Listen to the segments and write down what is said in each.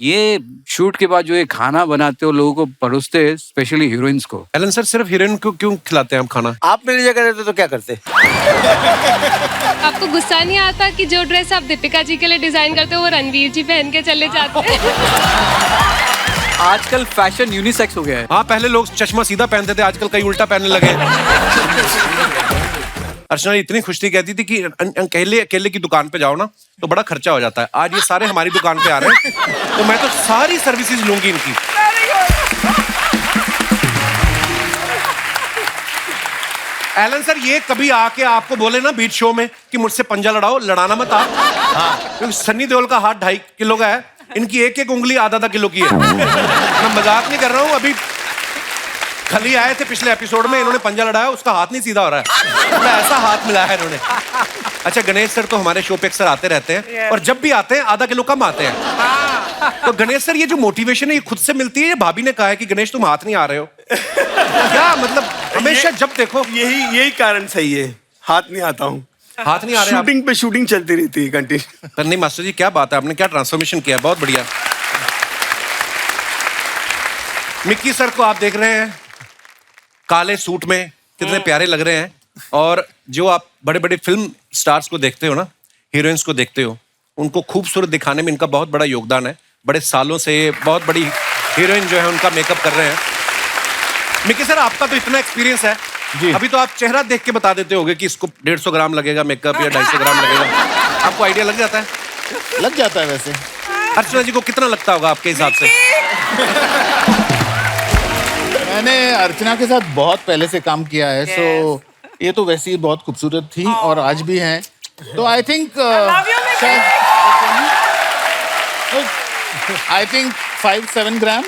ये शूट के बाद जो ये खाना बनाते हो लोगों को परोसते हैं, स्पेशली हीरोइंस को। एलन सर, सिर्फ हीरोइन को क्यों खिलाते हैं आप खाना? आप मेरी जगह रहते तो क्या करते? आपको गुस्सा नहीं आता कि जो ड्रेस आप दीपिका जी के लिए डिजाइन करते हो वो रणवीर जी पहन के चले जाते हैं? आजकल फैशन यूनिसेक्स हो गया है। हाँ, पहले लोग चश्मा सीधा पहनते थे, आजकल कई उल्टा पहनने लगे हैं। अर्चना जी इतनी खुश थी, कहती थी कि अकेले अकेले की दुकान पे जाओ ना तो बड़ा खर्चा हो जाता है। आज ये सारे हमारी दुकान पे आ रहे हैं तो मैं तो सारी सर्विसेज लूंगी इनकी। एलन सर, ये कभी आके आपको बोले ना बीच शो में कि मुझसे पंजा लड़ाओ, लड़ाना मत आप। हाँ, क्योंकि सन्नी देओल का हाथ 2.5 किलो का है, इनकी एक एक उंगली आधा किलो की है। मैं मजाक नहीं कर रहा हूँ। अभी कल ही आए थे पिछले एपिसोड में, इन्होंने पंजा लड़ाया, उसका हाथ नहीं सीधा हो रहा है। तो ऐसा हाथ मिलाया है इन्होंने। अच्छा, गणेश सर तो हमारे शो पे अक्सर आते रहते हैं और जब भी आते हैं आधा किलो कम आते हैं। तो गणेश सर, ये जो मोटिवेशन है ये खुद से मिलती है या भाभी ने कहा है कि गणेश तुम हाथ नहीं आ रहे हो? क्या मतलब हमेशा जब देखो यही कारण सही है, हाथ नहीं आता हूँ। हाथ नहीं आ रहे? शूटिंग पे शूटिंग चलती रहती है कंटिन्यू। पर नहीं मास्टर जी, क्या बात है, आपने क्या ट्रांसफॉर्मेशन किया, बहुत बढ़िया। मिक्की सर को आप देख रहे हैं काले सूट में, कितने प्यारे लग रहे हैं। और जो आप बड़े बड़े फिल्म स्टार्स को देखते हो ना, हीरोइंस को देखते हो, उनको खूबसूरत दिखाने में इनका बहुत बड़ा योगदान है। बड़े सालों से बहुत बड़ी हीरोइन जो है उनका मेकअप कर रहे हैं। मिक्की सर, आपका तो इतना एक्सपीरियंस है जी, अभी तो आप चेहरा देख के बता देते होगे कि इसको 150 ग्राम लगेगा मेकअप या 250 ग्राम लगेगा। आपको आइडिया लग जाता है? लग जाता है। वैसे अर्चना जी को कितना लगता होगा आपके हिसाब से? मैंने अर्चना के साथ बहुत पहले से काम किया है, सो ये तो वैसे ही बहुत खूबसूरत थी और आज भी हैं। तो I think 5-7 gram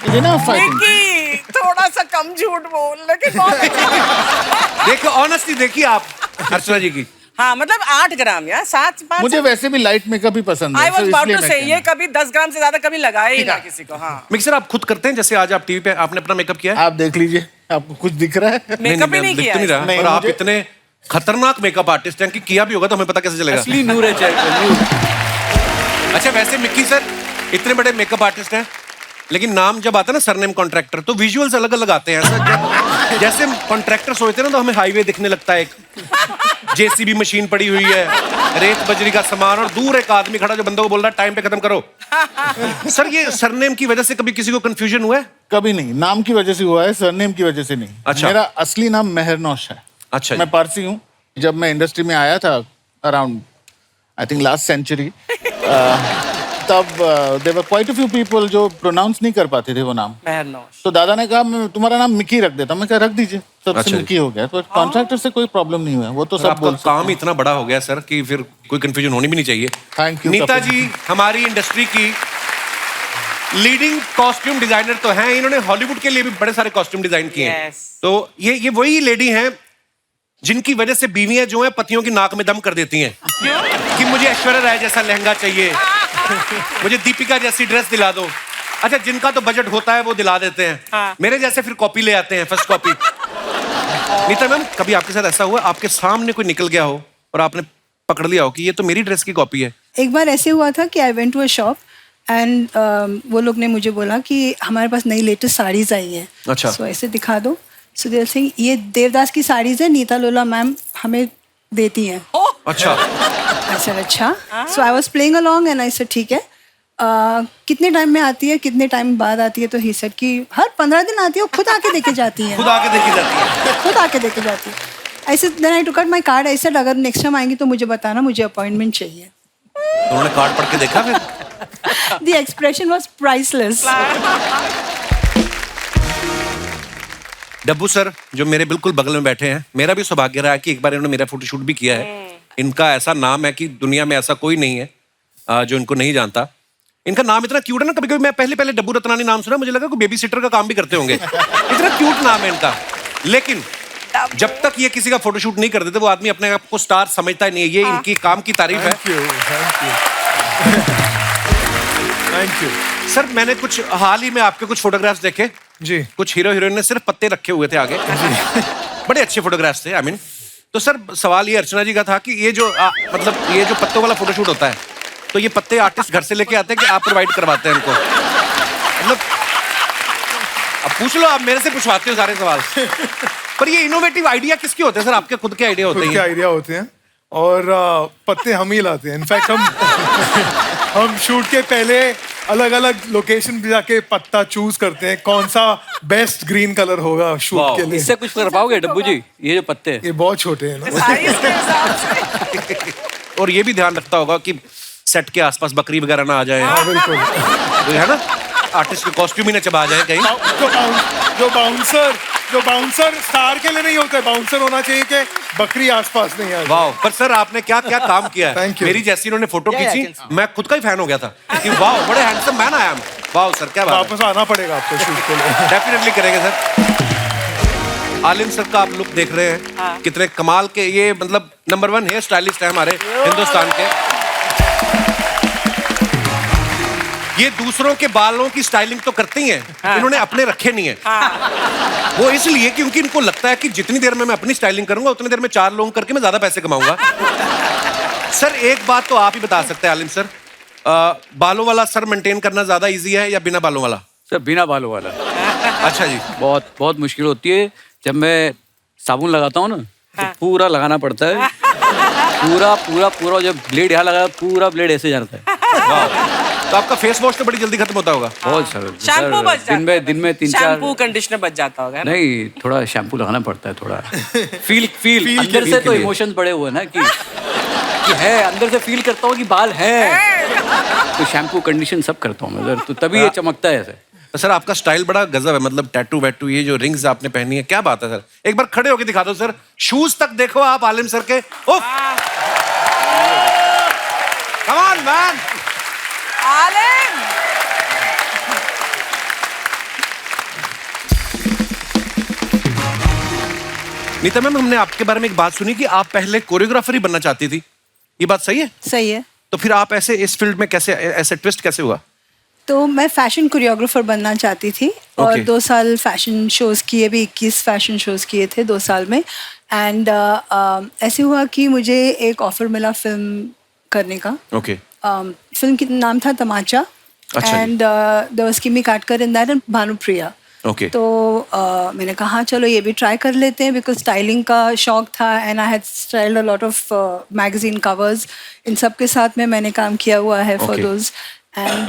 is enough. थोड़ा सा कम झूठ बोल, लेकिन बहुत अच्छा। देखो ऑनेस्टली देखिए आप अर्चना जी की। हाँ, मतलब 8 ग्राम या 7-5। मुझे वैसे भी लाइट मेकअप ही पसंद है। I was about to say, ये कभी 10 ग्राम से ज्यादा कभी लगाया ही ना किसी को। हाँ, मिक्की सर, आप खुद करते हैं? जैसे आज आप टीवी पे आपने अपना मेकअप किया है? आप देख लीजिए, आपको कुछ दिख रहा है? मेकअप ही नहीं किया नहीं रहा। और आप इतने खतरनाक मेकअप आर्टिस्ट हैं कि किया भी होगा तो हमें पता कैसे चलेगा? असली नूर है नूर। अच्छा, वैसे मिक्की सर इतने बड़े मेकअप आर्टिस्ट हैं, लेकिन नाम जब आता है ना सरनेम कॉन्ट्रैक्टर, तो विजुअल्स अलग अलग आते हैं। ऐसा जैसे कॉन्ट्रैक्टर सोचते हैं ना तो हमें हाईवे दिखने लगता है, एक जेसीबी मशीन पड़ी हुई है, रेत बजरी का सामान, और दूर एक आदमी खड़ा जो बंदों को बोल रहा है टाइम पे खत्म करो। सर, ये सरनेम की वजह से कभी किसी को कंफ्यूजन हुआ है? कभी नहीं, नाम की वजह से हुआ है, सरनेम की वजह से नहीं। अच्छा। मेरा असली नाम मेहरनौश है। अच्छा, मैं पारसी हूँ। जब मैं इंडस्ट्री में आया था around I think last century, तब there were quite a few people जो प्रोनाउंस नहीं कर पाते थे वो नाम। मेहरनौश। तो दादा ने कहा मैं तुम्हारा नाम मिक्की रख देता हूं। मैं कहा रख दीजिए, सबसे अच्छा। मिक्की हो गया। तो कॉन्ट्रैक्टर से कोई प्रॉब्लम नहीं हुआ, वो तो सब आपका बोल काम ही इतना बड़ा हो गया सर कि फिर कोई कंफ्यूजन होनी भी नहीं चाहिए। Thank you. नीता जी हमारी इंडस्ट्री की लीडिंग कॉस्ट्यूम डिजाइनर तो हैं, इन्होंने हॉलीवुड के लिए भी बड़े सारे कॉस्ट्यूम डिजाइन किए हैं। Yes. तो ये वही लेडी हैं जिनकी वजह से बीवियां जो हैं पतियों की नाक में दम कर देती हैं कि मुझे ऐश्वर्या राय जैसा लहंगा चाहिए, मुझे दीपिका जैसी ड्रेस दिला दो। अच्छा, जिनका तो बजट होता है वो दिला देते हैं। हाँ। मेरे जैसे फिर कॉपी ले आते हैं, फर्स्ट कॉपी। नीता मैम, कभी आपके साथ ऐसा हुआ आपके सामने कोई निकल गया हो और आपने पकड़ लिया हो कि ये तो मेरी ड्रेस की कॉपी है? एक बार ऐसे हुआ था कि I went to a shop and वो लोग ने मुझे बोला कि हमारे पास नई लेटेस्ट साड़ीज आई हैं। अच्छा। सो ऐसे दिखा दो। सो दे सिंह, ये देवदास की साड़ीज है, नीता लोला मैम हमें देती हैं। अच्छा। आई सेड अच्छा। So I was playing along and I said ठीक है। कितने टाइम में आती है, कितने टाइम बाद आती है? तो ही सेड कि हर 15 दिन आती है, खुद आके देके जाती है। खुद आके देखी जाती है? खुद आके देके जाती है। ऐसे then I took out my card. I said अगर नेक्स्ट टाइम आएंगी तो मुझे बताना, मुझे अपॉइंटमेंट चाहिए। उन्होंने कार्ड पढ़ के देखा फिर? The expression was priceless. Dabbu sir जो मेरे बिल्कुल बगल में बैठे हैं, मेरा भी सौभाग्य रहा है कि एक बार इन्होंने मेरा फोटोशूट भी किया है। इनका ऐसा नाम है कि दुनिया में ऐसा कोई नहीं है जो इनको नहीं जानता। इनका नाम इतना क्यूट है ना, कभी कभी मैं पहले डब्बू रत्नानी नाम सुना, मुझे लगा कोई बेबी सिटर का काम भी करते होंगे, इतना क्यूट नाम है इनका। लेकिन जब तक ये किसी का फोटोशूट नहीं कर देते वो आदमी अपने आप को स्टार समझता ही नहीं है। ये इनकी काम की तारीफ है। Thank you. सर, मैंने कुछ हाल ही में आपके कुछ फोटोग्राफ्स देखे जी। कुछ हीरो हीरोइन ने सिर्फ पत्ते रखे हुए थे आगे। बड़े अच्छे फोटोग्राफ्स थे। आई मीन, तो सर सवाल ये अर्चना जी का था कि ये जो मतलब ये जो पत्तों वाला फोटोशूट होता है, तो ये पत्ते आर्टिस्ट घर से लेके आते हैं कि आप प्रोवाइड करवाते हैं इनको? मतलब अब पूछ लो, आप मेरे से पूछवाते हो सारे सवाल। पर ये इनोवेटिव आइडिया किसके होते हैं सर? आपके खुद के आइडिया होते खुद हैं के ये? आइडिया होते हैं और पत्ते हम ही लाते हैं। इनफैक्ट हम शूट के पहले अलग अलग लोकेशन पे जाके पत्ता चूज करते हैं कौन सा बेस्ट ग्रीन कलर होगा शूट के लिए। इससे कुछ कर पाओगे डब्बू जी? ये जो पत्ते ये बहुत छोटे हैं ना। साइज के हिसाब से। और ये भी ध्यान रखता होगा कि सेट के आसपास बकरी वगैरह ना आ जाए, हाँ बिल्कुल। तो है ना, आर्टिस्ट के कॉस्ट्यूम ही ना चबा जाए कहीं। जो बाउंसर स्टार के लिए नहीं होता है, बाउंसर होना चाहिए कि बकरी आसपास नहीं आ जाए। वाह, पर सर आपने क्या क्या काम किया है। Thank you. मेरी जैसी इन्होंने फोटो खींची, मैं खुद का ही फैन हो गया था कि वाह बड़े हैंडसम मैन आया। वाह सर, क्या बात है। वापस आना पड़ेगा आपको शूट के लिए। डेफिनेटली करेंगे सर। आलिम सर का आप लुक देख रहे हैं, कितने कमाल के, ये मतलब नंबर 1 हेयर स्टाइलिस्ट है हमारे हिंदुस्तान के। ये दूसरों के बालों की स्टाइलिंग तो करते ही हैं, इन्होंने अपने रखे नहीं है। वो इसलिए क्योंकि इनको लगता है कि जितनी देर में मैं अपनी स्टाइलिंग करूंगा उतनी देर में 4 लोगों करके मैं ज्यादा पैसे कमाऊंगा। सर एक बात तो आप ही बता सकते हैं आलिम सर, बालों वाला सर मेंटेन करना ज्यादा इजी है या बिना बालों वाला? सर बिना बालों वाला अच्छा जी। बहुत बहुत मुश्किल होती है। जब मैं साबुन लगाता हूँ ना तो पूरा लगाना पड़ता है, पूरा पूरा पूरा। जब ब्लेड यहाँ लगा पूरा ब्लेड ऐसे जाता है। तो आपका फेस वॉश तो बड़ी जल्दी खत्म होता होगा। बहुत सर, शैम्पू बच जाता है। दिन में 3-4 शैम्पू कंडीशनर बच जाता होगा ना? नहीं, थोड़ा शैम्पू लगाना पड़ता है थोड़ा। फील अंदर से तो इमोशंस बड़े हुए ना कि है, अंदर से फील करता हूँ कि बाल है, तो शैम्पू कंडीशन सब करता हूँ मैं सर, तो तभी ये चमकता है सर। तो सर आपका स्टाइल बड़ा गजब है, मतलब टैटू वैटू, ये जो रिंग्स आपने पहनी है, क्या बात है सर। एक बार खड़े होके दिखा दो सर, शूज तक देखो आप आलिम सर के। Come on man. आलिम नीता मैम, हमने आपके बारे में एक बात सुनी कि आप पहले कोरियोग्राफर ही बनना चाहती थी, ये बात सही है? सही है। तो फिर आप ऐसे इस फील्ड में कैसे, ऐसे ट्विस्ट कैसे हुआ? तो मैं फैशन कोरियोग्राफर बनना चाहती थी और Okay. 2 साल फैशन शोज़ किए भी, 21 फैशन शोज़ किए थे 2 साल में। एंड ऐसे हुआ कि मुझे एक ऑफर मिला फिल्म करने का। ओके। फिल्म का नाम था तमाचा। अच्छा जी। एंड देयर वाज किमी काटकर in that and Bhanupriya. Okay. तो मैंने कहा चलो ये भी ट्राई कर लेते हैं, बिकॉज स्टाइलिंग का शौक था and I had styled a lot of magazine covers. इन सब के साथ में मैंने काम किया हुआ है फॉर Okay. दोज। एंड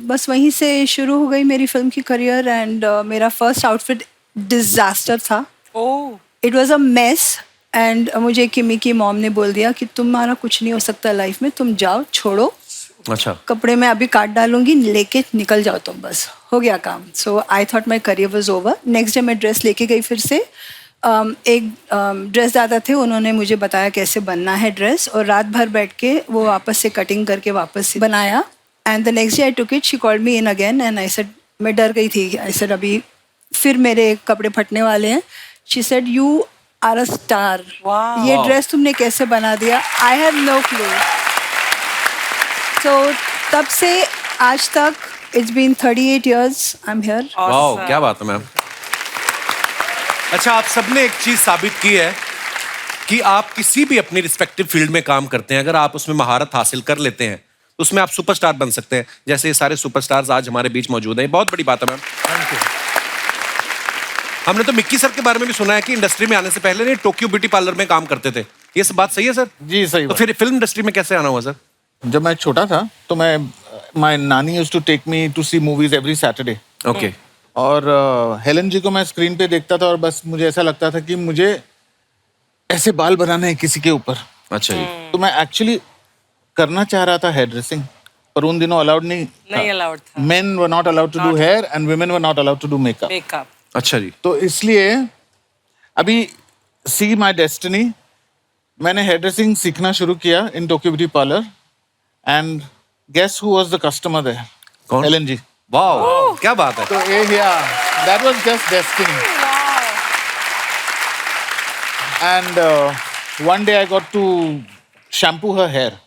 बस वहीं से शुरू हो गई मेरी फिल्म की करियर। एंड मेरा फर्स्ट आउटफिट डिजास्टर था, oh it was a mess. And मुझे किमी की मॉम ने बोल दिया कि तुम्हारा कुछ नहीं हो सकता लाइफ में, तुम जाओ, छोड़ो, अच्छा। कपड़े में अभी काट डालूंगी, लेके निकल जाओ तुम, बस हो गया काम। So I thought my career was over. Next day मैं ड्रेस लेके गई फिर से। एक ड्रेस दादा थे, उन्होंने मुझे बताया कैसे बनना है ड्रेस, और रात भर बैठ के वो वापस से कटिंग करके वापस से बनाया। And the next day I took it, she called me in again and I said, मैं डर गई थी, आई सेड अभी फिर मेरे कपड़े फटने वाले हैं। She said you are a star, Wow. ये ड्रेस तुमने कैसे बना दिया? I have no clue. So तब से आज तक it's been 38 years I am here. वाह, क्या बात है मैम। अच्छा, आप सबने एक चीज साबित की है कि आप किसी भी अपनी रिस्पेक्टिव फील्ड में काम करते हैं, अगर आप उसमें महारत हासिल कर लेते हैं तो उसमें आप सुपरस्टार बन सकते हैं, जैसे ये सारे सुपरस्टार्स आज हमारे बीच मौजूद हैं। बहुत बड़ी बात है मैम। हमने तो मिक्की सर के बारे में भी सुना है कि इंडस्ट्री में आने से पहले नहीं टोक्यो ब्यूटी पार्लर में काम करते थे, ये सब बात सही है सर? जी सही तो बात। फिर फिल्म इंडस्ट्री में कैसे आना हुआ सर? जब मैं छोटा था तो मैं my nani used to take me to see movies every Saturday. Okay. और हेलन जी को मैं स्क्रीन पे देखता था और बस मुझे ऐसा लगता था कि मुझे ऐसे बाल बनाने हैं किसी के ऊपर। अच्छा जी। तो मैं एक्चुअली करना चाह रहा था हेयर ड्रेसिंग, पर उन दिनों अलाउड नहीं अलाउड था, men were not allowed to do hair and women were not allowed to do makeup. Makeup. अच्छा जी। तो इसलिए अभी सी माई डेस्टिनी, मैंने हेयर ड्रेसिंग सीखना शुरू किया in Tokyo beauty parlour. And guess who was the customer there? कौन? हेलन जी। वाह, क्या बात है। तो that was just destiny. And one day I got to shampoo her hair.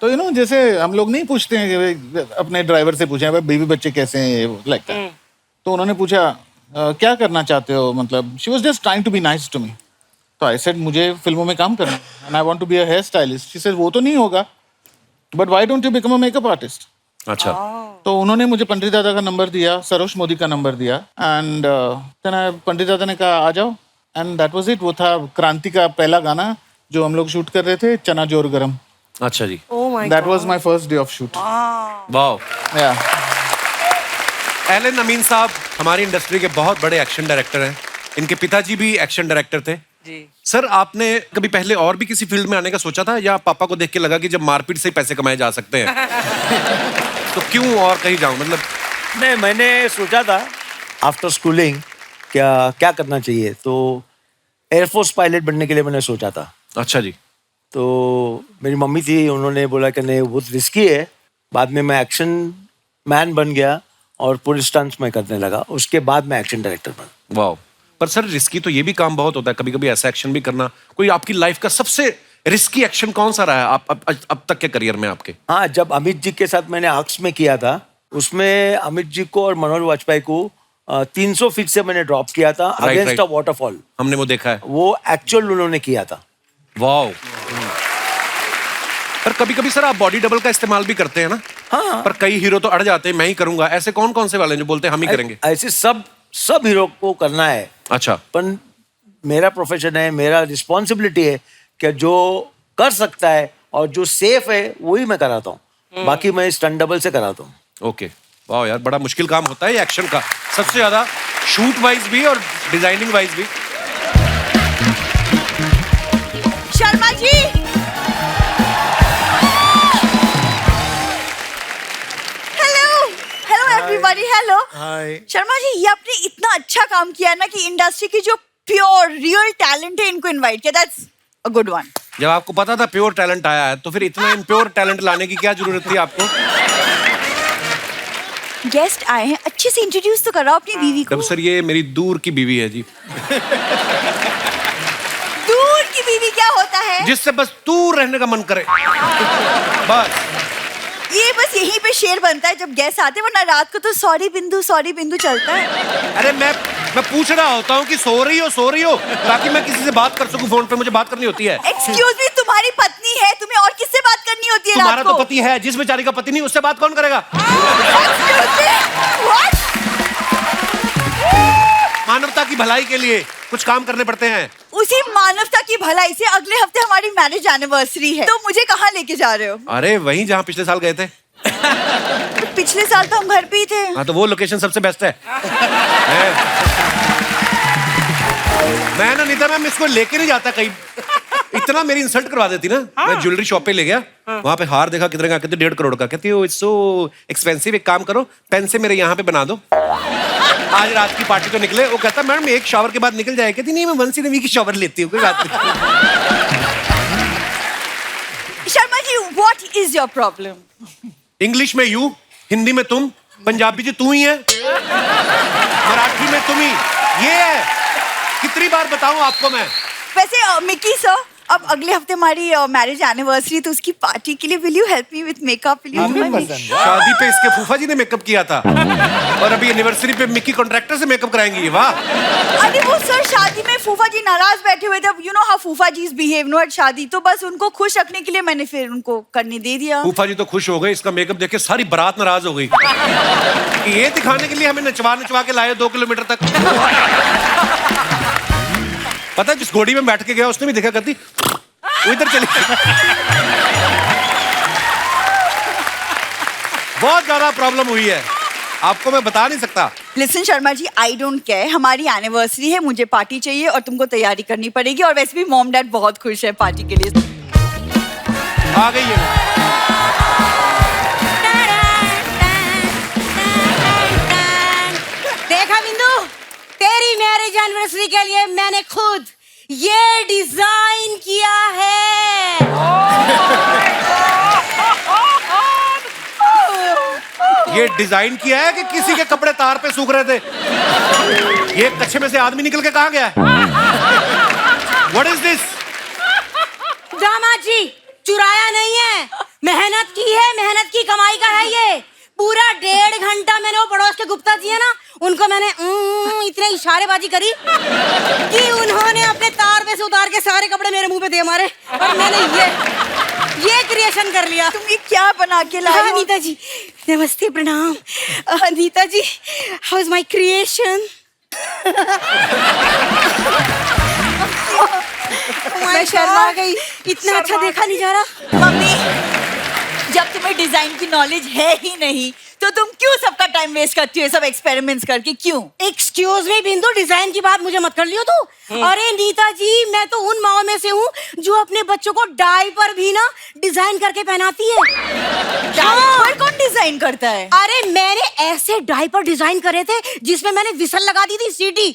तो यू नो, जैसे हम लोग नहीं पूछते हैं कि अपने ड्राइवर से पूछे भाई बीवी बच्चे कैसे हैं, लाइक दैट। तो उन्होंने पूछा क्या करना चाहते हो, मतलब she was just trying to be nice to me. तो आई सेड मुझे फिल्मों में काम करना है and I want to be a hair stylist. She said वो तो नहीं होगा, but why don't you become a makeup artist? अच्छा तो उन्होंने मुझे पंडित दादा का नंबर दिया, सरोज मोदी का नंबर दिया, एंड पंडित दादा ने कहा आ जाओ, एंड दैट वाज इट। वो था क्रांति का पहला गाना जो हम लोग शूट कर रहे थे, चना जोर गरम। अच्छा जी, that was my first day of shoot. Wow. या एलन अमीन साहब हमारी इंडस्ट्री के बहुत बड़े एक्शन डायरेक्टर हैं। इनके पिताजी भी एक्शन डायरेक्टर थे जी। सर, आपने कभी पहले और भी किसी फील्ड में आने का सोचा था, या पापा को देख के लगा कि जब मारपीट से ही पैसे कमाए जा सकते हैं तो क्यों और कहीं जाऊं? मतलब नहीं, मैंने सोचा था आफ्टर स्कूलिंग क्या करना चाहिए, तो एयरफोर्स पायलट बनने के लिए मैंने सोचा था। अच्छा जी। तो मेरी मम्मी थी, उन्होंने बोला कि नहीं बहुत रिस्की है। बाद में मैं एक्शन मैन बन गया और पूरे स्टंट्स में करने लगा। उसके बाद मैं एक्शन डायरेक्टर बना। वाह। पर सर रिस्की तो ये भी काम बहुत होता है, कभी कभी ऐसा एक्शन भी करना। कोई आपकी लाइफ का सबसे रिस्की एक्शन कौन सा रहा है अब तक के करियर में आपके? हाँ, जब अमित जी के साथ मैंने आर्क्स में किया था, उसमें अमित जी को और मनोहर वाजपेयी को 300 फीट से मैंने ड्रॉप किया था अगेंस्ट अ वाटरफॉल। हमने वो देखा है, वो एक्चुअल उन्होंने किया था। वाह। पर कभी कभी सर आप बॉडी डबल का इस्तेमाल भी करते हैं ना? हाँ। पर कई हीरो तो अड़ जाते हैं, मैं ही करूंगा। ऐसे कौन कौन से वाले हैं जो बोलते हैं हम ही करेंगे? ऐसे सब हीरो को करना है। अच्छा। पर मेरा प्रोफेशन है, मेरा रिस्पॉन्सिबिलिटी है कि जो कर सकता है और जो सेफ है वही मैं कराता हूँ। बाकी मैं स्टंट डबल से कराता हूँ। ओके। वाह यार, बड़ा मुश्किल काम होता है ये एक्शन का, सबसे ज्यादा शूट वाइज भी और डिजाइनिंग वाइज भी। Sharma ji, everybody, hello. हाय। शर्मा जी, ये आपने इतना अच्छा काम किया ना कि इंडस्ट्री की जो प्योर रियल टैलेंट है इनको इनवाइट किया। That's a good one. जब आपको पता था प्योर टैलेंट आया है तो फिर इतना इम्प्योर टैलेंट लाने की क्या जरूरत थी आपको? गेस्ट आए हैं, अच्छे से इंट्रोड्यूस तो कराओ अपनी बीवी को। तब सर ये मेरी दूर की बीवी है जी। दूर की बीवी क्या होता है? जिससे बस दूर रहने का मन करे बस। ये बस यहीं पे शेर बनता है जब गेस्ट आते हैं, वरना रात को तो सॉरी बिंदु चलता है। अरे मैं पूछ रहा होता हूँ कि सो रही हो ताकि मैं किसी से बात कर सकूं। फोन पे मुझे बात करनी होती है। एक्सक्यूज मी, तुम्हारी पत्नी है, तुम्हें और किससे बात करनी होती है? तुम्हारा तो पति है, जिस बेचारी का पति नहीं उससे बात कौन करेगा? मानवता की भलाई के लिए कुछ काम करने पड़ते हैं। उसी मानवता की भलाई से अगले हफ्ते हमारी मैरिज एनिवर्सरी है, तो मुझे कहाँ लेके जा रहे हो? अरे वहीं जहाँ पिछले साल गए थे। पिछले साल तो हम घर पे ही थे। हाँ, तो वो लोकेशन सबसे बेस्ट है। मैं ना नीता मैम इसको लेके नहीं जाता कहीं। इतना मेरी इंसल्ट करवा देती ना। मैं ज्वेलरी शॉप पे ले गया, वहां पे हार देखा कितने का, कहते 1.5 करोड़ का। कहती हो इट्स सो एक्सपेंसिव, एक काम करो पेन से मेरे यहाँ पे बना दो, आज रात की पार्टी तो निकले। वो कहता मैडम एक शावर के बाद निकल जाए। कहती नहीं, मैं वंस इन अ वीक की शावर लेती हूँ, कोई बात नहीं। Sharma ji, what is your problem? English में यू, हिंदी में तुम, पंजाबी जी तू ही है, मराठी में तुम ही। ये है, कितनी बार बताऊं आपको मैं? वैसे मिकी सर, अब अगले हफ्ते हमारी मैरिज एनिवर्सरी, तो उसकी पार्टी के लिए will you help me with makeup? शादी पे इसके फूफा जी ने मेकअप किया था और अभी एनिवर्सरी पे मिक्की कॉन्ट्रैक्टर से मेकअप कराएंगी। वाह। अरे वो सर, शादी में फूफा जी नाराज बैठे हुए थे। यू नो हाउ फूफा जी बिहेव नो एट शादी, तो बस उनको खुश रखने के लिए मैंने फिर उनको करने दे दिया। फूफा जी तो खुश हो गए, इसका मेकअप देख के सारी बारात नाराज हो गई। ये दिखाने के लिए हमें नचवा के लाए 2 किलोमीटर तक। पता है जिस घोड़ी में बैठ के गया उसने भी देखा, करती वो इधर चली। बहुत ज्यादा प्रॉब्लम हुई है, आपको मैं बता नहीं सकता। Listen Sharma ji, I don't care, हमारी एनिवर्सरी है, मुझे पार्टी चाहिए और तुमको तैयारी करनी पड़ेगी। और वैसे भी मॉम डैड बहुत खुश है पार्टी के लिए। आ गई है। देखा बिंदु, तेरी मैरिज एनिवर्सरी के लिए मैंने खुद ये डिजाइन किया है। ये डिजाइन किया है कि किसी के कपड़े तार पे सूख रहे थे? ये कच्छे में से आदमी निकल के कहाँ गया? What is this? दामाद जी, चुराया नहीं है, मेहनत की है, मेहनत की कमाई का है ये। पूरा 1.5 घंटा मैंने वो पड़ोस के गुप्ता जी है ना, उनको मैंने इतने इशारेबाजी करी कि उन्होंने अपने तार पे से उतार के सारे कपड़े मेरे मुंह पे दे मारे। और मैंने ये क्रिएशन कर लिया। तुम ये क्या बना के लाए हो? नीता जी नमस्ते, प्रणाम। नीता जी, हाउ इज माय क्रिएशन? मैं शर्मा गई। इतना अच्छा देखा नहीं जा रहा। मम्मी, जब तुम्हें डिजाइन की नॉलेज है ही नहीं तो तुम क्यों सबका टाइम वेस्ट करती हो सब एक्सपेरिमेंट्स करके? क्यों? एक्सक्यूज मी बिंदु, डिजाइन की बात मुझे मत कर लियो तू। अरे नीता जी, मैं तो उन माओ में से हूँ जो अपने बच्चों को डायपर भी ना डिजाइन करके पहनाती है। डायपर कौन डिजाइन करता है? अरे मैंने ऐसे डायपर डिजाइन करे थे जिसमें मैंने विसल लगा दी थी, सीटी।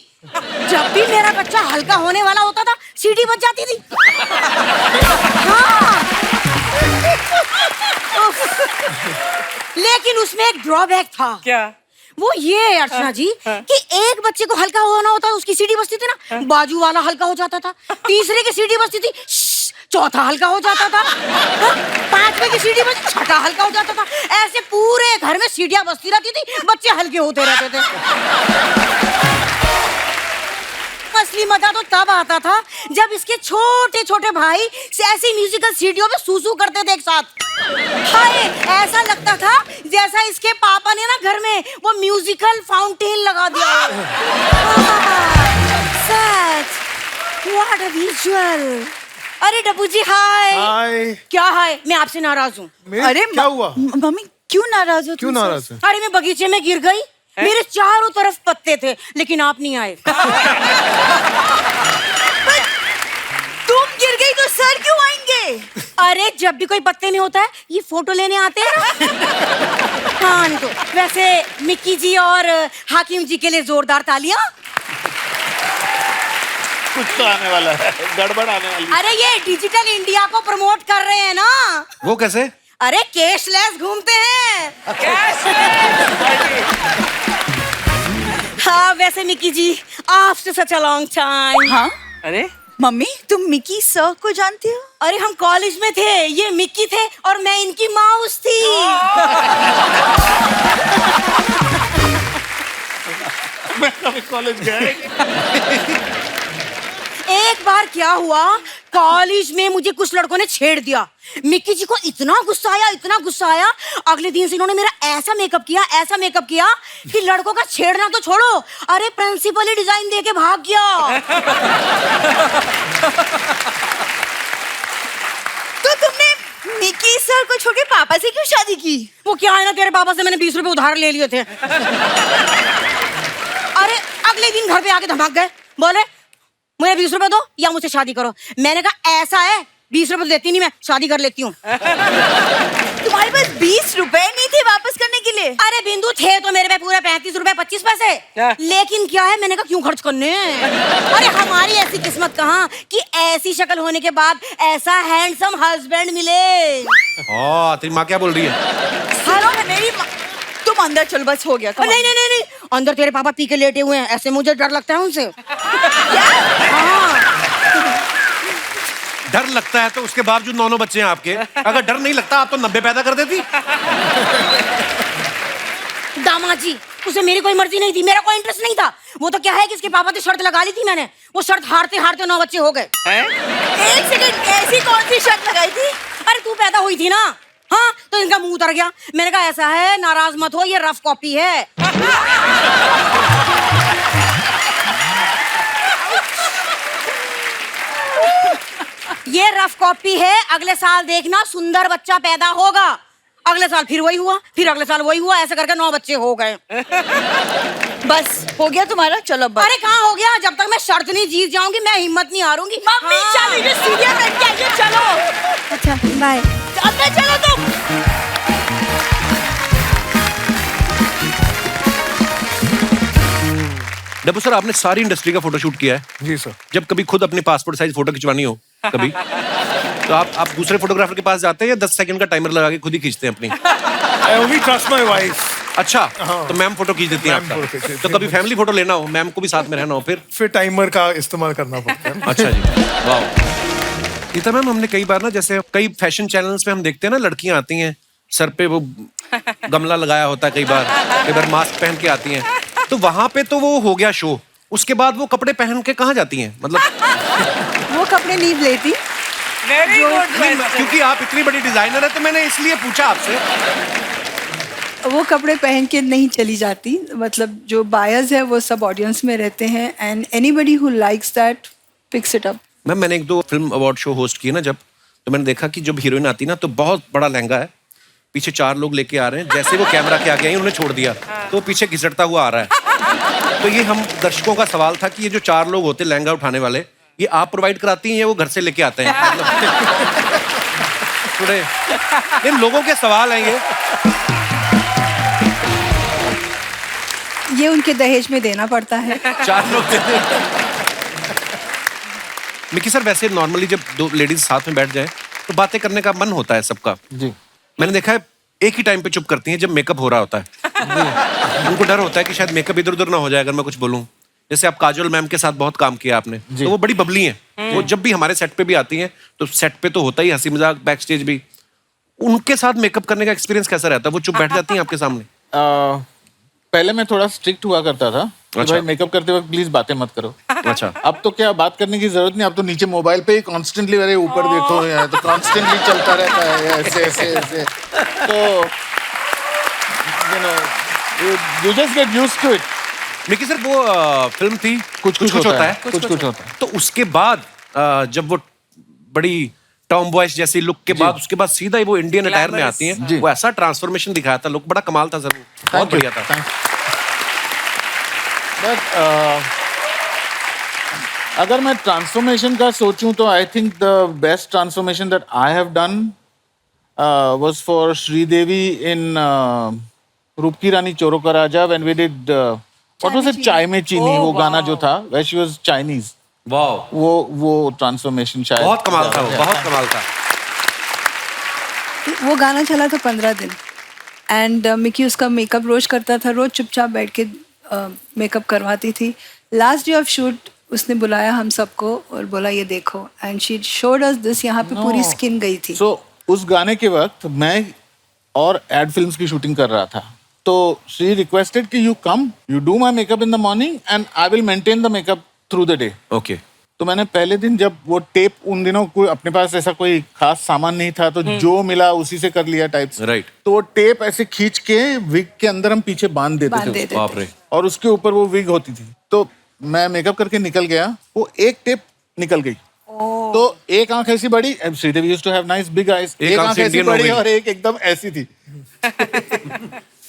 जब भी मेरा बच्चा हल्का होने वाला होता था, सीटी बज जाती थी। हाँ। लेकिन उसमें एक ड्रॉबैक था। क्या? वो ये अर्चना जी कि एक बच्चे को हल्का होना होता, उसकी सीटी बजती थी ना, बाजू वाला हल्का हो जाता था, तीसरे की सीटी बजती थी, चौथा हल्का हो जाता था, पांचवे की सीटी बजती, छठा हल्का हो जाता था। ऐसे पूरे घर में सीटियां बजती रहती थी, बच्चे हल्के होते रहते थे। असली मजा तो तब आता था जब इसके छोटे छोटे भाई ऐसी म्यूजिकल सीटियों पे सूसू करते थे एक साथ। हाय, ऐसा लगता था जैसा इसके पापा ने ना घर में वो म्यूजिकल फाउंटेन लगा दिया। सच, व्हाट अ विजुअल। अरे डब्बू जी हाय। हाय। क्या हाय? मैं आपसे नाराज हूँ। अरे क्या हुआ? मम्मी क्यों नाराज हो? क्यों नाराज है? अरे मैं बगीचे में गिर गई, मेरे चारों तरफ पत्ते थे लेकिन आप नहीं आए। तुम गिर गई तो सर क्यों आएंगे? अरे जब भी कोई पत्ते में होता है ये फोटो लेने आते हैं ना। हाँ नहीं तो वैसे मिक्की जी और हाकिम जी के लिए जोरदार तालियां। कुछ तो आने वाला है, गड़बड़ आने वाली है। अरे ये डिजिटल इंडिया को प्रमोट कर रहे हैं ना। वो कैसे? अरे कैशलेस घूमते हैं। हाँ वैसे Mickey ji, after such a long time. हाँ? अरे मम्मी, तुम मिकी सर को जानती हो? अरे हम कॉलेज में थे, ये मिक्की थे और मैं इनकी माउस थी। मैं कभी कॉलेज गया। एक बार क्या हुआ, कॉलेज में मुझे कुछ लड़कों ने छेड़ दिया। मिक्की जी को इतना गुस्सा आया, इतना गुस्सा आया, अगले दिन से इन्होंने मेरा ऐसा मेकअप किया कि लड़कों का छेड़ना तो छोड़ो, अरे प्रिंसिपल ही डिजाइन दे के भाग गया। तो तुमने मिकी सर को छोड़ के पापा से क्यों शादी की? वो क्या है ना, तेरे पापा से मैंने 20 रुपए उधार ले लिए थे। अरे अगले दिन घर पे आके धमक गए, बोले मुझे 20 रुपए दो या मुझसे शादी करो। मैंने कहा ऐसा है, 20 रुपए देती नहीं, मैं शादी कर लेती हूँ। तुम्हारे पास 20 रुपए नहीं थे वापस करने के लिए? अरे बिंदु, थे तो मेरे पे पूरे 35 रुपए 25 पैसे। लेकिन क्या है, मैंने कहा क्यों खर्च करने। अरे हमारी ऐसी किस्मत कहाँ कि ऐसी शक्ल होने के बाद ऐसा हैंडसम हस्बैंड मिले। तेरी माँ क्या बोल रही है? हेलो, मेरी तुम अंदर चलो, बस हो गया। नहीं नहीं नहीं, अंदर तेरे पापा पी के लेटे हुए हैं, ऐसे मुझे डर लगता है उनसे। डर लगता है तो उसके बावजूद 9 बच्चे हैं आपके। अगर डर नहीं लगता आप तो 90 पैदा कर देती। दामाद जी, उसे मेरी कोई मर्जी नहीं थी, मेरा कोई इंटरेस्ट नहीं था। वो तो क्या है कि इसके पापा से शर्त लगा ली थी मैंने, वो शर्त हारते हारते 9 बच्चे हो गए। एक सेकंड, ऐसी कौन सी शर्त लगाई थी? अरे तू पैदा हुई थी ना। हाँ तो इनका मुंह उतर गया। मैंने कहा ऐसा है, नाराज मत हो, ये रफ कॉपी है। ये रफ कॉपी है, अगले साल देखना सुंदर बच्चा पैदा होगा। अगले साल फिर वही हुआ, फिर अगले साल वही हुआ, ऐसे करके 9 बच्चे हो गए। बस हो गया तुम्हारा? चलो बस। अरे कहाँ हो गया, जब तक मैं शर्त नहीं जीत जाऊंगी मैं हिम्मत नहीं हारूंगी। मम्मी चलो, ये सीढ़ियां बैठ के आइए, चलो। अच्छा बाय। अंदर चलो तुम। डब्बू सर, आपने सारी इंडस्ट्री का फोटोशूट किया है। जी सर। जब कभी खुद अपनी पासपोर्ट साइज फोटो खिंचवानी हो कभी तो आप दूसरे फोटोग्राफर के पास जाते हैं या 10 सेकंड का टाइमर लगा के खुद ही खींचते हैं अपनी? I only trust my wife. अच्छा, हाँ। तो मैम फोटो खींच देती है मैम फोटो खींच आपका। देती तो है। कभी फैमिली फोटो लेना हो, मैम को भी साथ में रहना हो, फिर टाइमर का इस्तेमाल करना पड़ता है। अच्छा जी, वाह। गीता मैम, हमने कई बार ना, जैसे कई फैशन चैनल्स पे हम देखते हैं ना, लड़कियां आती हैं सर पे वो गमला लगाया होता है, कई बार मास्क पहन के आती हैं, तो वहां पे तो वो हो गया शो। उसके बाद वो कपड़े पहन के कहाँ जाती हैं? मतलब वो कपड़े नहीं लेती, वेरी गुड क्योंकि आप इतनी बड़ी डिजाइनर है तो मैंने इसलिए पूछा आपसे। वो कपड़े पहन के नहीं चली जाती, मतलब जो बायर्स है वो सब ऑडियंस में रहते हैं and anybody who likes that picks it up. Ma'am मैंने 1-2 फिल्म अवार्ड शो होस्ट किए ना जब, तो मैंने देखा कि जब हीरोइन आती ना तो बहुत बड़ा लहंगा है, पीछे 4 लोग लेके आ रहे हैं, जैसे वो कैमरा के आगे आई उन्होंने छोड़ दिया तो पीछे घिसटता हुआ आ रहा है। तो ये हम दर्शकों का सवाल था कि ये जो 4 लोग होते लहंगा उठाने वाले, ये आप प्रोवाइड कराती हैं या वो घर से लेके आते हैं? थोड़े इन लोगों के सवाल हैं ये उनके दहेज में देना पड़ता है। 4 लोग मिकी सर, वैसे नॉर्मली जब 2 लेडीज साथ में बैठ जाए तो बातें करने का मन होता है सबका जी। मैंने देखा है एक ही टाइम पे चुप करती हैं जब मेकअप हो रहा होता है। उनको डर होता है कि शायद मेकअप इधर उधर ना हो जाए अगर मैं कुछ बोलूं। जैसे आप काजोल मैम के साथ बहुत काम किया आपने, तो वो बड़ी बबली हैं। वो जब भी हमारे सेट पे भी आती हैं तो सेट पे तो होता ही हंसी मजाक, बैक स्टेज भी। उनके साथ मेकअप करने का एक्सपीरियंस कैसा रहता है? वो चुप बैठ जाती हैं आपके सामने? पहले मैं थोड़ा स्ट्रिक्ट हुआ करता था कि अच्छा। भाई मेकअप करते वक्त प्लीज बातें मत करो। अच्छा। अब तो क्या बात करने की जरूरत नहीं, अब तो नीचे मोबाइल पे ही कॉन्स्टेंटली अरे ऊपर देखो यार, तो कॉन्स्टेंटली चलता रहता है ऐसे ऐसे ऐसे। तो you just get used to it। Mickey sir वो फिल्म थी कुछ होता है। कुछ होता है। तो उसके बाद जब वो बड़ी टॉम बॉयज जैसी लुक के बाद उसके बाद सीधा ही वो इंडियन अटायर में आती हैं, वो ऐसा ट्रांसफॉर्मेशन दिखाया था, लुक बड़ा कमाल था सर, बहुत बढ़िया था। बट अगर मैं ट्रांसफॉर्मेशन का सोचूं तो I think the best transformation that I have done was for Sridevi in Roop Ki Rani Choron Ka Raja when we did what was it, चाय में चीनी, वो गाना जो था वेयर शी वाज चाइनीज। वाह, वो ट्रांसफॉर्मेशन शायद बहुत कमाल था, वो बहुत कमाल था। वो गाना चला था 15 दिन एंड मिकी उसका मेकअप रोज करता था, रोज चुपचाप बैठ के मेकअप करवाती थी। लास्ट डे ऑफ शूट उसने बुलाया हम सबको और बोला ये देखो, and she showed us this, यहाँ पे पूरी स्किन गई थी। सो उस गाने के वक्त मैं और एड फिल्म्स की शूटिंग कर रहा था, तो शी रिक्वेस्टेड कि you come, you do my makeup in the morning and I will maintain the makeup through the day. Okay. तो मैंने पहले दिन जब वो टेप, उन दिनों कोई अपने पास ऐसा कोई खास सामान नहीं था, तो जो मिला उसी से कर लिया टाइप से। राइट। तो वो टेप ऐसे खींच के विग के अंदर हम पीछे बांध देते थे बाप रे। और उसके ऊपर वो विग होती थी। तो मैं मेकअप करके निकल गया, वो एक टेप निकल गई। तो एक आंख ऐसी बड़ी, Sridevi used to have nice big eyes, एक आंख ऐसी बड़ी और एक एकदम ऐसी थी।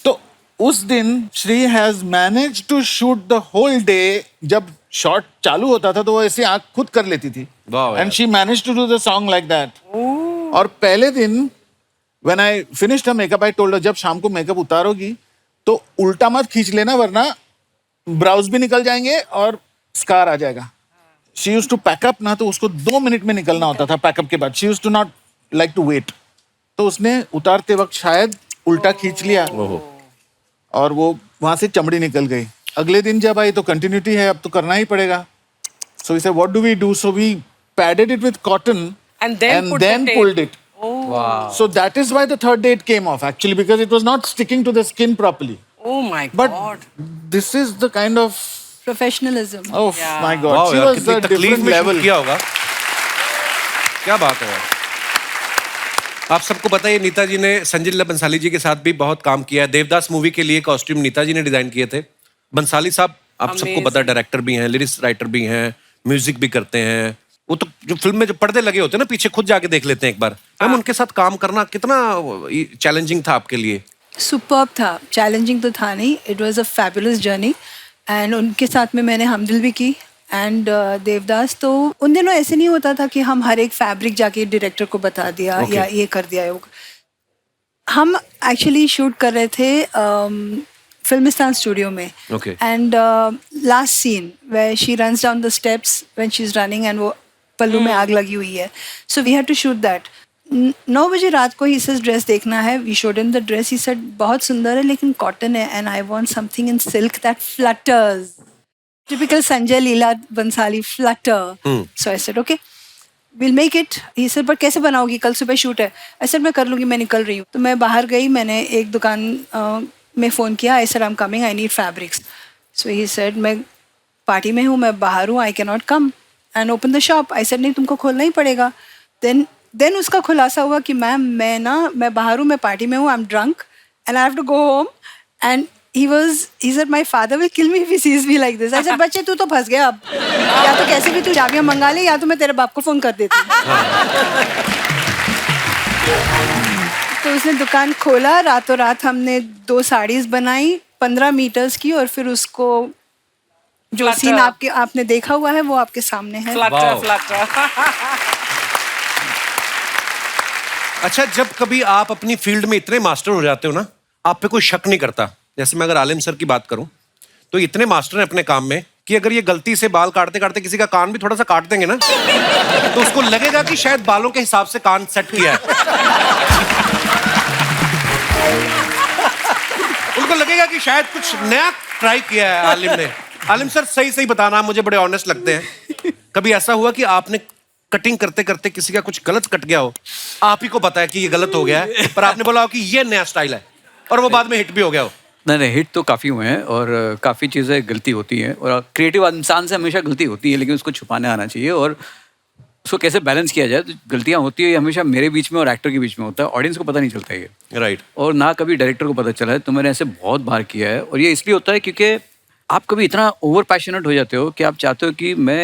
तो उस दिन Sri has manage to shoot the whole day. जब शॉट चालू होता था तो वो ऐसे आंख खुद कर लेती थी, and she manage to do the song like that. और पहले दिन when I finished her makeup I told her, जब शाम को मेकअप उतारोगी तो उल्टा मत खींच लेना वरना ब्राउज भी निकल जाएंगे और स्कार आ जाएगा। शी यूज्ड टू पैकअप ना, तो उसको 2 मिनट में निकलना होता था पैकअप के बाद। She used to not like to wait. तो उसने उतारते वक्त शायद उल्टा खींच लिया और वो वहां से चमड़ी निकल गई। अगले दिन जब आई तो कंटिन्यूटी है, अब तो करना ही पड़ेगा। So we said what do we do, so we padded it with cotton and then pulled it. Wow. So that is why the third day it came off actually, because it was not sticking to the skin properly. Oh my But God. this is the kind of professionalism. oh Yeah. my God, वाह she यार, was कितनी a तकलीफ different में level. Shoot किया होगा। क्या बात है यार। आप सबको पता है नीता जी ने संजय लीला बंसाली जी के साथ भी बहुत काम किया है। देवदास मूवी के लिए कॉस्ट्यूम नीता जी ने डिजाइन किए थे। बंसाली साहब आप सबको पता है डायरेक्टर भी हैं, लिरिक्स राइटर भी हैं, म्यूजिक भी करते हैं। वो तो जो फिल्म में जो पर्दे लगे होते हैं ना पीछे, खुद जाके देख लेते हैं एक बार। मैम उनके साथ काम करना कितना चैलेंजिंग था आपके लिए? सुपर्ब था, चैलेंजिंग तो था नहीं, it was a fabulous journey. And उनके साथ में मैंने हमदिल भी की एंड देवदास। तो उन दिनों ऐसे नहीं होता था कि हम हर एक फैब्रिक जाके डायरेक्टर को बता दिया या ये कर दिया। हम एक्चुअली शूट कर रहे थे फिल्मिस्तान स्टूडियो में। And last scene where she runs down the steps when she is running and वो पल्लू में आग लगी हुई है, so we had to shoot that. 9 बजे रात को ही सेड ड्रेस देखना है। We showed him the dress, he said बहुत सुंदर है लेकिन कॉटन है and I want something in silk that flutters, typical Sanjay Leela Bhansali flutter. So I said okay will make it. He said पर कैसे बनाओगी, कल सुबह शूट है। आई सेड मैं कर लूँगी, मैं निकल रही हूँ। तो मैं बाहर गई, मैंने एक दुकान में फ़ोन किया, I said I am coming, I need fabrics. So he said मैं पार्टी में हूँ, मैं बाहर हूँ, I can not come and open the shop. I said नहीं तुमको खोलना ही पड़ेगा। देन उसका खुलासा हुआ कि मैम मैं बाहर हूँ, मैं पार्टी में हूँ, I am drunk and I have to go home and he said my father will kill me if he sees me like this. I said बच्चे तू तो फंस गया अब, या तो कैसे भी तू चाबियां मंगा ले या तो मैं तेरे बाप को फोन कर देती हूँ। तो उसने दुकान खोला, रातों रात हमने 2 साड़ीज बनाई 15 मीटर्स की और फिर उसको जो सीन आपने देखा हुआ है वो आपके सामने है। अच्छा, जब कभी आप अपनी फील्ड में इतने मास्टर हो जाते हो ना, आप पे कोई शक नहीं करता। जैसे मैं अगर आलिम सर की बात करूं तो इतने मास्टर हैं अपने काम में कि अगर ये गलती से बाल काटते काटते किसी का कान भी थोड़ा सा काट देंगे ना तो उसको लगेगा कि शायद बालों के हिसाब से कान सेट किया है। उनको लगेगा कि शायद कुछ नया ट्राई किया है आलिम ने। आलिम सर सही सही बताना, मुझे बड़े ऑनेस्ट लगते हैं। कभी ऐसा हुआ कि आपने कटिंग करते करते किसी का कुछ गलत कट गया हो, आप ही को पता है कि ये गलत हो गया है, पर आपने बोला हो कि ये नया स्टाइल है और वो बाद में हिट भी हो गया हो? नहीं, हिट तो काफ़ी हुए हैं और काफ़ी चीज़ें गलती होती हैं और क्रिएटिव इंसान से हमेशा गलती होती है, लेकिन उसको छुपाने आना चाहिए और उसको कैसे बैलेंस किया जाए। तो गलतियाँ होती है हमेशा मेरे बीच में और एक्टर के बीच में होता है, ऑडियंस को पता नहीं चलता ये, राइट, और ना कभी डायरेक्टर को पता चला है। तो मैंने ऐसे बहुत बार किया है और ये इसलिए होता है क्योंकि आप कभी इतना ओवर पैशनेट हो जाते हो कि आप चाहते हो कि मैं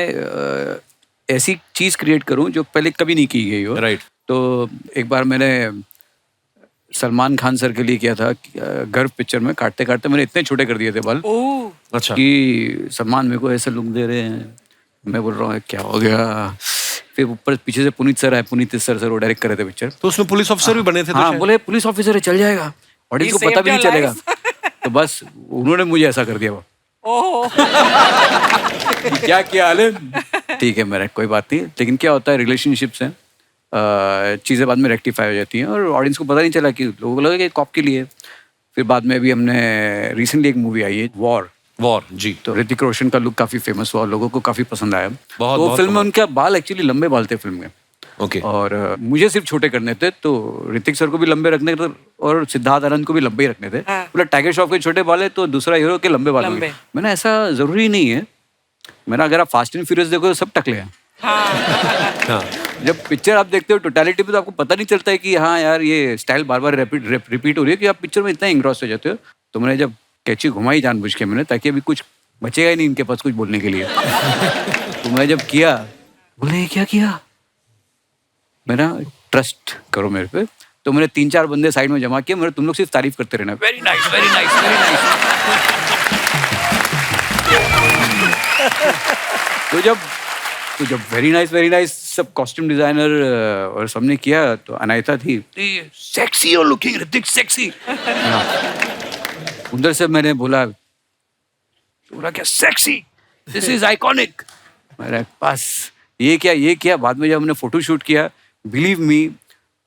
ऐसी चीज़ क्रिएट करूँ जो पहले कभी नहीं की गई हो, राइट। तो एक बार मैंने सलमान खान सर के लिए किया था, गर्व पिक्चर में काटते काटते मैंने इतने छोटे कर दिए थे बाल। अच्छा। कि सलमान मेरे को ऐसे लुक दे रहे हैं, मैं बोल रहा हूँ क्या हो गया। फिर ऊपर पीछे से पुनीत सर आए, पुनीत सर वो डायरेक्ट कर रहे थे पिक्चर। तो उसमें पुलिस ऑफिसर भी बने थे? हाँ, बोले पुलिस ऑफिसर है, चल जाएगा, ऑडियंस को पता भी नहीं चलेगा। तो बस उन्होंने मुझे ऐसा कर दिया वो। क्या किया आलिम? ठीक है मेरा कोई बात नहीं, लेकिन क्या होता है रिलेशनशिप्स हैं, चीज़ें बाद में रेक्टिफाई हो जाती हैं और ऑडियंस को पता नहीं चला कि लोगों को लगा कि कॉप के लिए। फिर बाद में भी हमने रिसेंटली एक मूवी आई है वॉर जी, तो ऋतिक रोशन का लुक काफ़ी फेमस हुआ, लोगों को काफ़ी पसंद आया। तो फिल्म में उनके बाल एक्चुअली लंबे बाल थे फिल्म में। ओके। और मुझे सिर्फ छोटे करने थे, तो ऋतिक सर को भी लंबे रखने थे और सिद्धार्थ आनंद को भी लंबे ही रखने थे। बोला टाइगर श्रॉफ के छोटे बाल है तो दूसरा हीरो के लंबे बाल होंगे। मैंने ऐसा जरूरी नहीं है, मैंने अगर आप फास्ट एंड फ्यूरियस देखो तो सब टकले हैं। हाँ। जब पिक्चर आप देखते हो टोटलिटी पे तो आपको पता नहीं चलता है कि हाँ यार ये स्टाइल बार बार रिपीट हो रही है कि आप पिक्चर में इतना इंग्रॉस हो जाते हो। तो मैंने जब कैची घुमाई जानबूझ के मैंने, ताकि अभी कुछ बचेगा ही नहीं इनके पास कुछ बोलने के लिए। तो मैं जब किया, बोले क्या किया, मेरा ट्रस्ट करो मेरे पे। तो मैंने 3-4 बंदे साइड में जमा किए, मेरे तुम लोग सिर्फ तारीफ करते रहना, very nice very nice very nice. तो जब वेरी नाइस सब कॉस्ट्यूम डिजाइनर और सबने किया, तो अनायता थी, सेक्सी और लुकिंग ऋतिक सेक्सी। उधर से मैंने बोला क्या सेक्सी, दिस इज आइकॉनिक। मेरे पास ये किया। बाद में जब हमने फोटो शूट किया, बिलीव मी,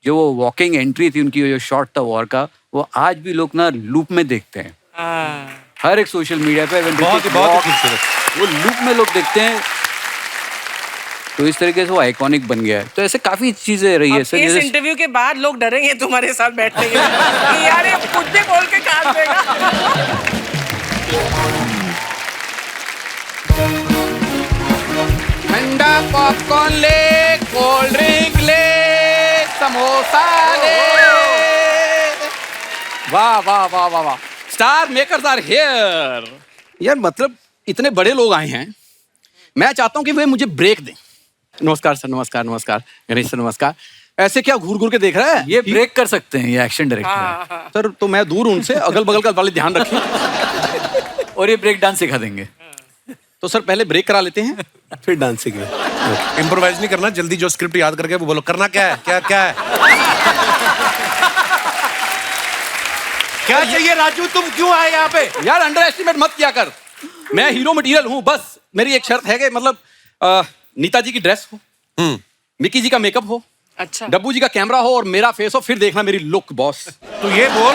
जो वो वॉकिंग एंट्री थी उनकी, जो शॉट था वॉर का, वो आज भी लोग ना लूप में देखते हैं। हर एक सोशल मीडिया पे बहुत खूबसूरत वो लूप में लोग देखते हैं। तो इस तरीके से वो आइकॉनिक बन गया है। तो ऐसे काफी चीजें रही है सर। इस इंटरव्यू के बाद लोग डरेंगे तुम्हारे साथ बैठने के कि यार ये कुछ भी बोल के काट देगा। ठंडा पॉपकॉर्न ले, कोल्ड ड्रिंक ले, समोसा ले। वाह वाह वाह वाह वाह, स्टार मेकर्स आर हियर। यार मतलब इतने बड़े लोग आए हैं, मैं चाहता हूं कि वे मुझे ब्रेक दें। नमस्कार सर, नमस्कार गणेश सर, नमस्कार। ऐसे क्या घूर घूर के देख रहा है? ये ब्रेक कर सकते हैं, ये एक्शन डायरेक्टर है। सर तो मैं दूर उनसे, अगल बगल का वाले ध्यान रखें। और ये ब्रेक डांस सिखा देंगे। तो सर पहले ब्रेक करा लेते हैं, फिर डांस सीखेंगे। इम्प्रोवाइज नहीं करना, जल्दी जो स्क्रिप्ट याद करके वो बोलो, करना क्या है, क्या है। क्या चाहिए राजू, तुम क्यों आए यहाँ पे? यार अंडर एस्टिमेट मत किया कर, मैं हीरो मटेरियल हूँ। बस मेरी एक शर्त है कि मतलब नीता जी की ड्रेस हो, मिकी जी का मेकअप हो, अच्छा, डब्बू जी का कैमरा हो और मेरा फेस हो, फिर देखना मेरी लुक बॉस। तो ये बोल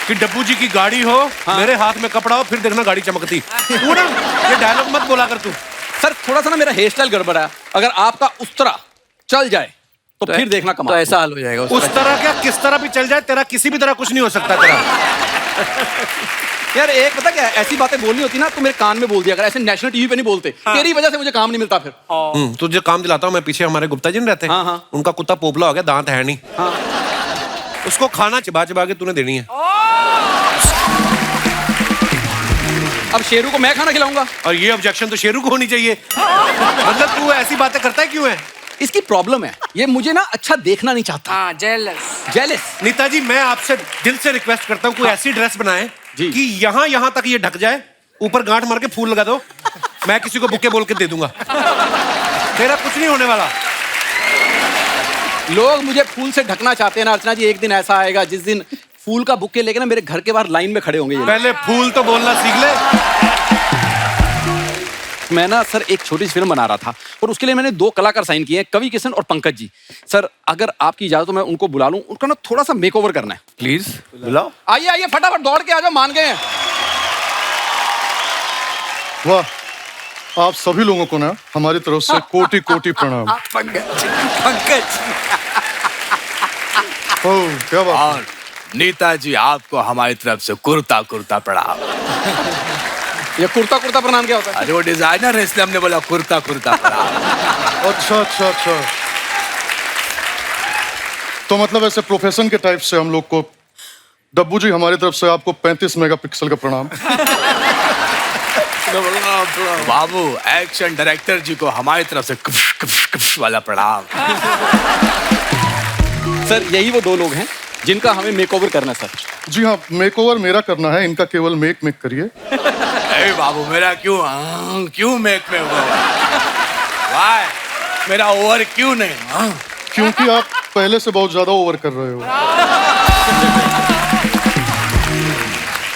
कि डब्बू जी की गाड़ी हो, हाँ, मेरे हाथ में कपड़ा हो, फिर देखना गाड़ी चमकती। तू ना ये डायलॉग मत बोला कर तू। सर थोड़ा सा ना मेरा हेयर स्टाइल गड़बड़ है, अगर आपका उस तरह चल जाए तो फिर देखना कमाल। तो ऐसा हाल हो जाएगा। उस तरह क्या, किस तरह भी चल जाए, तेरा किसी भी तरह कुछ नहीं हो सकता तेरा। यार एक पता क्या है, ऐसी बातें बोलनी होती ना तो मेरे कान में बोल दिया, अगर ऐसे नेशनल टीवी पे नहीं बोलते। तेरी वजह से मुझे काम नहीं मिलता फिर। तुझे काम दिलाता हूँ मैं, पीछे हमारे गुप्ता जी नहीं रहते? हाँ। उनका कुत्ता पोपला हो गया, दांत है नहीं। उसको खाना चिबा चिबा के तूने देनी है। अब शेरू को मैं खाना खिलाऊंगा? और ये ऑब्जेक्शन तो शेरू को होनी चाहिए। मतलब तू ऐसी बातें करता है क्यों है? इसकी प्रॉब्लम है, ये मुझे ना अच्छा देखना नहीं चाहता। हाँ, जेलस। नीता जी, मैं आपसे दिल से रिक्वेस्ट करता हूँ, कोई ऐसी ड्रेस बनाए कि यहाँ तक ये ढक जाए, ऊपर गांठ मार के फूल लगा दो, मैं किसी को बुके बोल के दे दूंगा। तेरा कुछ नहीं होने वाला। लोग मुझे फूल से ढकना चाहते हैं ना अर्चना जी, एक दिन ऐसा आएगा जिस दिन फूल का बुके लेके ना मेरे घर के बाहर लाइन में खड़े होंगे ये। पहले फूल तो बोलना सीख ले। मैं ना सर एक छोटी सी फिल्म बना रहा था और उसके लिए मैंने 2 कलाकार साइन किए हैं, कवि किशन और पंकज जी। सर अगर आपकी इजाजत तो मैं उनको बुला लूं, उनका ना थोड़ा सा मेकओवर करना है। प्लीज बुलाओ। आइए आइए फटाफट दौड़ के आ जाओ, मान गए हैं। वाह, आप सभी लोगों को ना हमारी तरफ से कोटि कोटि प्रणाम। पंकज ओह, क्या बात है। और नीता जी आपको हमारी तरफ से कुर्ता कुर्ता प्रणाम। ये कुर्ता कुर्ता प्रणाम क्या होता है? अरे वो डिजाइनर है इसलिए हमने बोला कुर्ता कुर्ता प्रणाम। अच्छा। तो मतलब ऐसे प्रोफेशन के टाइप से हम लोग को, डब्बू जी हमारी तरफ से आपको 35 मेगापिक्सल का प्रणाम। बाबू एक्शन डायरेक्टर जी को हमारी तरफ से कुफ कुफ कुफ वाला प्रणाम। सर यही वो 2 लोग हैं जिनका हमें मेकओवर करना है सर। जी हाँ, मेकओवर मेरा करना है, इनका केवल मेक करिए। अरे बाबू मेरा क्यों मेक में हुआ? वाह, मेरा ओवर क्यों नहीं? क्योंकि आप पहले से बहुत ज्यादा ओवर कर रहे हो।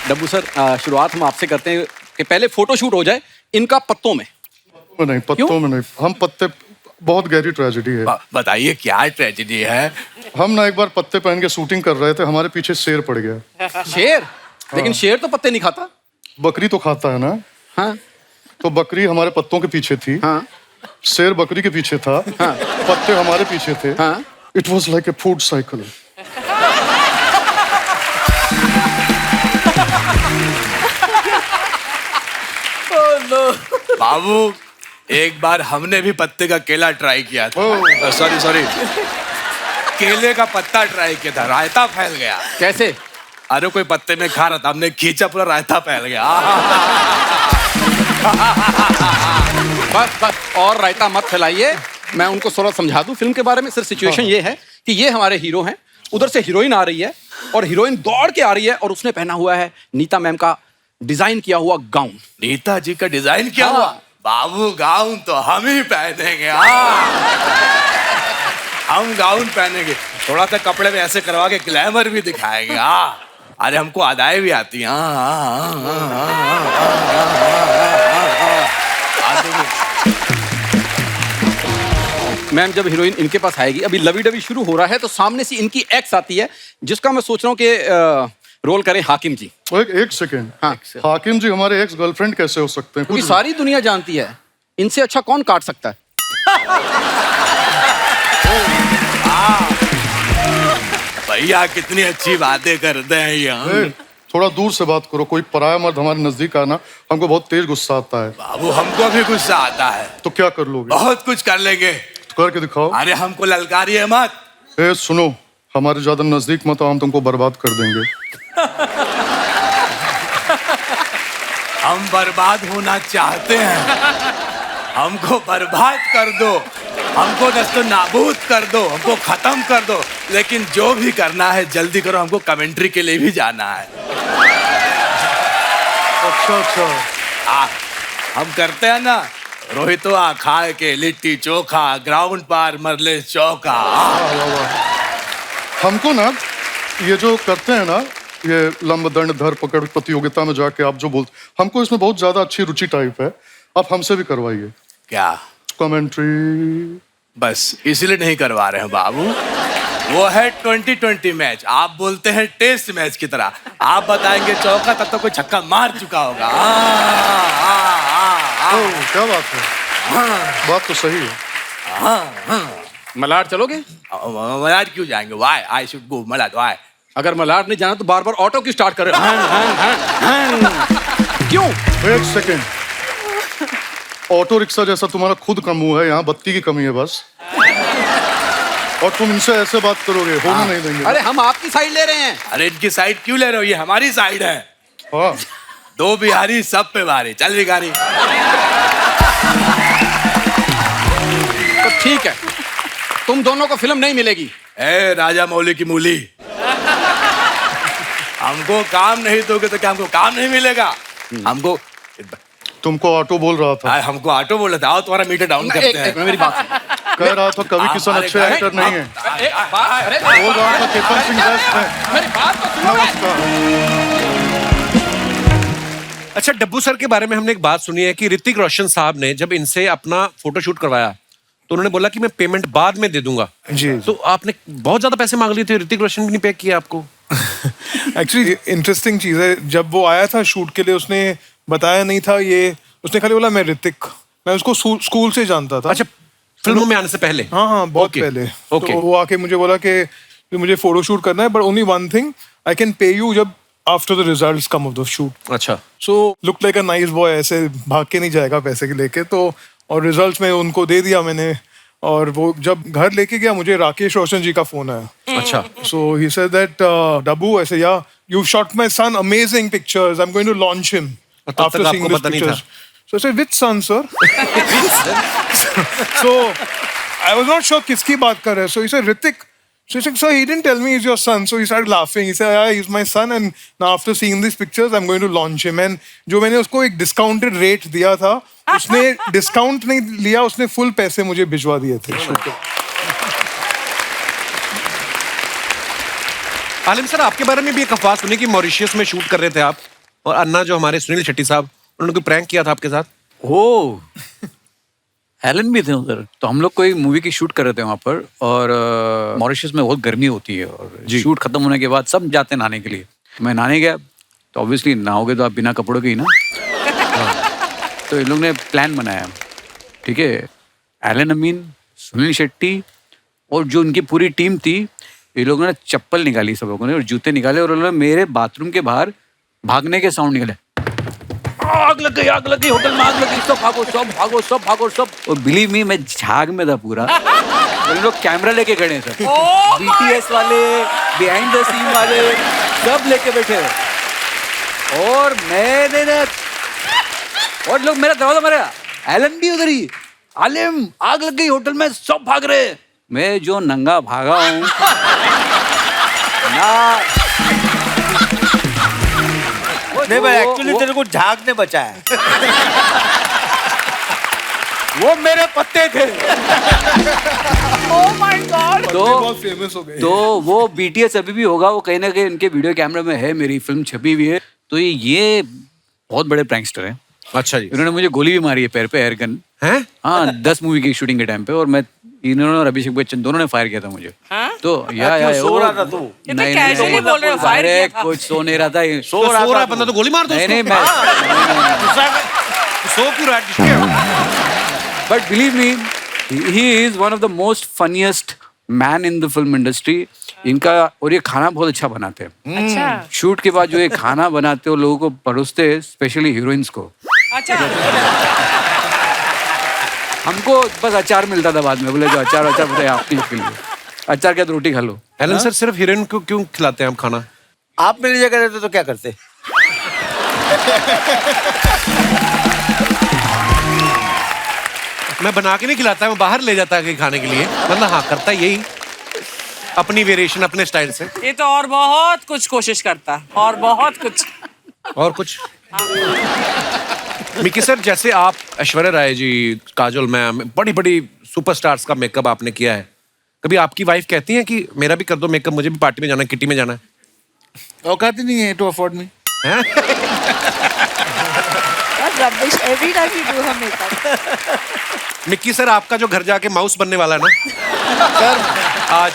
डब्बू सर शुरुआत हम आपसे करते हैं कि पहले फोटो शूट हो जाए इनका पत्तों में। नहीं, पत्तों में नहीं, हम पत्ते, बहुत गहरी ट्रेजेडी है। बताइए क्या ट्रेजेडी है? हम ना एक बार पत्ते पहन के शूटिंग कर रहे थे, हमारे पीछे शेर पड़ गया। शेर? लेकिन शेर तो पत्ते नहीं खाता। बकरी तो खाता है ना। हाँ। तो बकरी हमारे पत्तों के पीछे थी। हाँ। शेर बकरी के पीछे था। हाँ। पत्ते हमारे पीछे थे। हाँ। It was like a food cycle. बाबू एक बार हमने भी पत्ते का केला ट्राई किया था। सॉरी केले का पत्ता ट्राई किया था, रायता फैल गया। कैसे? अरे कोई पत्ते में खा रहा था, हमने खींचा, पूरा रायता फैल गया। बस और रायता मत फैलाइए, मैं उनको थोड़ा समझा दूं फिल्म के बारे में। सर सिचुएशन ये है कि ये हमारे हीरो हैं, उधर से हीरोइन आ रही है और हीरोइन दौड़ के आ रही है और उसने पहना हुआ है नीता मैम का डिजाइन किया हुआ गाउन। नीता जी का डिजाइन किया हुआ? बाबू गाउन तो हम ही पहनेंगे। हम गाउन पहनेंगे, थोड़ा सा कपड़े में ऐसे करवा के ग्लैमर भी दिखाएंगे। अरे हमको अदाएं भी आती हैं। मैम जब हीरोइन इनके पास आएगी, अभी लवी डवी शुरू हो रहा है तो सामने से इनकी एक्स आती है जिसका मैं सोच रहा हूँ कि रोल करें हाकिम जी। एक सेकेंड। हाँ। हाकिम जी हमारे एक्स गर्लफ्रेंड कैसे हो सकते हैं? क्योंकि सारी दुनिया जानती है, इनसे अच्छा कौन काट सकता है। भैया कितनी अच्छी बातें करते हैं ये। थोड़ा दूर से बात करो, कोई पराया मर्द हमारे नजदीक आना, हमको बहुत तेज गुस्सा आता है। बाबू हमको भी गुस्सा आता है। तो क्या कर लोगे? बहुत कुछ कर लेंगे। तो करके दिखाओ। अरे हमको ललकारिए मत। सुनो, हमारे ज्यादा नजदीक मत आओ, हम तुमको बर्बाद कर देंगे। हम बर्बाद होना चाहते हैं, हमको बर्बाद कर दो, हमको दस्तो नाबूद कर दो, हमको खत्म कर दो, लेकिन जो भी करना है जल्दी करो, हमको कमेंट्री के लिए भी जाना है। अच्छा। हम करते हैं ना, रोहितवा खाए के लिट्टी चोखा, ग्राउंड पर मरले चौका। हमको ना ये जो करते हैं ना, ये लंब दंड धर पकड़ प्रतियोगिता में जाके आप जो बोलते, हमको इसमें बहुत ज्यादा अच्छी रुचि टाइप है, आप हमसे भी करवाइए। क्या? कमेंट्री। बस इसीलिए नहीं करवा रहे हैं बाबू, वो है 2020 मैच, आप बोलते हैं टेस्ट मैच की तरह। आप बताएंगे चौका, तब तो कोई छक्का मार चुका होगा। क्या बात है? बात तो सही है। मलाड चलोगे? मलाड क्यों जाएंगे? Why I should go Malad, why? अगर मलाड नहीं जाना तो बार बार ऑटो क्यों स्टार्ट कर रहे हो? क्यों? एक सेकेंड, ऑटो रिक्शा जैसा तुम्हारा खुद का मुंह है, यहाँ बत्ती की कमी है बस। और तुम इनसे ऐसे बात करोगे, होने नहीं देंगे। अरे हम आपकी साइड ले रहे हैं। अरे इनकी साइड क्यों ले रहे हो? ये हमारी साइड है। हाँ। दो बिहारी सब पे भारी। चल भिखारी। तो ठीक है, तुम दोनों को फिल्म नहीं मिलेगी। ए राजा मौली की मूली, हमको काम नहीं दोगे तो क्या हमको काम नहीं मिलेगा? हमको तुमको ऑटो बोल रहा था। हमको ऑटो बोल रहा था। आओ तुम्हारा मीटर डाउन करते हैं। मेरी बात कह रहा था कवि किशन अच्छे एक्टर नहीं है। बोल रहा था केतन सिंह बेस्ट है। मेरी बात तो सुनो। नमस्कार। अच्छा, डब्बू सर के बारे में हमने एक बात सुनी है कि ऋतिक रोशन साहब ने जब इनसे अपना फोटोशूट करवाया तो उन्होंने बोला कि मैं पेमेंट बाद में दे दूंगा। जी। तो आपने बहुत ज्यादा पैसे मांग लिए थे, ऋतिक रोशन भी नहीं पे किया आपको? एक्चुअली इंटरेस्टिंग चीज है, जब वो आया था शूट के लिए उसने बताया नहीं था ये, उसने खाली बोला मैं ऋतिक। मैं उसको स्कूल से जानता था। अच्छा, फिल्मों में आने से पहले? हाँ, बहुत पहले। तो वो आके मुझे बोला कि मुझे फोटोशूट करना है, but only one thing, I can pay you जब after the results come off the shoot. अच्छा। So look like a nice boy, ऐसे भाग के नहीं जाएगा पैसे के लेके। तो और रिजल्ट्स में उनको दे दिया मैंने, और वो जब घर लेके गया मुझे राकेश रोशन जी का फोन आया। अच्छा। सो he said that Dabboo says, yeah you shot my son amazing pictures, I am going to launch him after seeing this pictures. So I said which son sir? So I was not sure किसकी बात कर रहे हैं। So he said Hrithik. So he said, sir, he didn't tell me he's your son. So he started laughing. He said, yeah, he's my son, and now after seeing these pictures, I'm going to launch him. And जो मैंने उसको एक discounted rate दिया था, उसने discount नहीं लिया, उसने full पैसे मुझे भिजवा दिए थे। आलिम सर, आपके बारे में भी एक अफवाह सुनी कि मॉरिशियस में शूट कर रहे थे आप, और अन्ना जो हमारे सुनील शेट्टी साहब, उन्होंने कोई प्रैंक किया था आपके साथ? ओह, एलन भी थे उधर। तो हम लोग कोई मूवी की शूट कर रहे थे वहाँ पर, और मॉरिशस में बहुत गर्मी होती है, और शूट खत्म होने के बाद सब जाते हैं नहाने के लिए। मैं नहाने गया तो ऑब्वियसली नहाओगे तो आप बिना कपड़ों के ही ना। तो इन लोग ने प्लान बनाया, ठीक है, एलन अमीन, सुनील शेट्टी और जो उनकी पूरी टीम थी, ये लोगों ने चप्पल निकाली सब लोगों ने, और जूते निकाले, और उन्होंने मेरे बाथरूम के बाहर भागने के साउंड निकाले। आग लग गई, होटल में आग लग गई, सब भागो, सब भागो, सब भागो, सब। और बिलीव मी, मैं झाग में था पूरा। और लोग कैमरा लेके खड़े हैं सर, BTS वाले, बिहाइंड द सीन वाले, सब लेके बैठे हैं। और मैंने ना, और लोग मेरा दरवाजा मारा, एलन भी उधर ही, आलिम आग लग गई होटल में, सब भाग रहे। मैं जो नंगा भागा हूँ ना, नहीं भाई, एक्चुअली तेरे को झाग ने बचाया। वो मेरे पत्ते थे। Oh my God. बहुत फेमस हो गए। तो वो BTS अभी भी होगा, वो कहीं ना कहीं उनके वीडियो कैमरे में है, मेरी फिल्म छपी हुई है। तो ये बहुत बड़े प्रैंकस्टर हैं। अच्छा जी। इन्होंने मुझे गोली भी मारी है पैर पे, एयर गन है। हाँ, 10 मूवी की शूटिंग के टाइम पे, और मैं, इन्होंने और अभिषेक बच्चन दोनों ने फायर किया था मुझे। तो या सो रहा था तू? नहीं, कुछ सो नहीं रहा था। सो रहा है बंदा तो गोली मार दो। नहीं, मैं सो क्यों रहा है? But believe me, he is one of the most funniest man in the film industry. इनका, और ये खाना बहुत अच्छा बनाते हैं। अच्छा। शूट के बाद जो ये खाना बनाते हो, लोगों को परोसते हैं, स्पेशली हीरोइंस को। अच्छा। हमको बस अचार मिलता था बाद में, बोले जो अचार बताया आपके लिए, अचार क्या तो रोटी खा लो। एलन सर, सिर्फ हीरोइन को क्यों खिलाते हैं आप खाना? आप मेरी जगह रहते तो क्या करते? मैं बना के नहीं खिलाता, मैं बाहर ले जाता है खाने के लिए। मतलब हाँ, करता यही, अपनी वेरिएशन, अपने स्टाइल से। ये तो और बहुत कुछ कोशिश करता, और बहुत कुछ। और कुछ मिकी सर, जैसे आप ऐश्वर्या राय जी, काजोल मैम, बड़ी बड़ी सुपरस्टार्स का मेकअप आपने किया है, कभी आपकी वाइफ कहती है कि मेरा भी कर दो मेकअप, मुझे भी पार्टी में जाना है, किटी में जाना है? औकात ही नहीं है to afford me. Rubbish. Every time you do her makeup. Mickey sir, आपका जो घर जाके माउस बनने वाला है ना सर, आज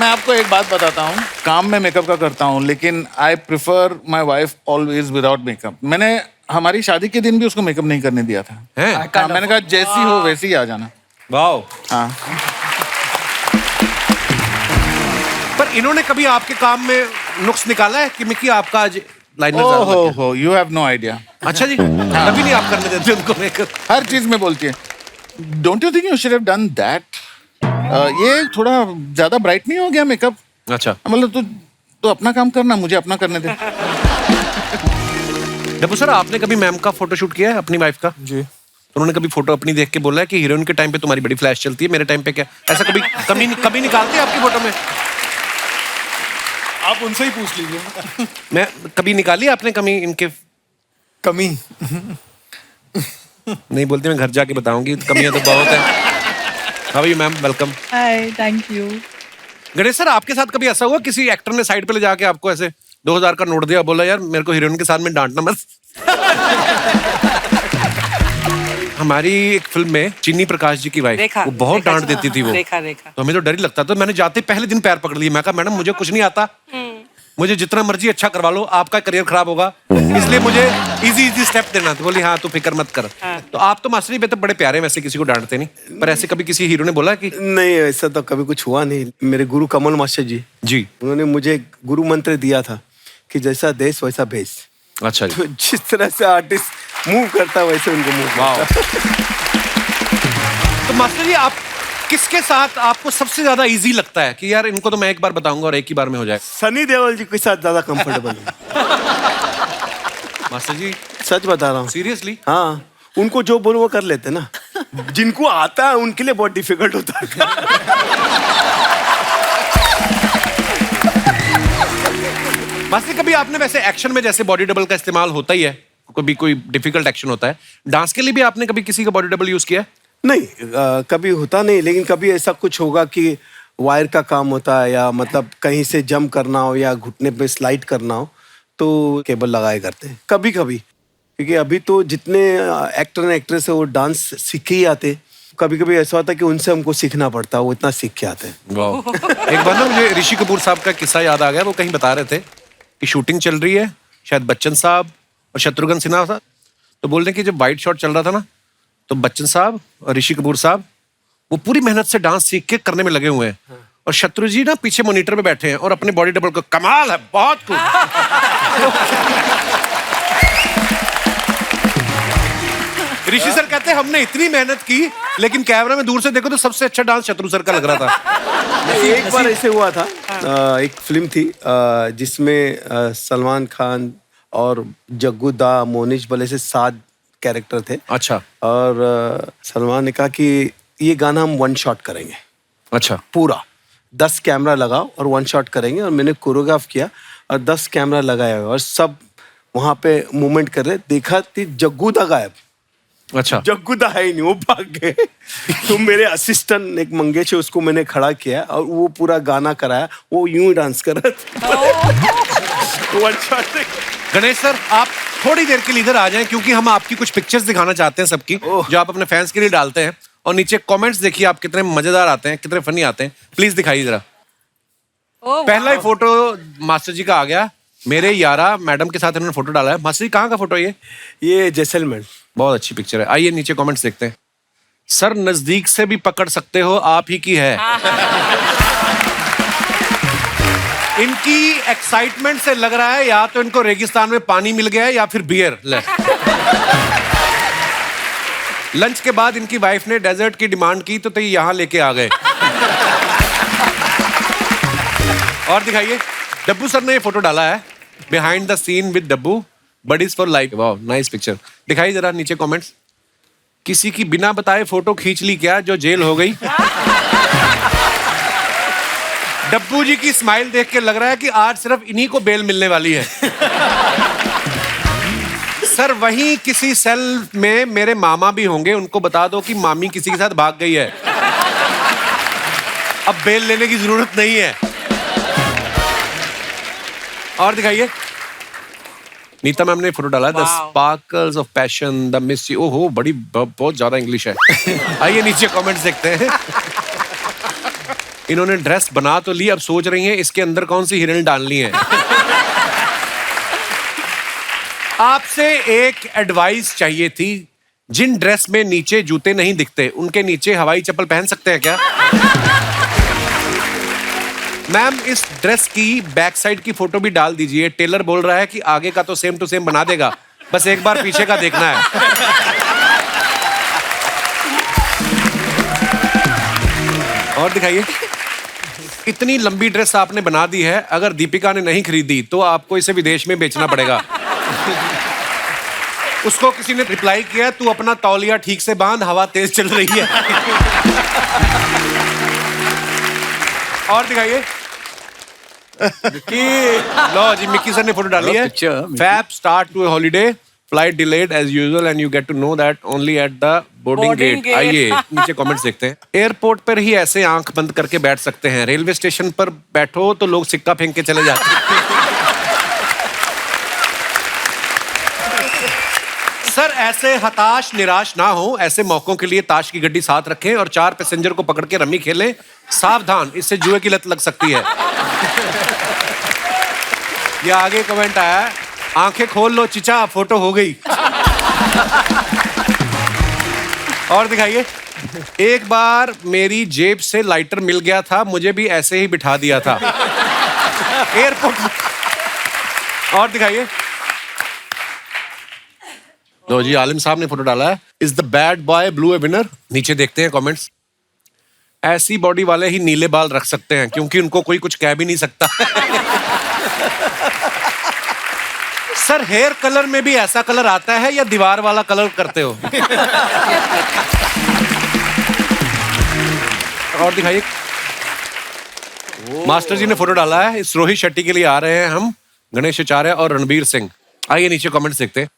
मैं आपको एक बात बताता हूँ, काम में मेकअप का करता हूँ, लेकिन I prefer my wife always without makeup. मैंने हमारी शादी के दिन भी उसको मेकअप नहीं करने दिया था। मैंने कहा जैसी हो वैसी ही आ जाना। वाओ। हाँ। पर इन्होंने कभी आपके काम में नुक्स निकाला है कि मिकी आपका आज लाइनर ओ ज्यादा लग गया? हो यू हैव नो आइडिया। अच्छा जी, कभी नहीं आप करने देते उनको मेकअप? हर चीज में बोलती है don't you think you should have done that. ये थोड़ा ज्यादा ब्राइट नहीं हो गया मेकअप? अच्छा, मतलब तू अपना काम करना, मुझे अपना करने दे। डब्बू सर, आपने कभी मैम का फोटोशूट किया है अपनी वाइफ का? जी। उन्होंने कभी फोटो अपनी देख के बोला है कि हीरोइन के टाइम पे तुम्हारी बड़ी फ्लैश चलती है, मेरे टाइम पे क्या? ऐसा कभी निकालते हैं आपकी फोटो में? आप उनसे ही पूछ लीजिए। मैं कभी निकाली आपने कमी इनके? कमी नहीं बोलती, मैं घर जाके बताऊंगी, कमियां तो बहुत है। How you ma'am, welcome. Hi, thank you. Ganesh sir, आपके साथ कभी ऐसा हुआ किसी एक्टर ने साइड पे ले जाके आपको ऐसे 2000 का नोट दिया, बोला यार मेरे को हीरोइन के साथ में डांटना मत? हमारी एक फिल्म में चिन्नी प्रकाश जी की वाइफ, वो बहुत डांट देती थी वो, देखा। तो हमें तो डर ही लगता था। मैंने जाते पहले दिन पैर पकड़ लिए, मैं कहा मैडम मुझे कुछ नहीं आता, मुझे जितना मर्जी अच्छा करवा लो, आपका करियर खराब होगा, इसलिए मुझे इजी स्टेप देना। तो बोली हाँ तू फिक्र मत कर। तो आप तो मास्टर जी तो बड़े प्यारे, वैसे किसी को डांटते नहीं, पर ऐसे कभी किसी हीरो ने बोला कि? नहीं, ऐसा तो कभी कुछ हुआ नहीं। मेरे गुरु कमल मास्टर जी, उन्होंने मुझे गुरु मंत्र दिया था कि जैसा देश वैसा भेष। अच्छा जी। तो जिस तरह से आर्टिस्ट मूव करता है वैसे उनको मूव करता। तो मास्टर जी, आप किसके साथ आपको सबसे ज्यादा इजी लगता है कि यार इनको तो मैं एक बार बताऊंगा और एक ही बार में हो जाए? सनी देओल जी के साथ ज्यादा कंफर्टेबल है। मास्टर जी सच बता रहा हूँ, सीरियसली? हाँ, उनको जो बोलो वो कर लेते ना। जिनको आता है उनके लिए बहुत डिफिकल्ट होता है। मास्टर जी, कभी आपने वैसे एक्शन में जैसे बॉडी डबल का इस्तेमाल होता ही है, कभी कोई डिफिकल्ट एक्शन होता है, डांस के लिए भी आपने कभी किसी का बॉडी डबल यूज किया है? नहीं, कभी होता नहीं, लेकिन कभी ऐसा कुछ होगा कि वायर का काम होता है या मतलब कहीं से जंप करना हो या घुटने पे स्लाइड करना हो तो केबल लगाए करते हैं कभी कभी। क्योंकि अभी तो जितने एक्टर एंड एक्ट्रेस है वो डांस सीख ही आते, कभी कभी ऐसा होता है कि उनसे हमको सीखना पड़ता है, वो इतना सीख के आते हैं। वाह। एक बार ना मुझे ऋषि कपूर साहब का किस्सा याद आ गया, वो कहीं बता रहे थे कि शूटिंग चल रही है, शायद बच्चन साहब और शत्रुघ्न सिन्हा था, तो बोल रहे कि जब वाइट शॉट चल रहा था ना, तो बच्चन साहब और ऋषि कपूर साहब वो पूरी मेहनत से डांस सीख के करने में लगे हुए हैं, और शत्रु जी ना पीछे मॉनिटर पे बैठे हैं और अपने बॉडी डबल को, कमाल है, बहुत कुछ। ऋषि सर कहते हैं हमने इतनी मेहनत की, लेकिन कैमरा में दूर से देखो तो सबसे अच्छा डांस शत्रु सर का लग रहा था। एक बार ऐसे हुआ था, एक फिल्म थी जिसमें सलमान खान और जग्गू दा, मोनिश बले से 7 कैरेक्टर थे। अच्छा। और सलमान ने कहा कि ये गाना हम 1 शॉट करेंगे। अच्छा। पूरा 10 कैमरा लगाओ और 1 शॉट करेंगे, और मैंने कोरियोग्राफ किया और 10 कैमरा लगाया और सब वहां पे मूवमेंट कर रहे, देखा थी जग्गू दा गायब। अच्छा। जग्गू दा है ही नहीं, वो भाग गए। तो मेरे असिस्टेंट एक मंगेश है, उसको मैंने खड़ा किया और वो पूरा गाना कराया, वो यूं ही डांस कर रहा था। 1 शॉट। गणेश सर, आप थोड़ी देर के लिए इधर आ जाएं, क्योंकि हम आपकी कुछ पिक्चर्स दिखाना चाहते हैं सबकी, जो आप अपने फैंस के लिए डालते हैं, और नीचे कमेंट्स देखिए आप कितने मजेदार आते हैं, कितने फनी आते हैं। प्लीज दिखाइए जरा। पहला ही फोटो मास्टर जी का आ गया, मेरे यारा मैडम के साथ इन्होंने फोटो डाला है। मास्टर जी कहाँ का फोटो है ये जैसलमेर। बहुत अच्छी पिक्चर है। आइए नीचे कमेंट्स देखते हैं। सर नजदीक से भी पकड़ सकते हो, आप ही की है। इनकी एक्साइटमेंट से लग रहा है या तो इनको रेगिस्तान में पानी मिल गया है या फिर बियर। लंच के बाद इनकी वाइफ ने डेजर्ट की डिमांड की तो ये यहां लेके आ गए। और दिखाइए, डब्बू सर ने ये फोटो डाला है, behind the scene with Dabboo, buddies for life. वाह, नाइस पिक्चर। दिखाइए जरा नीचे कमेंट्स। किसी की बिना बताए फोटो खींच ली क्या जो जेल हो गई? डब्बू जी की स्माइल देख के लग रहा है कि आज सिर्फ इन्हीं को बेल मिलने वाली है। सर वहीं किसी सेल में मेरे मामा भी होंगे, उनको बता दो कि मामी किसी के साथ भाग गई है, अब बेल लेने की जरूरत नहीं है। और दिखाइए, नीता मैम ने फोटो डाला, the sparkles of passion, the mystery. ओहो, बड़ी बहुत ज्यादा इंग्लिश है। आइए नीचे कमेंट्स देखते हैं। इन्होंने ड्रेस बना तो ली, अब सोच रही हैं इसके अंदर कौन सी हीरोइन डालनी है। आपसे एक एडवाइस चाहिए थी, जिन ड्रेस में नीचे जूते नहीं दिखते उनके नीचे हवाई चप्पल पहन सकते हैं क्या? मैम इस ड्रेस की बैक साइड की फोटो भी डाल दीजिए। टेलर बोल रहा है कि आगे का तो सेम टू सेम बना देगा, बस एक बार पीछे का देखना है। और दिखाइए। इतनी लंबी ड्रेस आपने बना दी है, अगर दीपिका ने नहीं खरीदी तो आपको इसे विदेश में बेचना पड़ेगा। उसको किसी ने रिप्लाई किया, तू अपना तौलिया ठीक से बांध, हवा तेज चल रही है। और दिखाइए। लो जी, मिक्की सर ने फोटो डाली है। Fab start to holiday, flight delayed as usual and you get to know that only at the boarding gate. आइए नीचे कमेंट्स देखते हैं। एयरपोर्ट पर ही ऐसे आंख बंद करके बैठ सकते हैं, रेलवे स्टेशन पर बैठो तो लोग सिक्का फेंक के चले जाते हैं। सर ऐसे हताश निराश ना हो, ऐसे मौकों के लिए ताश की गड्डी साथ रखें और 4 पैसेंजर को पकड़ के रम्मी खेलें। सावधान, इससे जुए की लत लग सकती है। ये आगे कमेंट आया है, आंखें खोल लो चिचा, फोटो हो गई। और दिखाइए। एक बार मेरी जेब से लाइटर मिल गया था, मुझे भी ऐसे ही बिठा दिया था एयरपोर्ट। और दिखाइए। लो जी, आलिम साहब ने फोटो डाला है। Is the bad boy blue A winner? नीचे देखते हैं कमेंट्स। ऐसी बॉडी वाले ही नीले बाल रख सकते हैं क्योंकि उनको कोई कुछ कह भी नहीं सकता। सर हेयर कलर में भी ऐसा कलर आता है या दीवार वाला कलर करते हो? और दिखाइए। मास्टर जी ने फोटो डाला है। इस रोहित शेट्टी के लिए आ रहे हैं हम, गणेश आचार्य और रणवीर सिंह। आइए नीचे कमेंट्स देखते हैं।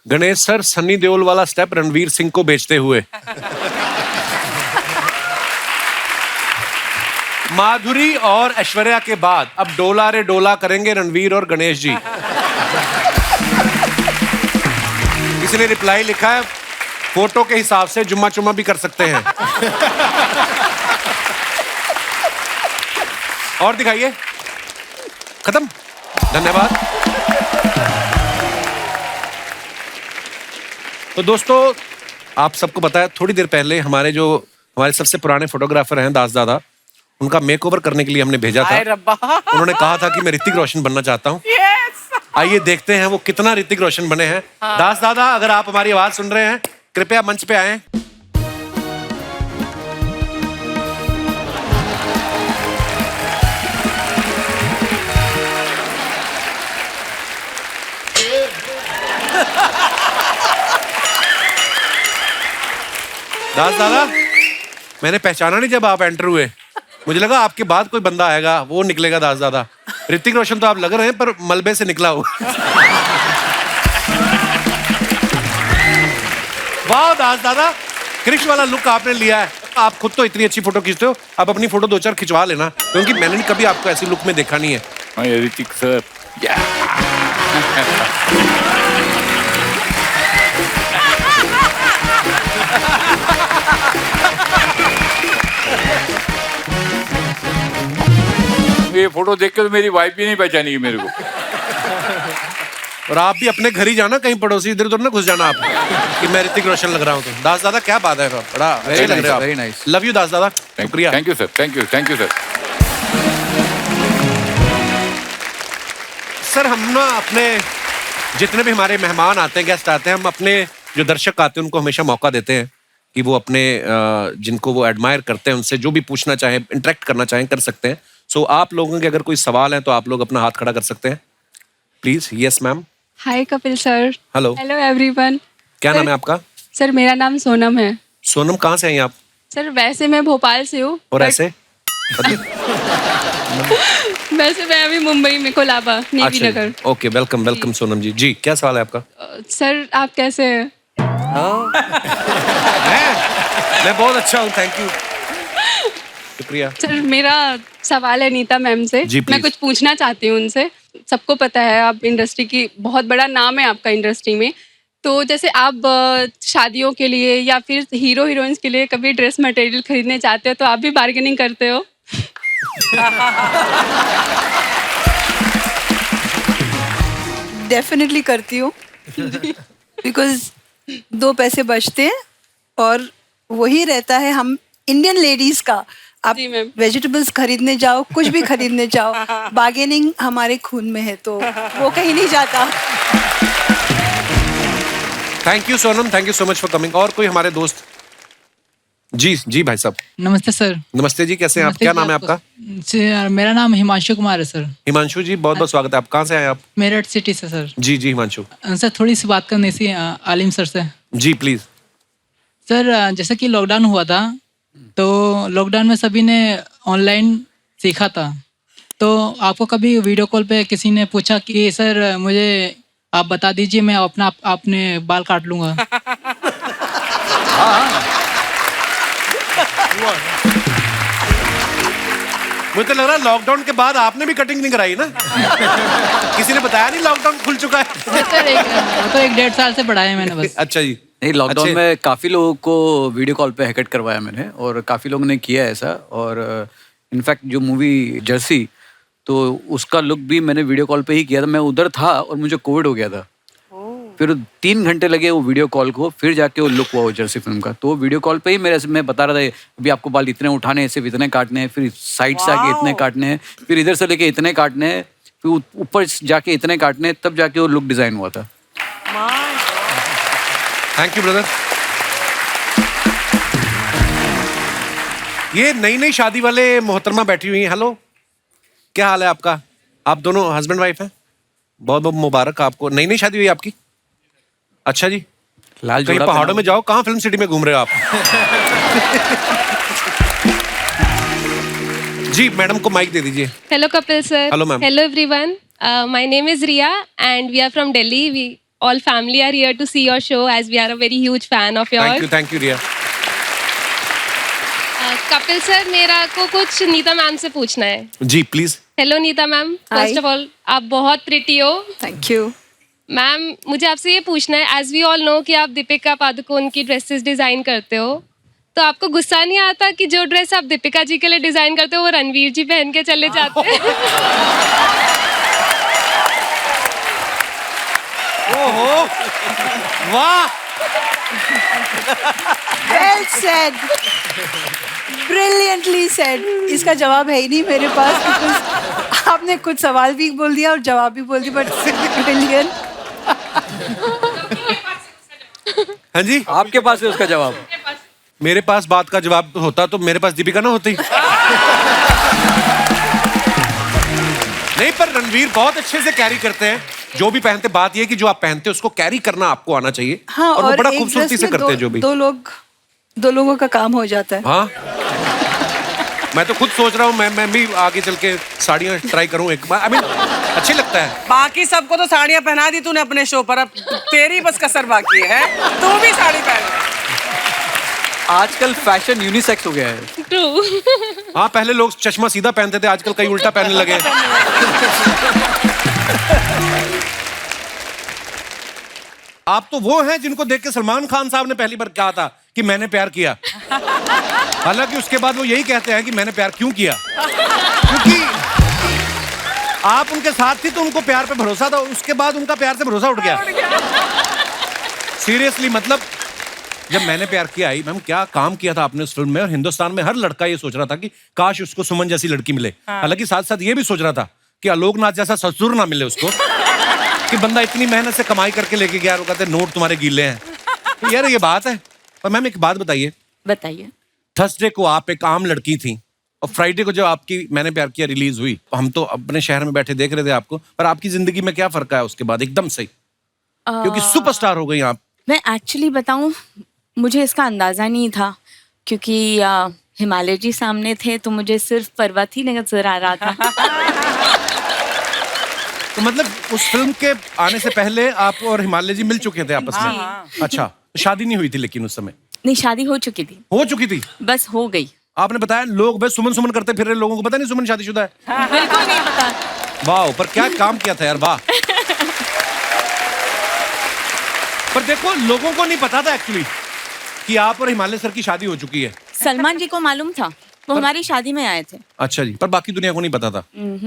गणेश सर, सन्नी देओल वाला स्टेप रणवीर सिंह को बेचते हुए। माधुरी और ऐश्वर्या के बाद अब डोला रे डोला करेंगे रणवीर और गणेश जी। किसी ने रिप्लाई लिखा है, फोटो के हिसाब से जुम्मा चुम्मा भी कर सकते हैं। और दिखाइए। खत्म, धन्यवाद। तो दोस्तों, आप सबको पता है थोड़ी देर पहले हमारे सबसे पुराने फोटोग्राफर हैं दास दादा, उनका मेकओवर करने के लिए हमने भेजा था। उन्होंने कहा था कि मैं ऋतिक रोशन बनना चाहता हूँ। आइए देखते हैं वो कितना ऋतिक रोशन बने हैं। दास दादा, अगर आप हमारी आवाज सुन रहे हैं, कृपया मंच पे आएं। दास दादा, मैंने पहचाना नहीं जब आप एंटर हुए, मुझे लगा आपके बाद कोई बंदा आएगा, वो निकलेगा दास दादा। ऋतिक रोशन तो आप लग रहे हैं पर मलबे से निकला हो। वाह दास दादा, क्रिश वाला लुक आपने लिया है। आप खुद तो इतनी अच्छी फोटो खींचते हो, आप अपनी फोटो 2-4 खिंचवा लेना, क्योंकि मैंने कभी आपको ऐसी लुक में देखा नहीं है। ऋतिक सर, ये फोटो देख के तो मेरी वाइफ भी नहीं पहचानेगी मेरे को। और आप भी अपने घर ही जाना, कहीं पड़ोसी इधर उधर ना घुस जाना आप कि मैं ऋतिक रोशन लग रहा हूँ। तो दास दादा क्या बात है, बड़ा वेरी लग रहा है। वेरी नाइस, लव यू दास दादा, शुक्रिया। Thank you sir, thank you sir. Sir हम ना अपने जितने भी हमारे मेहमान आते हैं, गेस्ट आते हैं, हम अपने जो दर्शक आते हैं उनको हमेशा मौका देते हैं कि वो अपने जिनको वो एडमायर करते हैं उनसे जो भी पूछना चाहें, इंटरेक्ट करना चाहें, कर सकते हैं। सो आप लोगों के अगर कोई सवाल है तो आप लोग अपना हाथ खड़ा कर सकते हैं please. Yes ma'am. Hi Kapil sir. Hello. Hello everyone. क्या नाम है आपका? सर मेरा नाम सोनम है। सोनम, कहाँ से हैं आप? सर वैसे मैं भोपाल से हूँ। और ऐसे? वैसे मैं अभी मुंबई में, कोलाबा, नेवी नगर। ओके, वेलकम वेलकम सोनम जी। जी क्या सवाल है आपका? सर आप कैसे हैं? मैं बहुत अच्छा हूँ, थैंक यू, शुक्रिया। सर मेरा सवाल है नीता मैम से। मैं कुछ पूछना चाहती हूँ उनसे। सबको पता है आप इंडस्ट्री की, बहुत बड़ा नाम है आपका इंडस्ट्री में, तो जैसे आप शादियों के लिए या फिर हीरो हीरोइंस के लिए कभी ड्रेस मटेरियल खरीदने चाहते हो तो आप भी बार्गेनिंग करते हो? डेफिनेटली करती हूँ, बिकॉज 2 पैसे बचते हैं और वही रहता है हम इंडियन लेडीज का आप जी, मैम। वेजिटेबल्स खरीदने जाओ, कुछ भी खरीदने जाओ, बार्गेनिंग हमारे खून में है, तो वो कहीं नहीं जाता। Thank you Sonam, thank you so much for coming. और कोई हमारे दोस्त? जी जी भाई साहब। नमस्ते सर। नमस्ते जी, कैसे हैं आप? नमस्ते क्या जी, नाम है आपको- आपका? जी, मेरा नाम हिमांशु कुमार है सर। हिमांशु जी, बहुत बहुत स्वागत है। आप कहाँ से आए आप? मेरठ सिटी से सर। जी जी हिमांशु। सर थोड़ी सी बात करनी थी आलिम सर से। जी प्लीज। सर जैसे कि लॉकडाउन हुआ था, तो लॉकडाउन में सभी ने ऑनलाइन सीखा था, तो आपको कभी वीडियो कॉल पे किसी ने पूछा कि सर मुझे आप बता दीजिए, मैं अपने बाल काट लूंगा? मुझे तो लग रहा है लॉकडाउन के बाद आपने भी कटिंग नहीं कराई ना? किसी ने बताया नहीं लॉकडाउन खुल चुका है? सर वो तो 1-1.5 साल से बढ़ाया मैंने बस। अच्छा जी। नहीं, लॉकडाउन अच्छे। में काफ़ी लोगों को वीडियो कॉल पे हैकेट करवाया मैंने, और काफ़ी लोगों ने किया ऐसा। और इनफैक्ट जो मूवी जर्सी, तो उसका लुक भी मैंने वीडियो कॉल पे ही किया था। मैं उधर था और मुझे कोविड हो गया था, फिर 3 घंटे लगे वो वीडियो कॉल को, फिर जाके वो लुक हुआ वो जर्सी फिल्म का। तो वो वीडियो कॉल पे ही मैं बता रहा था, अभी आपको बाल इतने उठाने हैं, सिर्फ इतने काटने हैं, फिर साइड से आके इतने काटने हैं, फिर इधर से लेके इतने काटने हैं, फिर ऊपर जाके इतने काटने हैं, तब जाके वो लुक डिज़ाइन हुआ था। Thank you brother. ये नई नई शादी वाले मोहतरमा बैठी हुई हैं। हेलो, क्या हाल है आपका? आप दोनों हस्बैंड वाइफ हैं? बहुत बहुत मुबारक आपको। नई नई शादी हुई है आपकी? अच्छा जी। लाल कहीं जोड़ा पहाड़ों पहना में जाओ, कहाँ फिल्म सिटी में घूम रहे हो आप? जी मैडम को माइक दे दीजिए। Hello, Kapil sir. Hello, ma'am. Hello, everyone. My name is Ria, and we are from Delhi. We all family are here to see your show, as we are a very huge fan of yours. Thank you Riya. Kapil sir, मेरा को कुछ Neeta ma'am से पूछना है। जी please. Hello Neeta ma'am, first of all आप बहुत pretty हो। थैंक यू मैम, मुझे आपसे ये पूछना है, एज वी ऑल नो कि आप दीपिका पादुकोण की ड्रेसेस डिजाइन करते हो, तो आपको गुस्सा नहीं आता कि जो ड्रेस आप दीपिका जी के लिए डिजाइन करते हो वो रणवीर जी पहन के चले जाते हैं? ओहो, वाह, वेल सेड, ब्रिलियंटली सेड। इसका जवाब है ही नहीं मेरे पास, because आपने कुछ सवाल भी बोल दिया और जवाब भी बोल दिया, बट ब्रिलियंट। हाँ जी, आपके पास है उसका जवाब? मेरे पास बात का जवाब होता तो मेरे पास दीपिका ना होती। नहीं, पर रणवीर बहुत अच्छे से कैरी करते हैं जो भी पहनते। बात ये कि जो आप पहनते हैं उसको कैरी करना आपको आना चाहिए। हाँ, और वो बड़ा एक खूबसूरती ड्रेस से में करते हैं जो भी। दो लोगों का काम हो जाता है। हाँ, मैं तो खुद सोच रहा हूँ मैं भी आगे चल के साड़ियाँ ट्राई करूँ एक बार। I mean, अच्छी लगता है। बाकी सबको तो साड़ियाँ पहना दी तूने अपने शो पर, अब तेरी बस कसर बाकी है। तू भी साड़ी पहन। आजकल फैशन यूनिसेक्स हो गया है। ट्रू। हाँ, पहले लोग चश्मा सीधा पहनते थे, आजकल कई उल्टा पहनने लगे। आप तो वो हैं जिनको देख के सलमान खान साहब ने पहली बार कहा था कि मैंने प्यार किया। हालांकि उसके बाद वो यही कहते हैं कि मैंने प्यार क्यों किया, क्योंकि आप उनके साथ थी तो उनको प्यार पे भरोसा था, उसके बाद उनका प्यार से भरोसा उठ गया। सीरियसली, मतलब जब मैंने प्यार किया आई, मैम क्या काम किया था आपने उस फिल्म में। और हिंदुस्तान में हर लड़का ये सोच रहा था कि काश उसको सुमन जैसी लड़की मिले। हालांकि साथ साथ ये भी सोच रहा था कि आलोकनाथ जैसा ससुर ना मिले उसको, कि बंदा इतनी मेहनत से कमाई करके लेके गया, वो कहते नोट तुम्हारे गीले हैं। तो यार ये बात है। और मैम एक बात बताइए, थर्सडे को आप एक आम लड़की थी और फ्राइडे को जब आपकी मैंने प्यार किया रिलीज हुई, हम तो अपने शहर में बैठे देख रहे थे आपको, पर आपकी जिंदगी में क्या फर्क आया उसके बाद एकदम से, क्योंकि सुपरस्टार हो गई आप। मैं एक्चुअली बताऊं, मुझे इसका अंदाजा नहीं था, क्योंकि हिमालय जी सामने थे तो मुझे सिर्फ पर्वत ही नजर आ रहा था। तो मतलब उस फिल्म के आने से पहले आप और हिमालय जी मिल चुके थे आपस में? अच्छा, तो शादी नहीं हुई थी लेकिन उस समय? नहीं, शादी हो चुकी थी। हो चुकी थी? बस हो गई। आपने बताया लोग बस सुमन सुमन करते फिर रहे, लोगों को पता नहीं सुमन शादीशुदा है। बिल्कुल नहीं पता। वाह, पर क्या काम किया था यार, वाह। पर देखो, लोगों को नहीं पता था एक्चुअली कि आप और हिमालय सर की शादी हो चुकी है। सलमान जी को मालूम था, वो हमारी शादी में आए थे। अच्छा जी, पर बाकी दुनिया को नहीं पता था।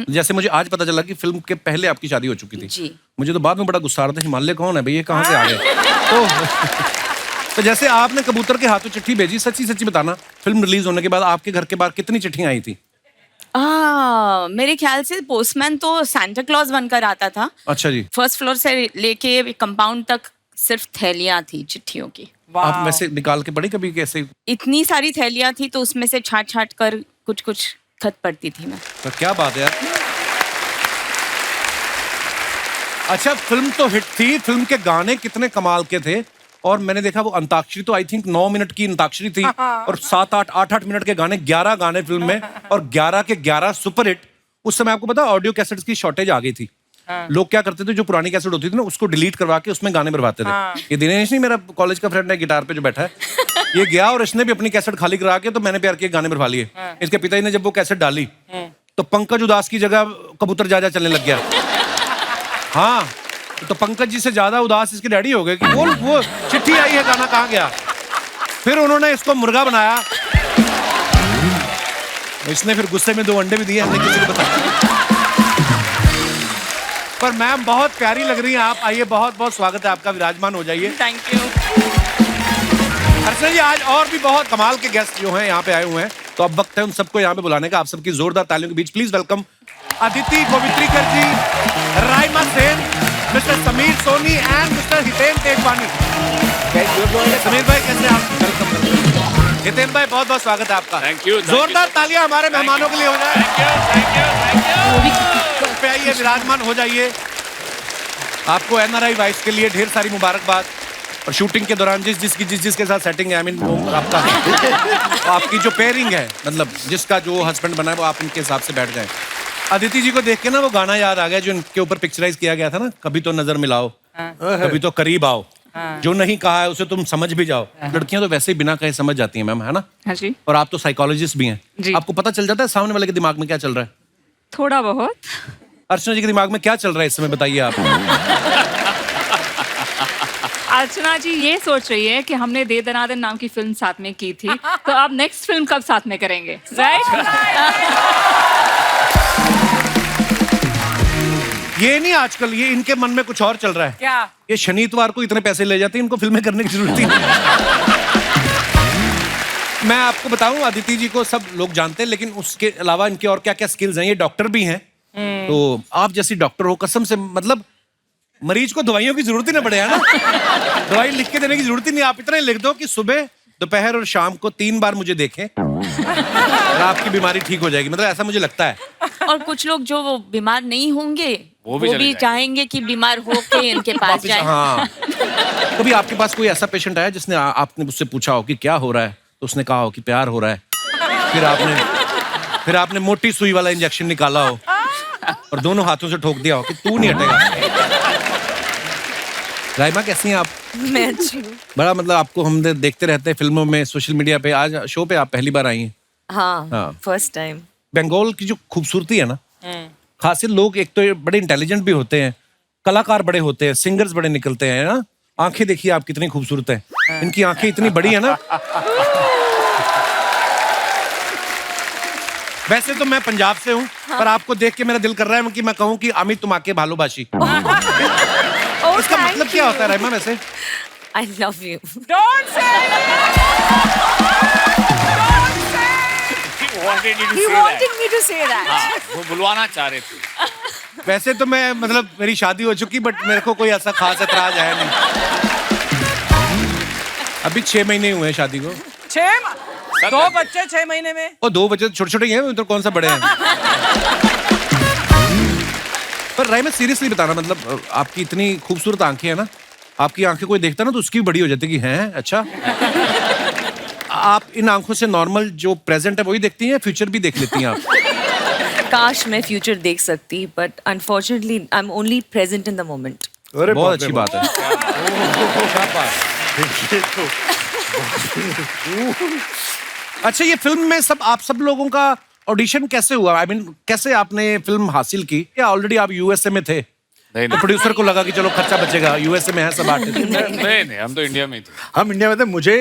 जैसे मुझे आज पता चला कि फिल्म के पहले आपकी शादी हो चुकी थी। जी। मुझे तो बाद में बड़ा गुस्सा आ रहा था, हिमालय कौन है भाई, ये कहाँ से आ गए? तो तो जैसे आपने कबूतर के हाथों चिट्ठी भेजी, सच्ची सच्ची बताना, फिल्म रिलीज होने के बाद आपके घर के बाहर कितनी चिट्ठियां आई थी? मेरे ख्याल से पोस्टमैन तो सांता क्लॉज बनकर आता था। अच्छा जी। फर्स्ट फ्लोर से लेके कंपाउंड तक सिर्फ थैलियां थी चिट्ठियों की। आप वैसे निकाल के पढ़ी कभी कैसे? इतनी सारी थैलियां थी तो उसमें से छाट छाट कर कुछ कुछ खत पढ़ती थी मैं। तो क्या बात है यार। अच्छा, फिल्म तो हिट थी, फिल्म के गाने कितने कमाल के थे। और मैंने देखा वो अंताक्षरी तो आई थिंक 9 मिनट की अंताक्षरी थी और 7-8 मिनट के गाने, 11 गाने फिल्म में और 11 के 11 सुपर हिट। उस समय आपको पता ऑडियो कैसेट्स की शॉर्टेज आ गई थी। लोग क्या करते थे, जो पुरानी कैसेट होती थी ना उसको डिलीट करवा के उसमें गाने भरवाते थे। ये दिनेश नहीं, मेरा कॉलेज का फ्रेंड है गिटार पे जो बैठा है, ये गया और इसने भी अपनी कैसेट खाली करा के तो मैंने प्यार किए गाने भरवा लिए। इसके पिताजी ने जब वो कैसेट डाली तो पंकज उदास की जगह कबूतर जा चलने लग गया। हाँ, तो पंकज जी से ज्यादा उदास इसके डैडी हो गए कि वो चिट्ठी आई है, गाना कहाँ गया। फिर उन्होंने इसको मुर्गा बनाया, इसने फिर गुस्से में 2 अंडे भी दिए, हमने किसी को बताया। पर मैम बहुत प्यारी लग रही हैं आप। आइए, बहुत बहुत स्वागत है आपका, विराजमान हो जाइए। Thank you. अर्चना जी, आज और भी बहुत कमाल के गेस्ट जो हैं यहाँ पे आए हुए हैं, तो अब वक्त है उन सबको यहाँ पे बुलाने का। आप सबकी जोरदार तालियों के बीच please welcome Aditi Govitrikar ji, Raima Sen, mister Sameer Soni and mister Hiten Tejwani. Sameer भाई कैसे आप? हितेन भाई बहुत बहुत स्वागत है आपका। Thank you. जोरदार तालियां हमारे मेहमानों के लिए हो जाए। पे आइए, विराजमान हो जाइए। आपको NRI वाइस के लिए ढेर सारी मुबारकबाद। और शूटिंग के दौरान जिसके साथ सेटिंग है, आई मीन आपका आपकी जो पेयरिंग है, मतलब जिसका जो हस्बैंड बना है वो आप उनके हिसाब से बैठ जाए। अदिति जी को देख के ना वो गाना याद आ गया जो इनके ऊपर पिक्चराइज किया गया था ना, कभी तो नजर मिलाओ, कभी तो करीब आओ, जो नहीं कहा है उसे तुम समझ भी जाओ। लड़कियां तो वैसे ही बिना कहे समझ जाती हैं मैम, है ना? हाँ जी। और आप तो साइकोलॉजिस्ट भी हैं, आपको पता चल जाता है सामने वाले के दिमाग में क्या चल रहा है? थोड़ा बहुत। अर्चना जी के दिमाग में क्या चल रहा है इस समय, बताइए आप। अर्चना जी ये सोच रही है कि हमने दे दनादन नाम की फिल्म साथ में की थी, तो अब नेक्स्ट फिल्म कब साथ में करेंगे, राइट? ये नहीं, आजकल ये इनके मन में कुछ और चल रहा है। क्या? ये शनि इतवार को इतने पैसे ले जाते हैं, इनको फिल्में करने की जरूरत ही नहीं। मैं आपको बताऊं, अदिति जी को सब लोग जानते हैं, लेकिन उसके अलावा इनके और क्या क्या स्किल्स हैं। ये डॉक्टर भी हैं, तो आप जैसी डॉक्टर हो, कसम से, मतलब मरीज को दवाइयों की जरूरत ही ना पड़े, है ना? दवाई लिख के देने की जरूरत ही नहीं, आप इतना ही लिख दो कि सुबह, दोपहर और शाम को 3 बार मुझे देखें और आपकी बीमारी ठीक हो जाएगी। मतलब ऐसा मुझे लगता है। और कुछ लोग जो वो बीमार नहीं होंगे वो भी चाहेंगे कि बीमार होके इनके पास जाए। हाँ। कभी आपके पास कोई ऐसा पेशेंट आया जिसने आपने उससे पूछा हो कि क्या हो रहा है, तो उसने कहा हो कि प्यार हो रहा है, फिर आपने मोटी सुई वाला इंजेक्शन निकाला हो और दोनों हाथों से ठोक दिया हो कि तू नहीं हटेगा। राइमा कैसी हैं आप? मैं अच्छी हूँ। बड़ा मतलब आपको हम देखते रहते हैं फिल्मों में, सोशल मीडिया पे। आज शो पे आप पहली बार आई हैं। हाँ, फर्स्ट टाइम। बंगाल की जो खूबसूरती है ना, खासियत, लोग एक तो बड़े इंटेलिजेंट भी होते हैं, कलाकार बड़े होते हैं, सिंगर्स बड़े निकलते हैं ना। आंखें देखिए आप कितनी खूबसूरत हैं, इनकी आंखें इतनी बड़ी है ना। वैसे तो मैं पंजाब से हूँ, पर आपको देख के मेरा दिल कर रहा है कि मैं कहूँ कि अमित तुम आके भालोबाशी। इसका मतलब क्या होता है राइमा वैसे? I love you. Don't say it! He wanted me to say that. हाँ, वो बुलवाना चाह रहे थे। वैसे तो मैं, मतलब मेरी शादी हो चुकी, बट मेरे को कोई ऐसा खास एतराज है नहीं। अभी 6 महीने हुए हैं शादी को। 2 बच्चे 6 महीने में। और 2 बच्चे छोटे छोटे हैं, तो कौन सा बड़े हैं? पर राइमा सीरियसली बताना, मतलब आपकी इतनी खूबसूरत आंखें हैं ना, आपकी आंखें कोई देखता ना तो उसकी भी बड़ी हो जाती कि हैं। अच्छा, आप इन आंखों से नॉर्मल जो प्रेजेंट है वही देखती हैं, फ्यूचर भी देख लेती हैं आप? काश मैं फ्यूचर देख सकती, but unfortunately I am only present in the moment. बहुत अच्छी बात है। अच्छा, ये फिल्म में आप सब लोगों का ऑडिशन कैसे हुआ? आई मीन कैसे आपने फिल्म हासिल की? या ऑलरेडी आप यूएसए में थे, तो प्रोड्यूसर को लगा कि चलो खर्चा बचेगा, यूएसए में है सब आर्टिस्ट? नहीं, हम तो इंडिया में थे। हम इंडिया में थे। मुझे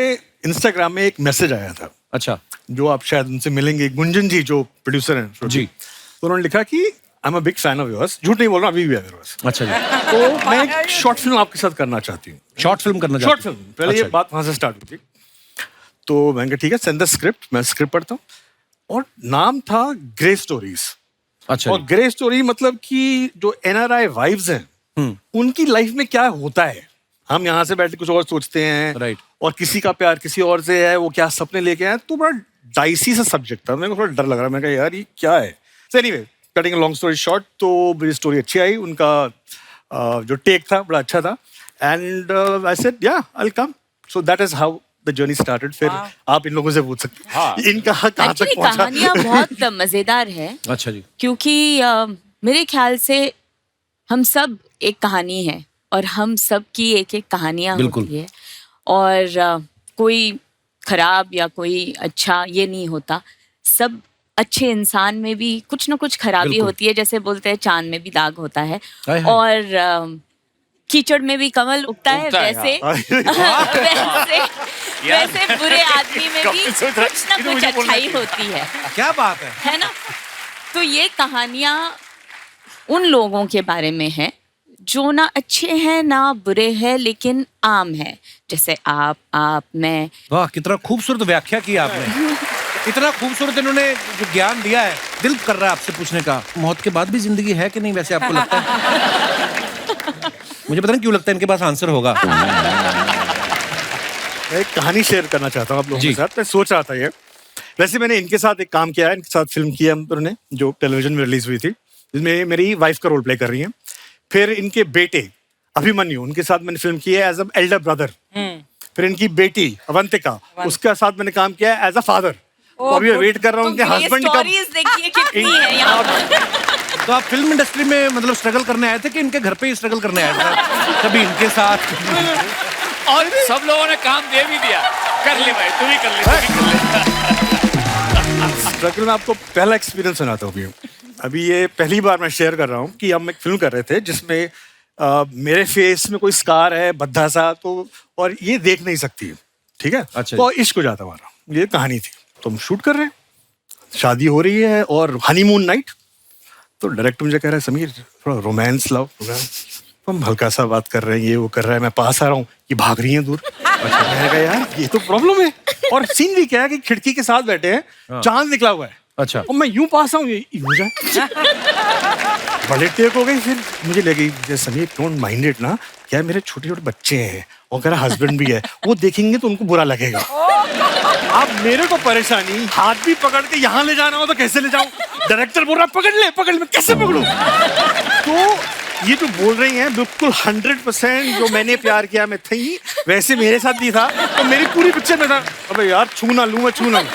इंस्टाग्राम में एक मैसेज आया था। अच्छा। जो आप शायद उनसे मिलेंगे, गुंजन जी जो प्रोड्यूसर हैं जी, तो उन्होंने लिखा कि am a big fan of yours, झूठ नहीं बोल रहा, अभी भी है मेरे पास। अच्छा जी। तो मैं एक शॉर्ट फिल्म आपके साथ करना चाहती हूँ। शॉर्ट फिल्म करना शॉर्ट चाहते हैं? फिल्म, पहले ये अच्छा। बात वहां से स्टार्ट हुई थी। तो मैंने कहा ठीक है, सेंड द स्क्रिप्ट। मैं स्क्रिप्ट पढ़ता हूँ और नाम था ग्रे स्टोरीज। अच्छा। और ग्रे स्टोरी मतलब कि जो एनआरआई वाइव्स हैं उनकी लाइफ में क्या होता है, हम यहाँ से बैठ के कुछ और सोचते हैं, राइट, और किसी का प्यार किसी और से है, वो क्या सपने लेके आए, तो बड़ा डाइसी सा सब्जेक्ट था। मेरे को थोड़ा डर लग रहा, मैं कहा यार ये क्या है। So anyway, cutting long story short, तो मेरी स्टोरी अच्छी आई, उनका जो टेक था बड़ा अच्छा था, एंड आई सेड या I will come. So that is how the journey started. फिर आप इन लोगों से पूछ सकते हैं हाँ। इनका कहाँ तक एक्चुअली पहुंचा। कहानियां बहुत मजेदार है, अच्छा जी। क्योंकि मेरे ख्याल से हम सब एक कहानी है और हम सब की एक एक कहानियां होती है, और कोई खराब या कोई अच्छा ये नहीं होता। सब अच्छे इंसान में भी कुछ ना कुछ खराबी होती है, जैसे बोलते हैं चांद में भी दाग होता है, और कीचड़ में भी कमल उगता है, वैसे वैसे बुरे आदमी में भी कुछ ना कुछ अच्छाई होती है। क्या बात है ना? तो ये कहानियां उन लोगों के बारे में है जो ना अच्छे हैं ना बुरे हैं, लेकिन आम है, जैसे आप मैं। वाह, कितना खूबसूरत व्याख्या की आपने। इतना खूबसूरत इन्होंने जो ज्ञान दिया है, दिल कर रहा है आपसे पूछने का, मौत के बाद भी जिंदगी है कि नहीं, वैसे आपको लगता है? मुझे पता नहीं क्यों लगता है इनके पास आंसर होगा। मैं एक कहानी शेयर करना चाहता हूँ आप लोगों के साथ। मैं सोच रहा था ये, वैसे मैंने इनके साथ एक काम किया है, इनके साथ फिल्म की है उन्होंने, जो टेलीविजन में रिलीज हुई थी, जिसमें मेरी वाइफ का रोल प्ले कर रही है। फिर इनके बेटे अभिमन्यु, उनके साथ मैंने फिल्म की है एज अ एल्डर ब्रदर। फिर इनकी बेटी अवंतिका, उसके साथ मैंने काम किया है एज अ फादर। अभी मैं वेट कर रहा हूँ उनके हस्बैंड का। देखिए कितनी है यहाँ पर। तो आप फिल्म इंडस्ट्री में मतलब स्ट्रगल करने आए थे कि इनके घर पे ही स्ट्रगल करने आए थे? कभी इनके साथ और सब लोगों ने काम दे भी दिया, कर ले भाई, तू भी कर ले। स्ट्रगल में आपको पहला एक्सपीरियंस सुनाता हूँ अभी ये पहली बार मैं शेयर कर रहा हूँ कि हम एक फिल्म कर रहे थे जिसमें मेरे फेस में कोई स्कार है बद्धा सा, तो और ये देख नहीं सकती है, ठीक है। अच्छा। तो इश्क हो जाता हमारा, ये कहानी थी। तो हम शूट कर रहे हैं, शादी हो रही है और हनीमून नाइट। तो डायरेक्टर मुझे कह रहा है समीर थोड़ा रोमांस लाओ। तो हम हल्का सा बात कर रहे हैं, ये वो कर रहा है, मैं पास आ रहा हूँ, ये भाग रही है दूर। मैंने कहा यार ये तो प्रॉब्लम है। और सीन भी क्या है कि खिड़की के साथ बैठे हैं, चांद निकला हुआ है। अच्छा। और मैं यूं पास आऊँ, ये यूं जाए। बड़े टेक हो गई। फिर मुझे लगी समीर डोंट माइंड इट ना, क्या मेरे छोटे छोटे बच्चे हैं और मेरा हस्बैंड भी है, वो देखेंगे तो उनको बुरा लगेगा। अब मेरे को परेशानी, हाथ भी पकड़ के यहाँ ले जाना हो तो कैसे ले जाऊं? डायरेक्टर बोल रहा पकड़ ले, मैं कैसे पकड़ूं? तो ये जो बोल रही हैं बिल्कुल 100% जो मैंने प्यार किया मैं थी, वैसे मेरे साथ भी था। तो मेरी पूरी पिक्चर में था अबे यार छू ना लूं, मैं छू ना लूं।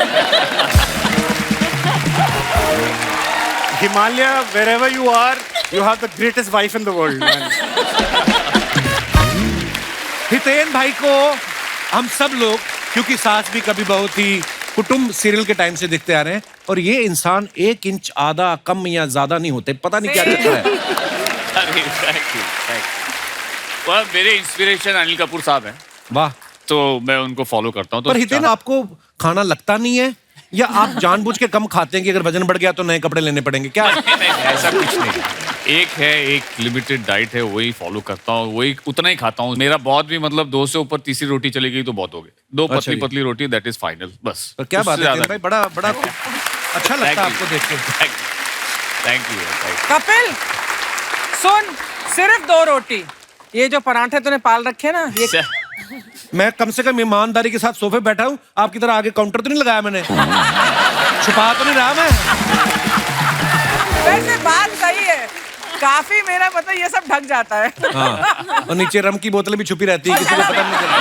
Himalaya, wherever you are, you have the greatest wife in the world, man. Hiten भाई को हम सब लोग, क्योंकि सास भी कभी बहू थी, कुटुंब सीरियल के टाइम से देखते आ रहे हैं, और ये इंसान 1 इंच आधा कम या ज्यादा नहीं होते, पता नहीं क्या चक्कर है। अरे थैंक यू। वह मेरे इंस्पिरेशन अनिल कपूर साहब हैं। वाह। तो मैं उनको फॉलो करता हूँ। तो पर हितेन आपको खाना लगता नहीं है, या आप जानबूझ के कम खाते हैं कि अगर वजन बढ़ गया तो नए कपड़े लेने पड़ेंगे, क्या? नहीं, ऐसा कुछ नहीं। एक लिमिटेड डाइट है, वही फॉलो करता हूँ, वही उतना ही खाता हूँ। मेरा बहुत भी मतलब 2 से ऊपर तीसरी रोटी चली गई तो बहुत हो गई। 2 अच्छा पतली पतली रोटी, दैट इज फाइनल, बस। तो क्या बात है भाई, बड़ा बड़ा अच्छा लगता है आपको देख के। Thank you. कपिल सुन, सिर्फ 2 रोटी, ये जो पराठे तूने पाल रखे ना, ये मैं कम से कम ईमानदारी के साथ सोफे बैठा हूँ, आपकी तरह आगे काउंटर तो नहीं लगाया मैंने। छुपा तो नहीं रहा मैं। वैसे बात सही है, काफी मेरा पता ये सब ढक जाता है। हाँ, और नीचे रम की बोतलें भी छुपी रहती है, किसी को पता नहीं चलता।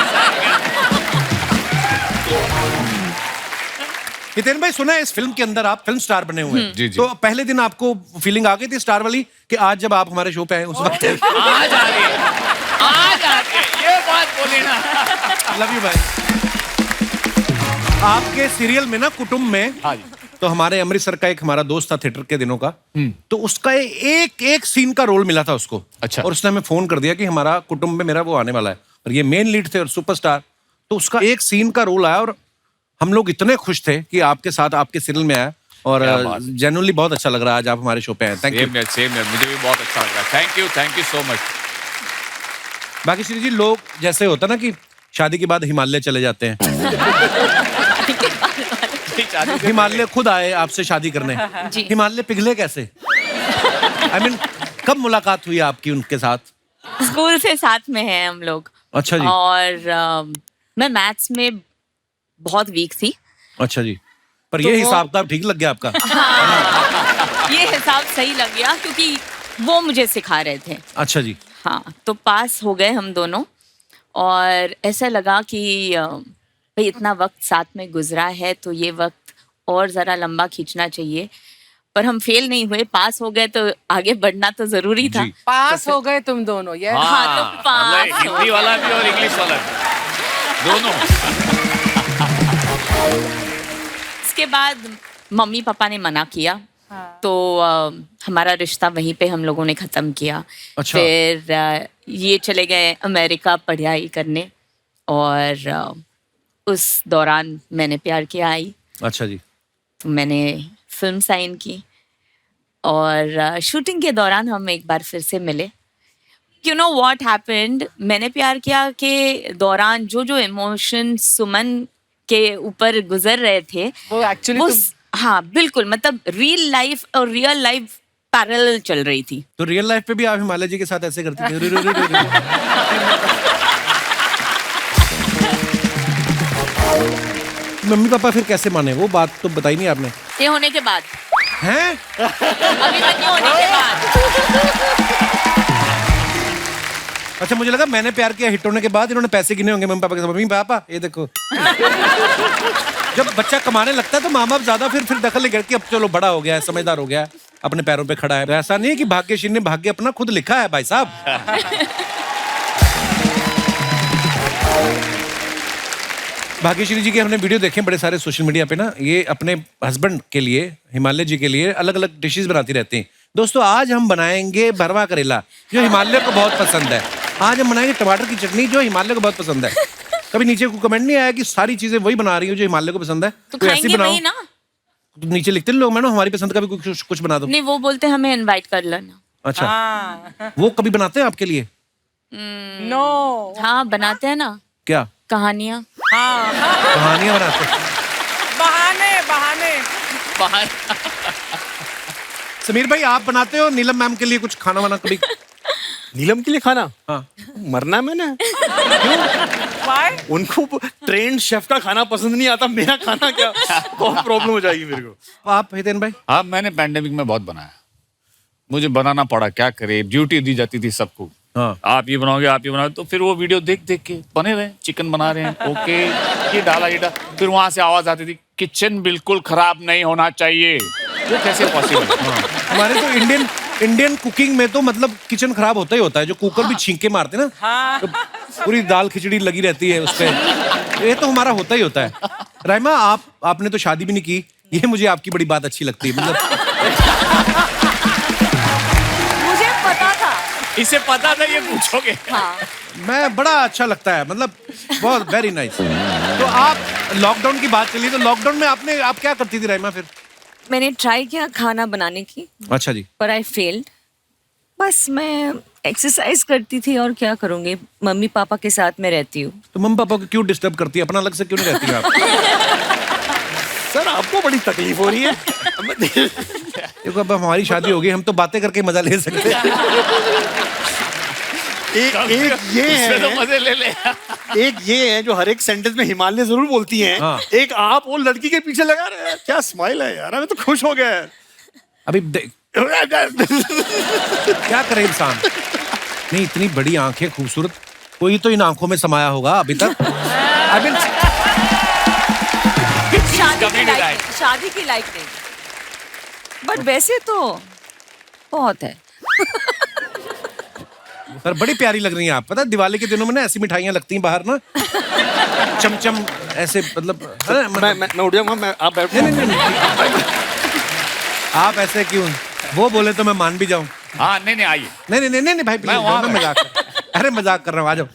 हितेन भाई, सुना है इस फिल्म के अंदर आप फिल्म स्टार बने हुए हैं। जी, जी। तो पहले दिन आपको फीलिंग आ गई थी स्टार वाली कि आज जब आप हमारे शो पे आए उस वक्त? आज आके ये बात बोली ना। लव यू भाई। आपके सीरियल में ना कुटुंब में, तो हमारे अमृतसर का एक हमारा दोस्त था थिएटर के दिनों का, तो उसका एक सीन का रोल मिला था उसको। अच्छा। और उसने हमें फोन कर दिया कि हमारा कुटुंब में मेरा वो आने वाला है, और ये मेन लीड थे और सुपरस्टार। तो उसका एक सीन का रोल आया और हम लोग इतने खुश थे कि आपके साथ आपके सीरियल में आया, और जेन्युइनली बहुत अच्छा लग रहा है आज आप हमारे शो पे आए। Thank you. सेम मुझे भी बहुत अच्छा लग रहा है। Thank you so much. बाकी श्री जी, लोग जैसे होता ना कि शादी के बाद हिमालय चले जाते हैं, हिमालय खुद आए आपसे शादी करने, हिमालय पिघले कैसे? I mean, कब मुलाकात हुई आपकी उनके साथ? स्कूल से साथ में हैं हम लोग। अच्छा जी। और मैं मैथ्स में बहुत वीक थी। अच्छा जी, पर तो ये हिसाब किताब ठीक लग गया आपका? हाँ, ये हिसाब सही लग गया क्योंकि वो मुझे सिखा रहे थे। अच्छा जी। हाँ, तो पास हो गए हम दोनों और ऐसा लगा कि भाई इतना वक्त साथ में गुजरा है तो ये वक्त और ज़रा लंबा खींचना चाहिए। पर हम फेल नहीं हुए, पास हो गए, तो आगे बढ़ना तो जरूरी था। पास हो गए तुम दोनों, ये हाँ, तो पास हिंदी वाला भी और इंग्लिश वाला भी, दोनों। इसके बाद मम्मी पापा ने मना किया। तो हमारा रिश्ता वहीं पे हम लोगों ने ख़त्म किया। अच्छा। फिर ये चले गए अमेरिका पढ़ाई करने और उस दौरान मैंने प्यार किया आई। अच्छा जी। तो मैंने फिल्म साइन की और शूटिंग के दौरान हम एक बार फिर से मिले। यू नो व्हाट हैपेंड, मैंने प्यार किया के दौरान जो इमोशन सुमन के ऊपर गुजर रहे थे वो एक्चुअली हाँ बिल्कुल, मतलब रियल लाइफ और रियल लाइफ पैरेलल चल रही थी। तो रियल लाइफ पे भी आप हिमालय जी के साथ ऐसे करती थी? मम्मी पापा फिर कैसे माने? वो बात तो बताई नहीं आपने। ये होने के बाद हैं? अभिमन्यु होने के बाद। अच्छा, मुझे लगा मैंने प्यार किया हिट होने के बाद इन्होंने पैसे गिने होंगे मम्मी पापा के साथ। मम्मी पापा ये देखो। जब बच्चा कमाने लगता है तो माँ बाप ज्यादा फिर दखल नहीं करके, अब चलो बड़ा हो गया है, समझदार हो गया है, अपने पैरों पे खड़ा है। ऐसा नहीं है कि भाग्यश्री ने भाग्य अपना खुद लिखा है भाई साहब। भाग्यश्री जी के हमने वीडियो देखे बड़े सारे सोशल मीडिया पे ना, ये अपने हस्बैंड के लिए, हिमालय जी के लिए अलग अलग डिशेस बनाती रहती हैं। दोस्तों, आज हम बनाएंगे भरवा करेला जो हिमालय को बहुत पसंद है। आज हम बनाएंगे टमाटर की चटनी जो हिमालय को बहुत पसंद है। कभी नीचे को कमेंट नहीं आया कि सारी चीजें वही बना रही हो जो हिमालय को पसंद है? तो खाएंगे वही ना। नीचे लिखते लोग, मैडम हमारी पसंद का भी कुछ बना दो। नहीं, वो बोलते हमें इनवाइट कर लेना। अच्छा, वो कभी बनाते हैं आपके लिए? नो। हाँ, बनाते हैं ना। क्या? कहानियाँ। कहानियाँ बनाते हैं? बहाने। समीर भाई, आप बनाते हो नीलम मैम के लिए कुछ खाना वाना कभी? नीलम के लिए खाना? हाँ। मरना है मैंने। उनको ट्रेंड शेफ का खाना पसंद नहीं आता, मेरा खाना क्या? बहुत प्रॉब्लम हो जाएगी मेरे को। आप हितेन भाई? हाँ, मैंने पैंडेमिक में बहुत बनाया, मुझे बनाना पड़ा, क्या करे, ड्यूटी दी जाती थी सबको। हाँ। आप ये बनाओगे, आप ये बनाओगे, तो फिर वो वीडियो देख देख के बने रहे, चिकन बना रहे हैं, ओके, ये डाला। फिर वहां से आवाज आती थी, किचन बिल्कुल खराब नहीं होना चाहिए। वो कैसे पॉसिबल? हमारे तो इंडियन कुकिंग में तो मतलब किचन खराब होता ही होता है। जो कुकर भी छींके मारते ना, तो पूरी दाल खिचड़ी लगी रहती है उस पे। ये तो हमारा होता ही होता है। राइमा, आपने तो शादी भी नहीं की, ये मुझे आपकी बड़ी बात अच्छी लगती है। मतलब मुझे पता था, इसे पता था ये पूछोगे। हाँ। मैं बड़ा अच्छा लगता है, मतलब बहुत वेरी नाइस। तो आप लॉकडाउन की बात चली, तो लॉकडाउन में आप क्या करती थी राइमा फिर? मैंने ट्राई किया खाना बनाने की। अच्छा जी। पर आई फेल्ड। बस मैं एक्सरसाइज करती थी और क्या करूँगी, मम्मी पापा के साथ में रहती हूँ। तो मम्मी पापा को क्यों डिस्टर्ब करती है? अपना अलग से क्यों नहीं रहती है आप? सर, आपको बड़ी तकलीफ हो रही है। देखो, अब हमारी शादी होगी, हम तो बातें करके मजा ले सकते हैं। एक ये है, तो मजे ले ले। एक ये है जो हर एक सेंटेंस में हिमालय जरूर बोलती हैं। हाँ। एक आप वो लड़की के पीछे लगा रहे हैं। क्या स्माइल है यार, मैं तो खुश हो गया। अभी क्या करे इंसान? नहीं, इतनी बड़ी आंखें, खूबसूरत, कोई तो इन आंखों में समाया होगा अभी तक। शादी की लायक नहीं, बट वैसे तो बहुत है। पर बड़ी प्यारी लग रही हैं आप। पता है, दिवाली के दिनों में ना ऐसी मिठाइयाँ लगती हैं बाहर ना, चमचम ऐसे, मतलब मैं उठ जाऊंगा, आप बैठो। नहीं, आप ऐसे क्यों? वो बोले तो मैं मान भी जाऊं। हाँ, नहीं आइए। नहीं भाई, प्लीज, मैं मजाक अरे मजाक कर रहा हूँ, आ जाओ।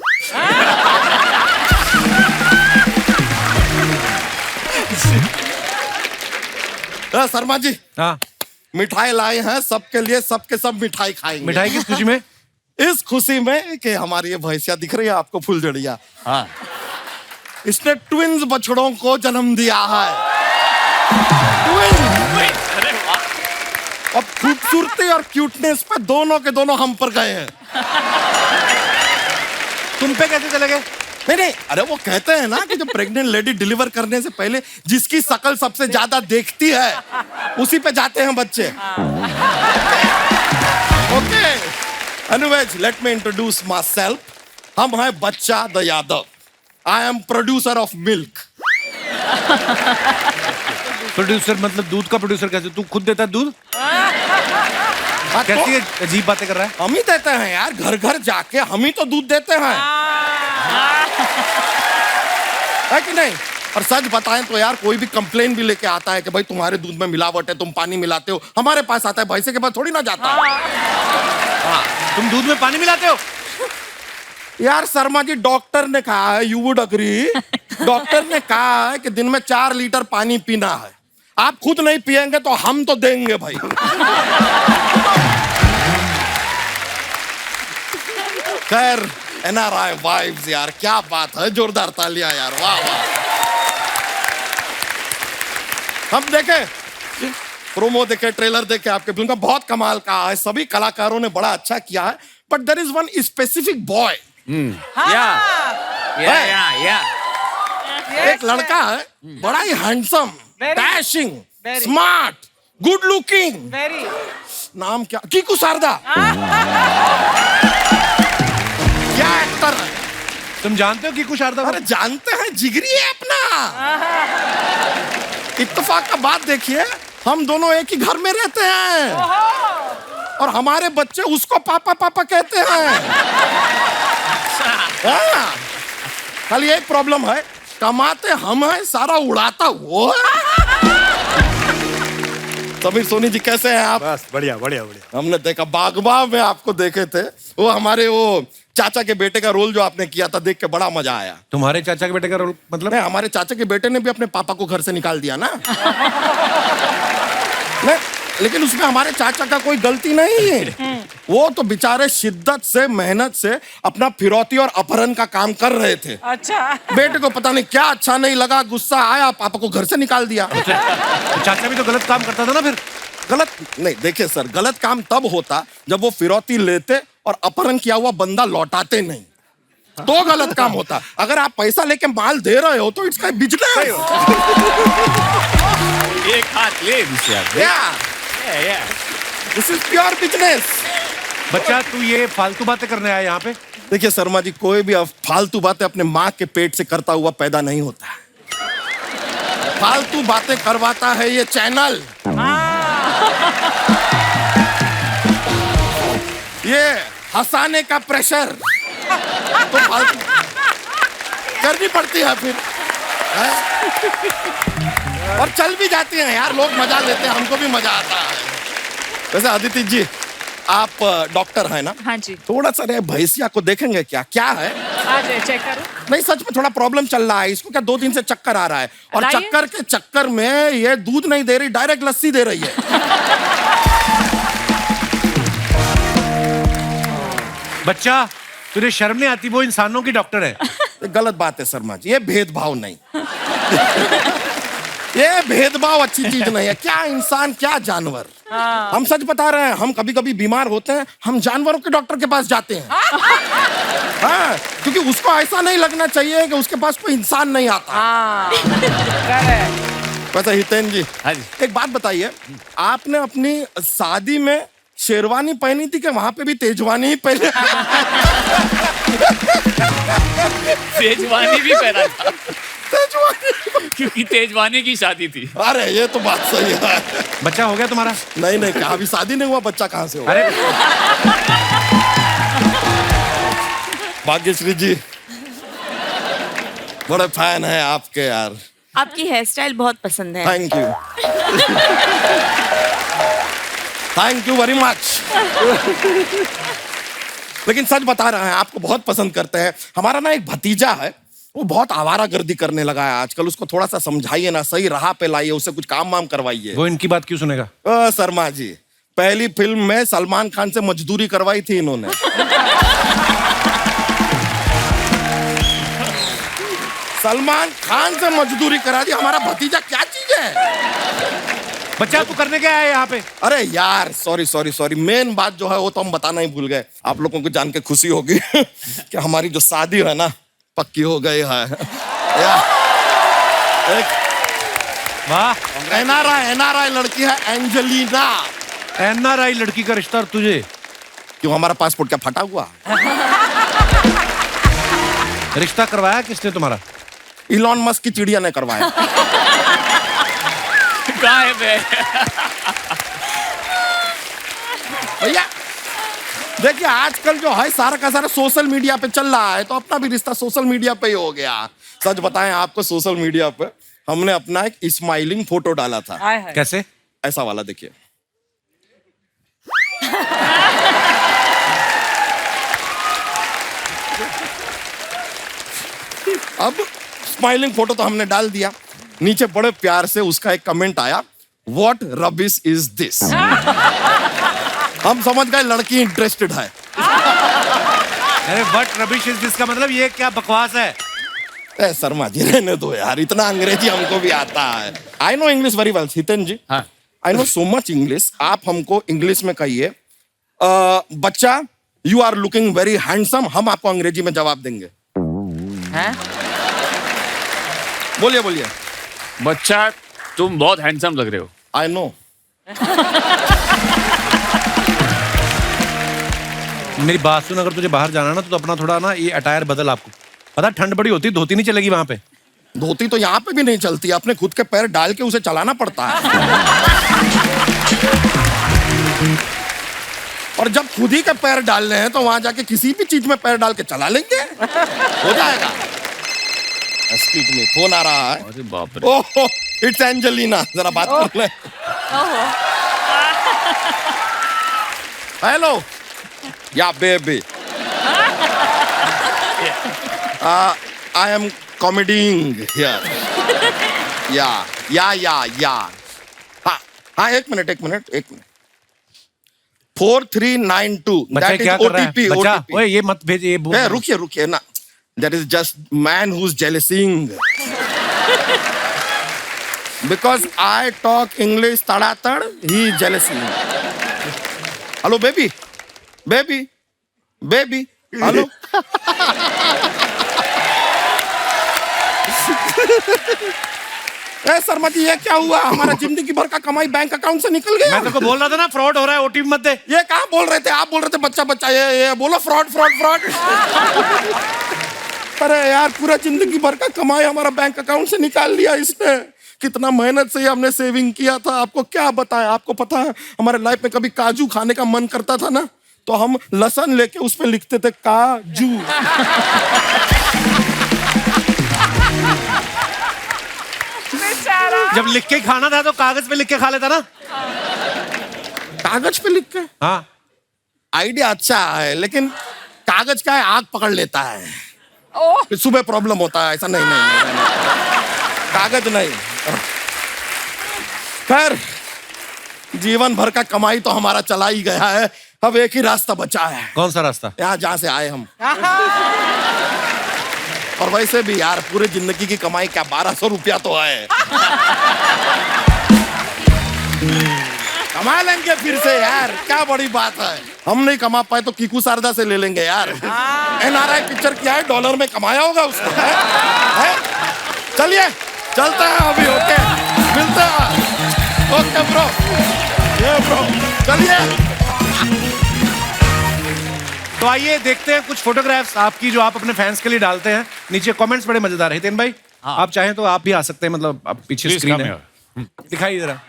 शर्मा जी, हाँ, मिठाई लाए हैं सबके लिए, सबके सब मिठाई खाएंगे। मिठाई किस खुशी में? इस खुशी में कि हमारी ये भैंसिया दिख रही है आपको, फुलझड़िया। हाँ, इसने ट्विंस बछड़ों को जन्म दिया है। अब खूबसूरती और क्यूटनेस पे दोनों के दोनों हम पर गए हैं। तुम पे कैसे चले गए? नहीं, अरे वो कहते हैं ना कि जब प्रेग्नेंट लेडी डिलीवर करने से पहले जिसकी शकल सबसे ज्यादा देखती है उसी पे जाते हैं बच्चे। Okay, anyways let me introduce my self. हम हैं बच्चा the Yadav. I am producer of milk. Producer मतलब दूध का प्रोड्यूसर? कैसे, तू खुद देता है दूध? कैसी अजीब बातें कर रहा है। हम ही देते हैं यार, घर घर जाके हम ही तो दूध देते हैं, है कि नहीं? और सच बताएं तो यार कोई भी कंप्लेन भी लेके आता है कि भाई तुम्हारे दूध में मिलावट है, तुम पानी मिलाते हो, हमारे पास आता है, भैंसे के पास थोड़ी ना जाता है। हाँ, तुम दूध में पानी मिलाते हो? यार शर्मा जी, डॉक्टर ने कहा है, यू वुड अग्री, डॉक्टर ने कहा है कि दिन में 4 लीटर पानी पीना है। आप खुद नहीं पिएंगे तो हम तो देंगे भाई। खैर, NRI वाइब्स यार, क्या बात है, जोरदार तालियां यार, वाह वाह। हम देखे प्रोमो देखे, ट्रेलर देखे आपके फिल्म का, बहुत कमाल का है, सभी कलाकारों ने बड़ा अच्छा किया है, but there is one specific boy. एक लड़का है, बड़ा ही handsome, dashing, smart, good looking. नाम क्या? कीकू शारदा। क्या एक्टर है। तुम जानते हो कीकू शारदा? अरे जानते हैं, जिगरी है अपना। इत्तेफाक का बात देखिए, हम दोनों एक ही घर में रहते हैं और हमारे बच्चे उसको पापा पापा कहते हैं। हाँ, खाली एक प्रॉब्लम है, कमाते हम हैं, सारा उड़ाता वो है। समीर सोनी जी कैसे हैं आप? बस बढ़िया बढ़िया बढ़िया। हमने देखा बागबान में, आपको देखे थे, वो हमारे वो चाचा के बेटे का रोल जो आपने किया था, देख के बड़ा मजा आया। तुम्हारे चाचा के बेटे का रोल मतलब? नहीं, हमारे चाचा के बेटे ने भी अपने पापा को घर से निकाल दिया ना। नहीं, लेकिन उसमें हमारे चाचा का कोई गलती नहीं है। वो तो बेचारे शिद्दत से, मेहनत से अपना फिरौती और अपहरण का काम कर रहे थे। अच्छा। बेटे को पता नहीं क्या अच्छा नहीं लगा, गुस्सा आया, पापा को घर से निकाल दिया। चाचा भी तो गलत काम करता था ना फिर? गलत नहीं, देखिए सर, गलत काम तब होता जब वो फिरौती लेते और अपहरण किया हुआ बंदा लौटाते नहीं, तो गलत काम होता। अगर आप पैसा लेके माल दे रहे हो तो इसका बिजनेस। एक हाथ ले दिस इज प्योर बिजनेस। बच्चा, तू ये फालतू बातें करने आया यहाँ पे? देखिए शर्मा जी, कोई भी फालतू बातें अपने माँ के पेट से करता हुआ पैदा नहीं होता है। फालतू बातें करवाता है ये चैनल। ये हंसाने का प्रेशर तो फालतू करनी पड़ती है फिर, है? और चल भी जाती हैं यार, लोग मजा लेते हैं, हमको भी मजा आता है। वैसे अदिति जी, आप डॉक्टर हैं ना? हाँ जी। थोड़ा सा भैंसिया को देखेंगे क्या क्या है? आज चेक करो। नहीं, सच में थोड़ा प्रॉब्लम चल रहा है इसको, क्या 2 दिन से चक्कर आ रहा है, और लाइए। चक्कर के चक्कर में ये दूध नहीं दे रही, डायरेक्ट लस्सी दे रही है। बच्चा, तुझे शर्म नहीं आती? वो इंसानों की डॉक्टर है। गलत बात है शर्मा जी, ये भेदभाव नहीं। ये भेदभाव अच्छी चीज नहीं है। क्या इंसान क्या जानवर। हम सच बता रहे हैं, हम कभी कभी बीमार होते हैं, हम जानवरों के डॉक्टर के पास जाते हैं। हाँ, क्योंकि उसको ऐसा नहीं लगना चाहिए कि उसके पास कोई इंसान नहीं आता। वैसे हितेन जी, एक बात बताइए, आपने अपनी शादी में शेरवानी पहनी थी कि वहां पे भी तेजवानी ही पहने? तेजवानी भी पहना था, तेजवानी, क्योंकि तेजवानी की शादी थी। अरे ये तो बात सही है। बच्चा हो गया तुम्हारा? नहीं नहीं, क्या अभी शादी नहीं हुआ, बच्चा कहाँ से होगा? अरे भाग्यश्री जी, बड़े फैन है आपके यार। आपकी हेयर स्टाइल बहुत पसंद है। Thank you, thank you very much. लेकिन सच बता रहे हैं, आपको बहुत पसंद करते हैं। हमारा ना एक भतीजा है, वो बहुत आवारागर्दी करने लगा है आजकल। उसको थोड़ा सा समझाइए ना, सही राह पे लाइए, उससे कुछ काम वाम करवाइए। वो इनकी बात क्यों सुनेगा? शर्मा जी, पहली फिल्म में सलमान खान से मजदूरी करवाई थी इन्होंने। सलमान खान से मजदूरी करा दी। हमारा भतीजा क्या चीज है? बच्चा तू करने क्या है यहाँ पे? अरे यार सॉरी, मेन बात जो है वो तो हम बताना ही भूल गए। आप लोगों को जान के खुशी होगी कि हमारी जो शादी है ना पक्की हो गई है। वाह, एनआरआई लड़की है, एंजेलिना। एनआरआई लड़की का रिश्ता तुझे? क्यों, हमारा पासपोर्ट क्या फटा हुआ? रिश्ता करवाया किसने तुम्हारा? इलॉन मस्क की चिड़िया ने करवाया। भैया देखिए, आजकल जो है सारा का सारा सोशल मीडिया पे चल रहा है, तो अपना भी रिश्ता सोशल मीडिया पे ही हो गया। सच बताएं आपको, सोशल मीडिया पे हमने अपना एक स्माइलिंग फोटो डाला था। कैसे? ऐसा वाला देखिए। अब स्माइलिंग फोटो तो हमने डाल दिया, नीचे बड़े प्यार से उसका एक कमेंट आया, व्हाट रबिश इज दिस। हम समझ गए लड़की इंटरेस्टेड है। अरे व्हाट रबिश इज दिस का मतलब ये क्या बकवास है? ए शर्मा जी रहने दो यार, इतना अंग्रेजी हमको भी आता है। I know English very well Hiten ji. I know so much English. आप हमको इंग्लिश में कहिए, बच्चा you are looking very handsome. हम आपको अंग्रेजी में जवाब देंगे। बोलिए बोलिए। बच्चा तुम बहुत हैंडसम लग रहे हो। I know. मेरी बात सुन, अगर तुझे बाहर जाना ना तो अपना थोड़ा ना ये अटायर बदल। आपको पता ठंड बड़ी होती, धोती नहीं चलेगी वहां पे। धोती तो यहाँ पे भी नहीं चलती, अपने खुद के पैर डाल के उसे चलाना पड़ता है। और जब खुद ही के पैर डाल रहे हैं तो वहां जाके किसी भी चीज में पैर डाल के चला लेंगे, हो जाएगा। स्पीड में फोन आ रहा है। अरे बाप रे। ओह, इट्स एंजेलिना, जरा बात कर ले। हेलो या बेबी, आई एम कॉमेडिंग हियर। या हाँ एक मिनट 4392 दैट इज ओटीपी। ओए ये मत भेज, ये रुकिए ना, that is just man who's jealousing because I talk English tadad, he is jealousing. Hello baby, hello. ए शर्मा जी, ये क्या हुआ? हमारा जिंदगी भर का कमाई बैंक अकाउंट से निकल गया। मैं तो बोल रहा था ना फ्रॉड हो रहा है, ओटीपी मत दे। ये कहाँ बोल रहे थे? आप बोल रहे थे बच्चा ये बोलो फ्रॉड। अरे यार, पूरा जिंदगी भर का कमाई हमारा बैंक अकाउंट से निकाल लिया इसने। कितना मेहनत से हमने सेविंग किया था, आपको क्या बताएं। आपको पता है, हमारे लाइफ में कभी काजू खाने का मन करता था ना, तो हम लहसुन लेके उस पे लिखते थे काजू। जब लिख के खाना था तो कागज पे लिख के खा लेता ना। कागज पे लिख के? हाँ, आइडिया अच्छा है, लेकिन कागज क्या है, आग पकड़ लेता है, फिर सुबह प्रॉब्लम होता है। ऐसा नहीं। कागज नहीं। खैर, जीवन भर का कमाई तो हमारा चला ही गया है। अब एक ही रास्ता बचा है। कौन सा रास्ता? यहाँ जहाँ से आए हम। और वैसे भी यार, पूरे जिंदगी की कमाई क्या 1200 रुपया तो है। कमा लेंगे फिर से यार, क्या बड़ी बात है। हम नहीं कमा पाए तो कीकू शारदा से ले लेंगे यार। एनआरआई पिक्चर किया है, डॉलर में कमाया होगा उसको। चलिए चलते हैं अभी। ओके, मिलते हैं। ओके ब्रो, ये ब्रो, चलिए। तो आइए देखते हैं कुछ फोटोग्राफ्स आपकी जो आप अपने फैंस के लिए डालते हैं। नीचे कमेंट्स बड़े मजेदार है। हितेन भाई, आप चाहें तो आप भी आ सकते हैं, मतलब आप पीछे स्क्रीन है, दिखाइए जरा।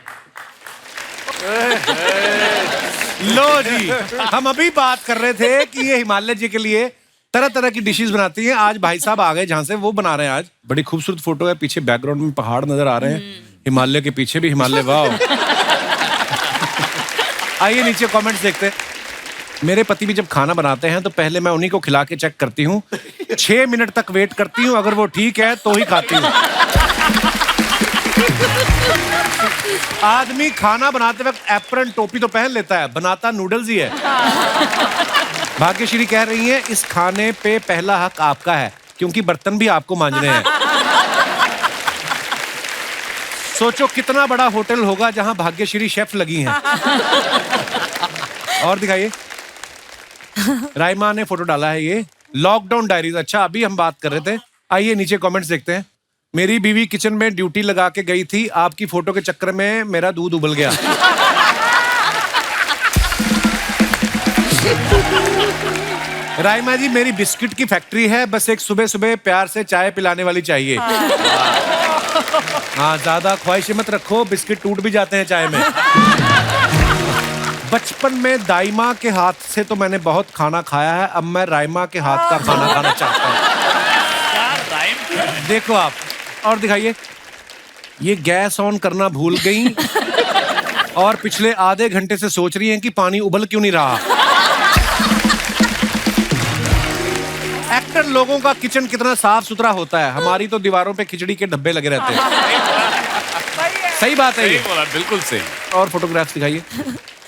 लो जी, हम अभी बात कर रहे थे कि ये हिमालय जी के लिए तरह तरह की डिशेस बनाती हैं। आज भाई साहब आ गए जहां से, वो बना रहे हैं आज। बड़ी खूबसूरत फोटो है, पीछे बैकग्राउंड में पहाड़ नजर आ रहे हैं, हिमालय के पीछे भी हिमालय। वाह। आइए नीचे कमेंट्स देखते हैं। मेरे पति भी जब खाना बनाते हैं तो पहले मैं उन्हीं को खिला के चेक करती हूँ, 6 मिनट तक वेट करती हूँ, अगर वो ठीक है तो ही खाती हूँ। आदमी खाना बनाते वक्त एप्रन टोपी तो पहन लेता है, बनाता नूडल्स ही है। भाग्यश्री कह रही है इस खाने पे पहला हक आपका है क्योंकि बर्तन भी आपको मांजने हैं। सोचो कितना बड़ा होटल होगा जहां भाग्यश्री शेफ लगी हैं। और दिखाइए, राइमा ने फोटो डाला है ये लॉकडाउन डायरीज। अच्छा, अभी हम बात कर रहे थे, आइए नीचे कमेंट्स देखते हैं। मेरी बीवी किचन में ड्यूटी लगा के गई थी, आपकी फोटो के चक्कर में मेरा दूध उबल गया। राइमा जी, मेरी बिस्किट की फैक्ट्री है, बस एक सुबह सुबह प्यार से चाय पिलाने वाली चाहिए। हाँ, ज्यादा ख्वाहिशें मत रखो, बिस्किट टूट भी जाते हैं चाय में। बचपन में दाइमा के हाथ से तो मैंने बहुत खाना खाया है, अब मैं राइमा के हाथ का खाना खाना चाहता हूँ। देखो आप, और दिखाइए, ये गैस ऑन करना भूल गई और पिछले आधे घंटे से सोच रही हैं कि पानी उबल क्यों नहीं रहा। एक्टर लोगों का किचन कितना साफ सुथरा होता है, हमारी तो दीवारों पे खिचड़ी के डब्बे लगे रहते हैं। सही बात है ये, बिल्कुल सही। और फोटोग्राफ्स दिखाइए।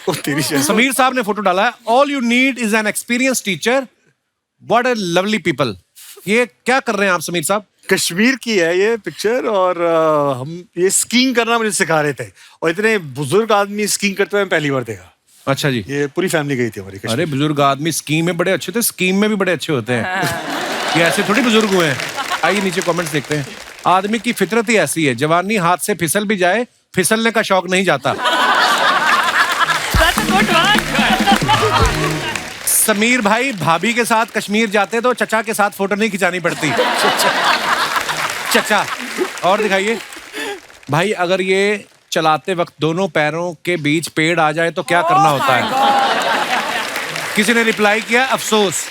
समीर साहब ने फोटो डाला है, all you need is an experience teacher, what a lovely people. ये क्या कर रहे हैं आप समीर साहब? कश्मीर की है ये पिक्चर, और हम ये स्कीइंग करना मुझे सिखा रहे थे, और इतने बुजुर्ग आदमी स्कीइंग करते हुए पहली बार देखा। अच्छा जी, ये पूरी फैमिली गई थी हमारी। अरे बुजुर्ग आदमी स्कीम में बड़े अच्छे थे, स्कीम में भी बड़े अच्छे होते हैं। ये ऐसे थोड़ी बुजुर्ग हुए हैं। आइए नीचे कमेंट्स देखते हैं। आदमी की फितरत ही ऐसी है, जवानी हाथ से फिसल भी जाए, फिसलने का शौक नहीं जाता। समीर भाई, भाभी के साथ कश्मीर जाते तो चचा के साथ फोटो नहीं खिंचानी पड़ती। चचा। और दिखाइए भाई, अगर ये चलाते वक्त दोनों पैरों के बीच पेड़ आ जाए तो क्या करना होता है? किसी ने रिप्लाई किया, अफसोस।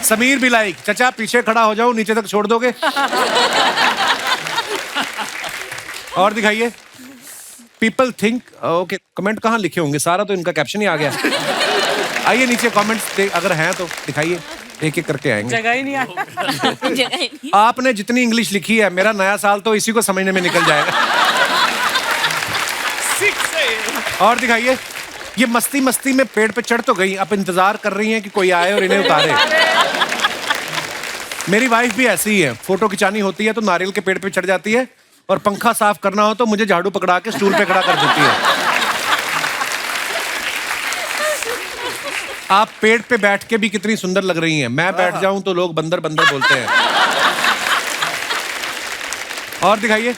समीर भी लाइक, चचा पीछे खड़ा हो जाओ, नीचे तक छोड़ दोगे? और दिखाइए, पीपल थिंक, ओके, कमेंट कहाँ लिखे होंगे, सारा तो इनका कैप्शन ही आ गया। आइए नीचे कमेंट्स अगर हैं तो दिखाइए, एक एक करके आएंगे। जगह ही नहीं आ। आपने जितनी इंग्लिश लिखी है, मेरा नया साल तो इसी को समझने में निकल जाएगा। और दिखाइए, ये मस्ती मस्ती में पेड़ पे चढ़ तो गई, अब इंतजार कर रही हैं कि कोई आए और इन्हें उतारे। मेरी वाइफ भी ऐसी ही है, फोटो खिंचानी होती है तो नारियल के पेड़ पे चढ़ जाती है, और पंखा साफ करना हो तो मुझे झाड़ू पकड़ा के स्टूल पे खड़ा कर देती है। आप पेड़ पे बैठ के भी कितनी सुंदर लग रही हैं, मैं बैठ जाऊं तो लोग बंदर बंदर बोलते हैं। और दिखाइए,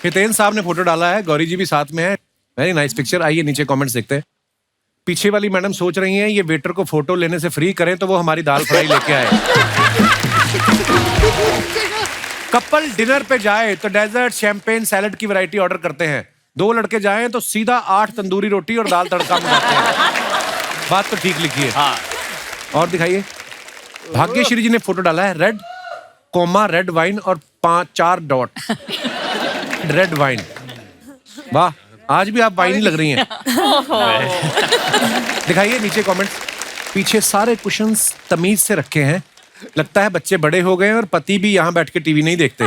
हितेन साहब ने फोटो डाला है, गौरी जी भी साथ में है, वेरी नाइस पिक्चर। आइए नीचे कमेंट्स देखते हैं। पीछे वाली मैडम सोच रही हैं ये वेटर को फोटो लेने से फ्री करें तो वो हमारी दाल फ्राई लेके आए। कपल डिनर पे जाए तो डेजर्ट, शैंपेन, सैलेड की वैरायटी ऑर्डर करते हैं। 2 लड़के जाएं तो सीधा 8 तंदूरी रोटी और दाल तड़का मंगाते हैं। बात तो ठीक लिखी है। हाँ। और दिखाइए, भाग्यश्री जी ने फोटो डाला है, रेड कोमा रेड वाइन और 4 डॉट रेड वाइन। वाह, आज भी आप वाइन ही लग रही हैं। दिखाइए नीचे कमेंट्स। पीछे सारे कुशन्स तमीज से रखे हैं, लगता है बच्चे बड़े हो गए और पति भी यहाँ बैठ के टीवी नहीं देखते।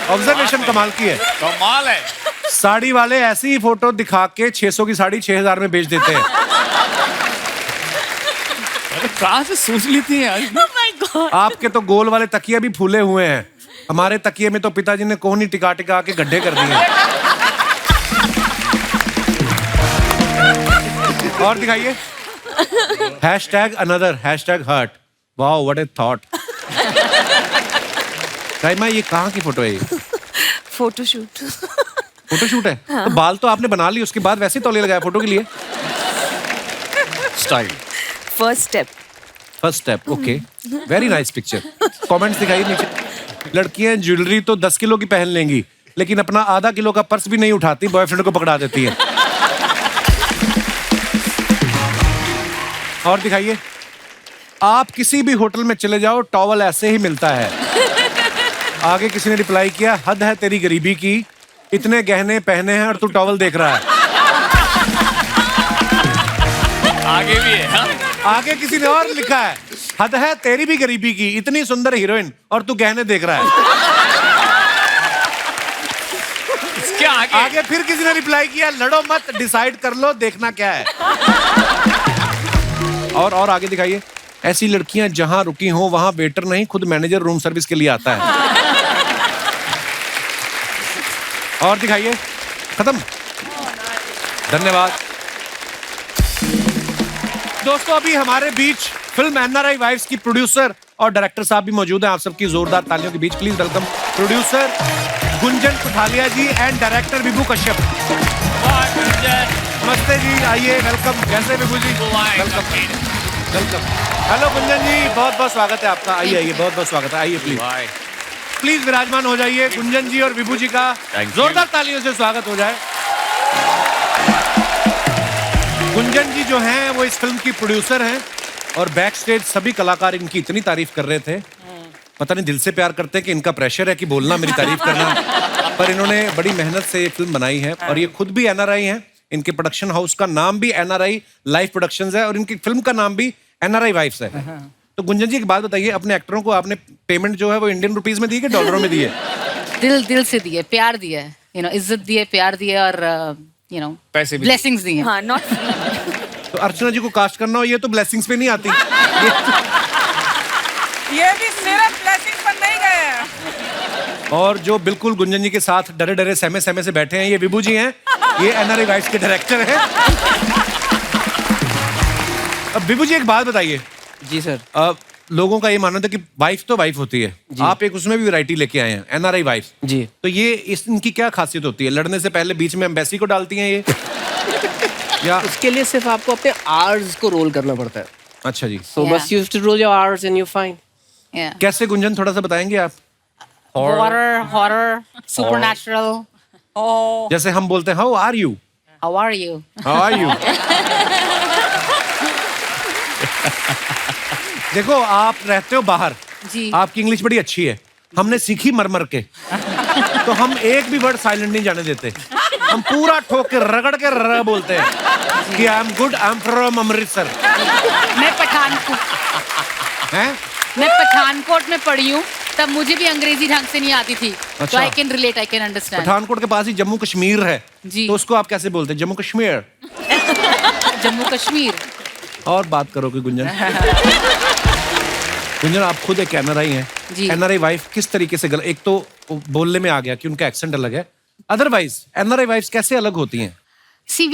ऑब्जर्वेशन कमाल की है, कमाल है। साड़ी वाले ऐसी ही फोटो दिखा के 600 की साड़ी 6000 में बेच देते हैं। कहाँ से सोच लेती है? आपके तो गोल वाले तकिया भी फूले हुए हैं, हमारे तकिए में तो पिताजी ने कोहनी टिका टिका के गड्ढे कर दिए। और दिखाइए, #another #hurt। Wow, what A thought. Raima, ये कहाँ की फोटो है? ये फोटोशूट। फोटोशूट है? हाँ। तो बाल तो आपने बना ली, उसके बाद वैसे ही तौलिया लगाया फोटो के लिए? Style. First step, okay, very nice picture. Comments दिखाइए नीचे। लड़कियां ज्वेलरी तो 10 किलो की पहन लेंगी, लेकिन अपना आधा किलो का पर्स भी नहीं उठाती, बॉयफ्रेंड को पकड़ा देती है। और दिखाइए, आप किसी भी होटल में चले जाओ, टॉवल ऐसे ही मिलता है। आगे किसी ने रिप्लाई किया, हद है तेरी गरीबी की, इतने गहने पहने हैं और तू टॉवल देख रहा है। आगे भी है हाँ? आगे किसी ने और लिखा है, हद है तेरी भी गरीबी की, इतनी सुंदर हीरोइन और तू गहने देख रहा है। इसके आगे आगे फिर किसी ने रिप्लाई किया, लड़ो मत, डिसाइड कर लो देखना क्या है। और आगे दिखाइए, ऐसी लड़कियां जहां रुकी हो वहां वेटर नहीं, खुद मैनेजर रूम सर्विस के लिए आता है। और दिखाइए, खत्म। धन्यवाद दोस्तों। अभी हमारे बीच फिल्म एनआरआई वाइफ्स की प्रोड्यूसर और डायरेक्टर साहब भी मौजूद हैं। आप सबकी जोरदार तालियों के बीच please welcome producer Gunjan Kuthalia ji and director Vibhu Kashyap. नमस्ते जी, आइए, वेलकम। कैसे Vibhu ji? Welcome welcome. Hello Gunjan ji, बहुत बहुत स्वागत है आपका। आइए आइए, बहुत बहुत स्वागत है, आइए प्लीज प्लीज विराजमान हो जाइए। गुंजन जी और विभू जी का जोरदार तालियों से स्वागत हो जाए। गुंजन जी जो हैं वो इस फिल्म की प्रोड्यूसर हैं और बैक स्टेज सभी कलाकार इनकी इतनी तारीफ कर रहे थे, पता नहीं दिल से प्यार करते हैं कि इनका प्रेशर है कि बोलना मेरी तारीफ करना, पर इन्होंने बड़ी मेहनत से ये फिल्म बनाई है और ये खुद भी एनआरआई हैं। इनके प्रोडक्शन हाउस का नाम भी एनआरआई लाइफ प्रोडक्शंस है और इनकी फिल्म का नाम भी एनआरआई वाइफ्स है। तो गुंजन जी एक बात बताइए, अपने एक्टरों को आपने पेमेंट जो है वो इंडियन रुपीस में दी कि डॉलरों में दी है? दिल से दिए, प्यार दिया है, इज्जत दिए, प्यार दिए और पैसे भी, ब्लेसिंग्स दिए। हाँ, नॉट तो अर्चना जी को कास्ट करना हो, ये तो ब्लेसिंग्स पे नहीं आती। ये भी सिर्फ ब्लेसिंग्स पर नहीं गए हैं। और जो बिल्कुल गुंजन जी के साथ डरे डरे सहमे सहमे से बैठे हैं, ये विभू जी हैं, ये एनआरआई वाइफ्स के डायरेक्टर हैं। अब विभू जी एक बात बताइए। जी सर। लोगों का ये मानना था कि वाइफ तो वाइफ होती है, आप एक उसमें भी वैरायटी लेके आए हैं, एनआरआई वाइफ जी। तो ये इनकी क्या खासियत होती है? लड़ने से पहले बीच में एम्बेसी को डालती हैं ये या उसके लिए सिर्फ आपको अपने आर्स को रोल करना पड़ता है। अच्छा जी। So बस you have to roll your R's and you're fine. कैसे गुंजन, थोड़ा सा बताएंगे आप? Horror, supernatural. जैसे हम बोलते हैं, how are you? How are you? How are you? देखो आप रहते हो बाहर जी, आपकी इंग्लिश बड़ी अच्छी है, हमने सीखी मर के तो हम एक भी वर्ड साइलेंट नहीं जाने देते, हम पूरा ठोक के रगड़ के र बोलते हैं कि I am good, I am from Amritsar. मैं पठानकोट में पढ़ी हूँ, तब मुझे भी अंग्रेजी ढंग से नहीं आती थी। तो I can relate, I can understand. Pathankot के पास ही जम्मू कश्मीर है जी, तो उसको आप कैसे बोलते हैं? जम्मू कश्मीर। जम्मू कश्मीर। और बात करोगे गुंजन? गुंजन आप खुद एक एनआरआई हैं, एनआरआई वाइफ किस तरीके से एक तो बोलने में आ गया कि उनका एक्सेंट अलग है, अदरवाइज एनआरआई वाइफ्स कैसे अलग होती हैं? See,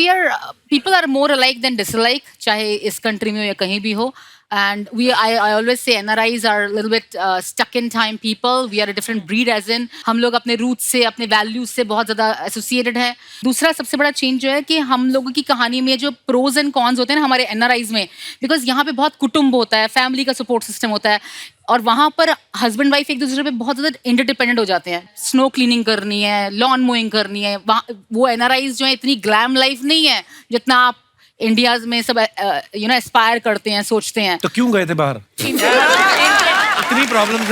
people are more alike than dislike, चाहे इस कंट्री में हो या कहीं भी हो. And I always say NRIs are a little bit stuck in time people. We are a different breed as in हम लोग अपने roots से, अपने values से बहुत ज़्यादा associated हैं. दूसरा सबसे बड़ा change जो है कि हम लोगों की कहानी में जो pros and cons होते हैं ना हमारे NRIs में, because यहाँ पे बहुत कुटुंब होता है, family का support system होता है, और वहाँ पर हस्बैंड वाइफ एक दूसरे पे बहुत ज़्यादा इंटरडिपेंडेंट हो जाते हैं. स्नो क्लीनिंग करनी है, लॉन मोइंग करनी है, वो NRIs जो है इतनी ग्लैम लाइफ नहीं है जितना आप इंडिया में सब एस्पायर करते हैं, सोचते हैं. तो क्यों गए थे बाहर? इतनी प्रॉब्लम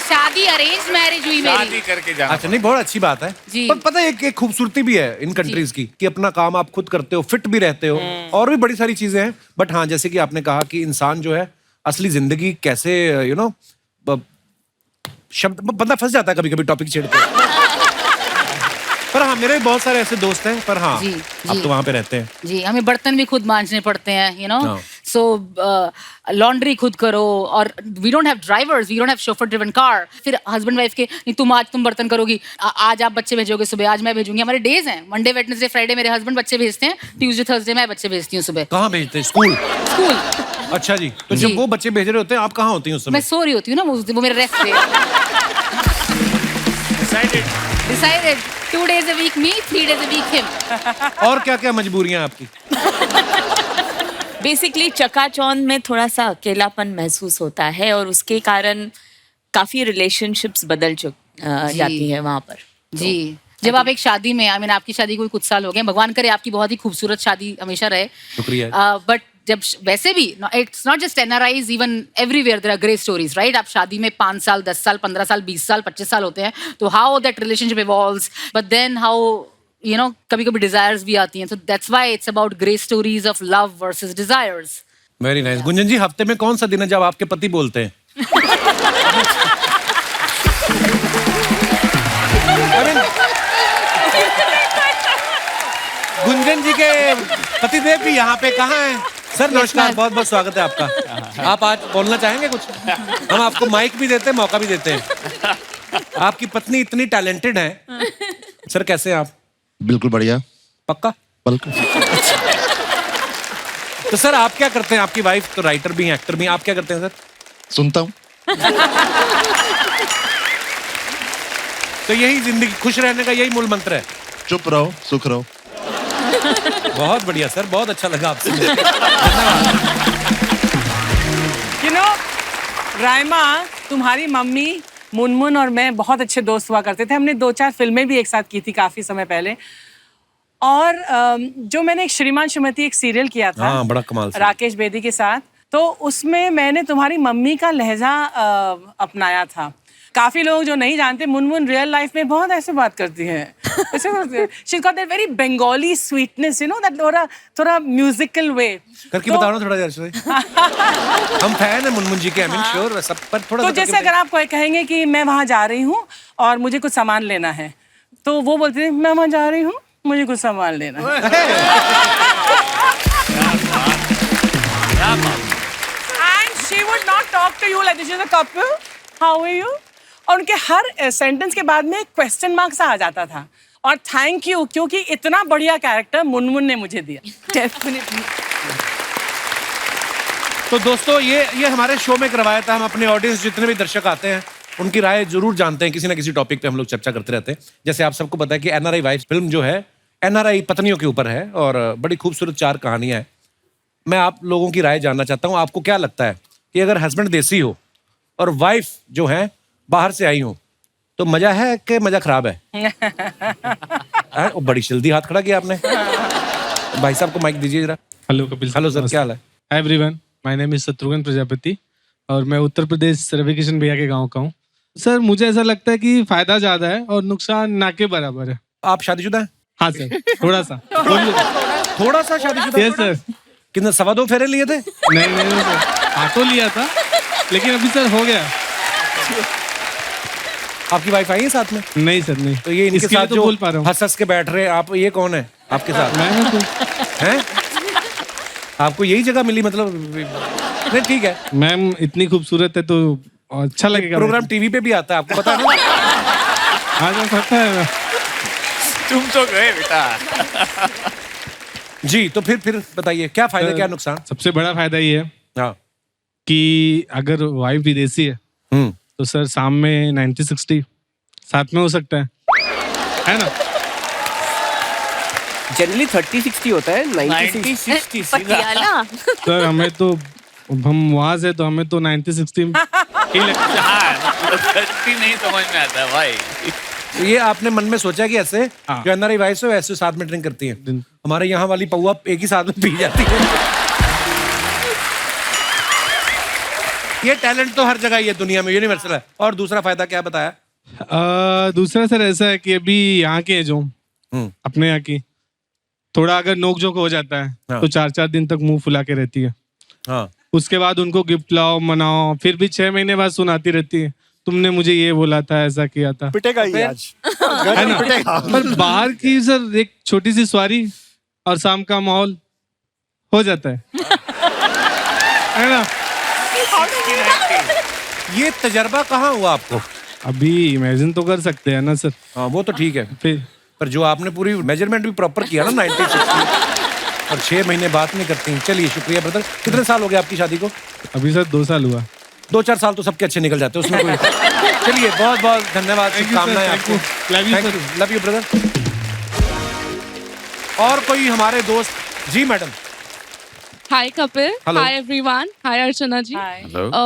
शादी अरेंज मैरिज हुई मेरी. शादी करके जाना. अच्छा, नहीं बहुत अच्छी बात है. पर पता है एक खूबसूरती भी है इन कंट्रीज की कि अपना काम आप खुद करते हो, फिट भी रहते हो, और भी बड़ी सारी चीजें हैं. बट हाँ, जैसे कि आपने कहा कि इंसान जो है असली जिंदगी कैसे शब्द बंदा फंस जाता है कभी कभी टॉपिक छेड़ते. पर हाँ, मेरे बहुत सारे ऐसे दोस्त हैं, पर हाँ आप तो वहाँ पे रहते हैं. जी, हमें बर्तन भी खुद मांजने पड़ते हैं, सो लॉन्ड्री खुद करो, और we don't have drivers, we don't have chauffeur driven car. फिर हस्बैंड वाइफ के नहीं, तुम बर्तन करोगी, आज आप बच्चे भेजोगे, सुबह आज मैं भेजूंगी. हमारे डेज हैं, मंडे वेडनेसडे फ्राइडे मेरे हस्बैंड बच्चे भेजते हैं, ट्यूसडे थर्सडे मैं बच्चे भेजती हूँ सुबह. कहाँ भेजते हैं? स्कूल. अच्छा जी. तो जब वो बच्चे भेज रहे होते हैं आप कहाँ होती हैं उस समय? मैं सो रही होती हूँ ना, वो मेरे रेस्ट पे. Decided 2 days a week me, 3 days a week him. और क्या क्या मजबूरियां आपकी? बेसिकली चकाचौंध में थोड़ा सा अकेलापन महसूस होता है, और उसके कारण काफी रिलेशनशिप्स बदल जाती है वहाँ पर. जी, जब आप एक शादी में, आपकी शादी को कुछ साल हो गए, भगवान करे आपकी बहुत ही खूबसूरत शादी हमेशा रहे. शुक्रिया. बट जब वैसे भी it's not just NRIs, even everywhere there are great stories, right? आप शादी में 5 साल 10 साल 15 साल 20 साल 25 साल होते हैं, तो how that relationship evolves, but then how कभी कभी डिजायर्स भी आती हैं, तो that's why it's about great stories of love versus desires. Very nice. Gunjan ji, हफ्ते में कौन सा दिन है जब आपके पति बोलते हैं? गुंजन जी के पतिदेव भी यहाँ पे कहाँ हैं? सर नमस्कार, बहुत बहुत स्वागत है आपका। आप आज बोलना चाहेंगे कुछ? हम आपको माइक भी देते हैं, मौका भी देते हैं। आपकी पत्नी इतनी टैलेंटेड है। सर कैसे हैं आप? बिल्कुल बढ़िया। पक्का? बिल्कुल। तो सर आप क्या करते हैं? आपकी वाइफ तो राइटर भी हैं, एक्टर भी हैं, आप क्या करते हैं सर? सुनता हूँ। तो यही जिंदगी, खुश रहने का यही मूल मंत्र है। चुप रहो, सुख रहो। बहुत बढ़िया सर, बहुत अच्छा लगा आपसे। राइमा, तुम्हारी मम्मी मुनमुन और मैं बहुत अच्छे दोस्त हुआ करते थे। हमने 2-4 फिल्में भी एक साथ की थी काफी समय पहले। और जो मैंने एक श्रीमान श्रीमती एक सीरियल किया था, हाँ, बड़ा कमाल राकेश बेदी के साथ, तो उसमें मैंने तुम्हारी मम्मी का लहजा अपनाया था। काफी लोग जो नहीं जानते, मुनमुन रियल लाइफ में बहुत ऐसे बात करती है। She's got that very Bengali sweetness, that थोड़ा म्यूजिकल वे। करके बताओ ना थोड़ा यार। हम फैन है मुनमुन जी के, आई एम श्योर, सब पर थोड़ा। तो जैसे अगर आप कहेंगे कि मैं वहां जा रही हूँ और मुझे कुछ सामान लेना है, तो वो बोलते हैं मैं वहां जा रही हूँ, मुझे कुछ सामान लेना है। And she would not talk to you like this is a couple. How are you? और उनके हर सेंटेंस के बाद में एक क्वेश्चन मार्क सा आ जाता था। और थैंक यू, क्योंकि इतना बढ़िया कैरेक्टर मुनमुन ने मुझे दिया। डेफिनेटली। तो दोस्तों ये हमारे शो में करवाया था। हम अपने ऑडियंस जितने भी दर्शक आते हैं उनकी राय जरूर जानते हैं, किसी ना किसी टॉपिक पे हम लोग चर्चा करते रहते हैं। जैसे आप सबको पता है कि NRI वाइफ फिल्म जो है NRI पत्नियों के ऊपर है और बड़ी खूबसूरत 4 कहानियां हैं। मैं आप लोगों की राय जानना चाहता हूँ, आपको क्या लगता है कि अगर हस्बैंड देसी हो और वाइफ जो है बाहर से आई हो, तो मजा है कि मजा खराब है? बड़ी जल्दी हाथ खड़ा किया आपने। भाई साहब को माइक दीजिए जरा। हेलो कपिल। हेलो सर, क्या हाल है? Hi everyone, my name is Shatrughan Prajapati और मैं उत्तर प्रदेश रविकिशन भैया के गांव का हूँ। सर मुझे ऐसा लगता है कि फायदा ज्यादा है और नुकसान ना के बराबर है। आप शादीशुदा हैं? हाँ सर, थोड़ा सा। थोड़ा सा शादीशुदा? Yes sir. कितने 2.25 फेरे लिए थे? नहीं सर, ऑटो लिया था, लेकिन अभी सर हो गया। आपकी वाइफ आई है साथ में? नहीं सर, नहीं। तो ये इनके साथ तो जो बोल पा रहा हूँ। हंस के बैठ रहे आप, ये कौन है आपके साथ? मैं हैं? आपको यही जगह मिली मतलब? नहीं ठीक है, मैम इतनी खूबसूरत है तो अच्छा लगेगा। प्रोग्राम टीवी पे भी आता है, आपको पता है ना? हाँ सर, पता है। तुम तो गए बेटा। जी, तो फिर बताइए क्या फायदा क्या नुकसान? सबसे बड़ा फायदा ये है कि अगर वाइफ विदेशी है तो सर शाम में 90-60 साथ में हो सकता है ना? जनरली 30-60 होता है, 90-60 पटियाला। सर हमें तो, हम वहां से तो हमें तो 90-60 ही लगता है। नहीं समझ में आता है भाई। तो ये आपने मन में सोचा कि ऐसे जो NRI वाइफ है वैसे साथ में ड्रिंक करती है? हमारे यहाँ वाली पौवा एक ही साथ में पी जाती है। ये टैलेंट तो हर जगह ही है दुनिया में, यूनिवर्सल है। और दूसरा फायदा क्या बताया? दूसरा सर ऐसा है कि अभी यहाँ के जो अपने यहाँ की थोड़ा अगर नोक झोंक हो जाता है तो 4-4 दिन तक मुंह फुला के रहती है। हाँ। उसके बाद उनको गिफ्ट लाओ, मनाओ, फिर भी 6 महीने बाद सुनाती रहती है, तुमने मुझे ये बोला था, ऐसा किया था। पिटेगा ही आज। है ना? पर बाहर की सर एक छोटी सी सवारी और शाम का माहौल हो जाता है ना? ये तजर्बा कहाँ हुआ आपको? अभी इमेजिन तो कर सकते हैं ना सर। हाँ वो तो ठीक है, फिर पर जो आपने पूरी मेजरमेंट भी प्रॉपर किया ना 90-60 और 6 महीने बात नहीं करती। चलिए शुक्रिया ब्रदर। कितने साल हो गए आपकी शादी को? अभी सर 2 साल हुआ। 2-4 साल तो सबके अच्छे निकल जाते हैं उसमें कोई। चलिए बहुत बहुत धन्यवाद, शुभकामनाएं आपको। Love you brother. और कोई हमारे दोस्त? जी मैडम। हाय कपिल, Hello. हाय एवरीवन, हाय अर्चना जी।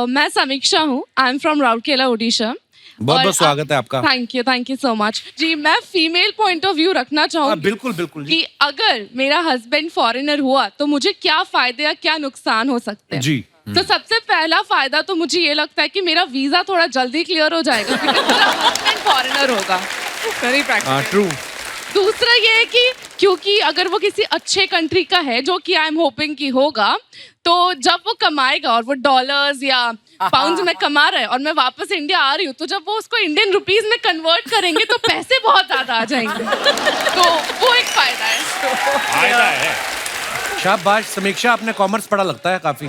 मैं समीक्षा हूँ, I am from Rourkela, Odisha. बहुत बहुत स्वागत है आपका। थैंक यू सो मच जी। मैं फीमेल पॉइंट ऑफ व्यू रखना चाहूंगी। बिल्कुल बिल्कुल जी। कि अगर मेरा हस्बैंड फॉरेनर हुआ तो मुझे क्या फायदे या क्या नुकसान हो सकते हैं जी। तो सबसे पहला फायदा तो मुझे ये लगता है कि मेरा वीजा थोड़ा जल्दी क्लियर हो जाएगा क्योंकि मेरा हस्बैंड फॉरेनर होगा। ट्रू। दूसरा ये है कि क्योंकि अगर वो किसी अच्छे कंट्री का है जो कि आई एम होपिंग कि होगा, तो जब वो कमाएगा और वो डॉलर्स या पाउंड्स में कमा रहा है और मैं वापस इंडिया आ रही हूँ, तो जब वो उसको इंडियन रुपीस में कन्वर्ट करेंगे तो पैसे बहुत ज्यादा आ जाएंगे। तो वो एक फायदा है। शाबाश समीक्षा, आपने कॉमर्स पढ़ा लगता है काफी।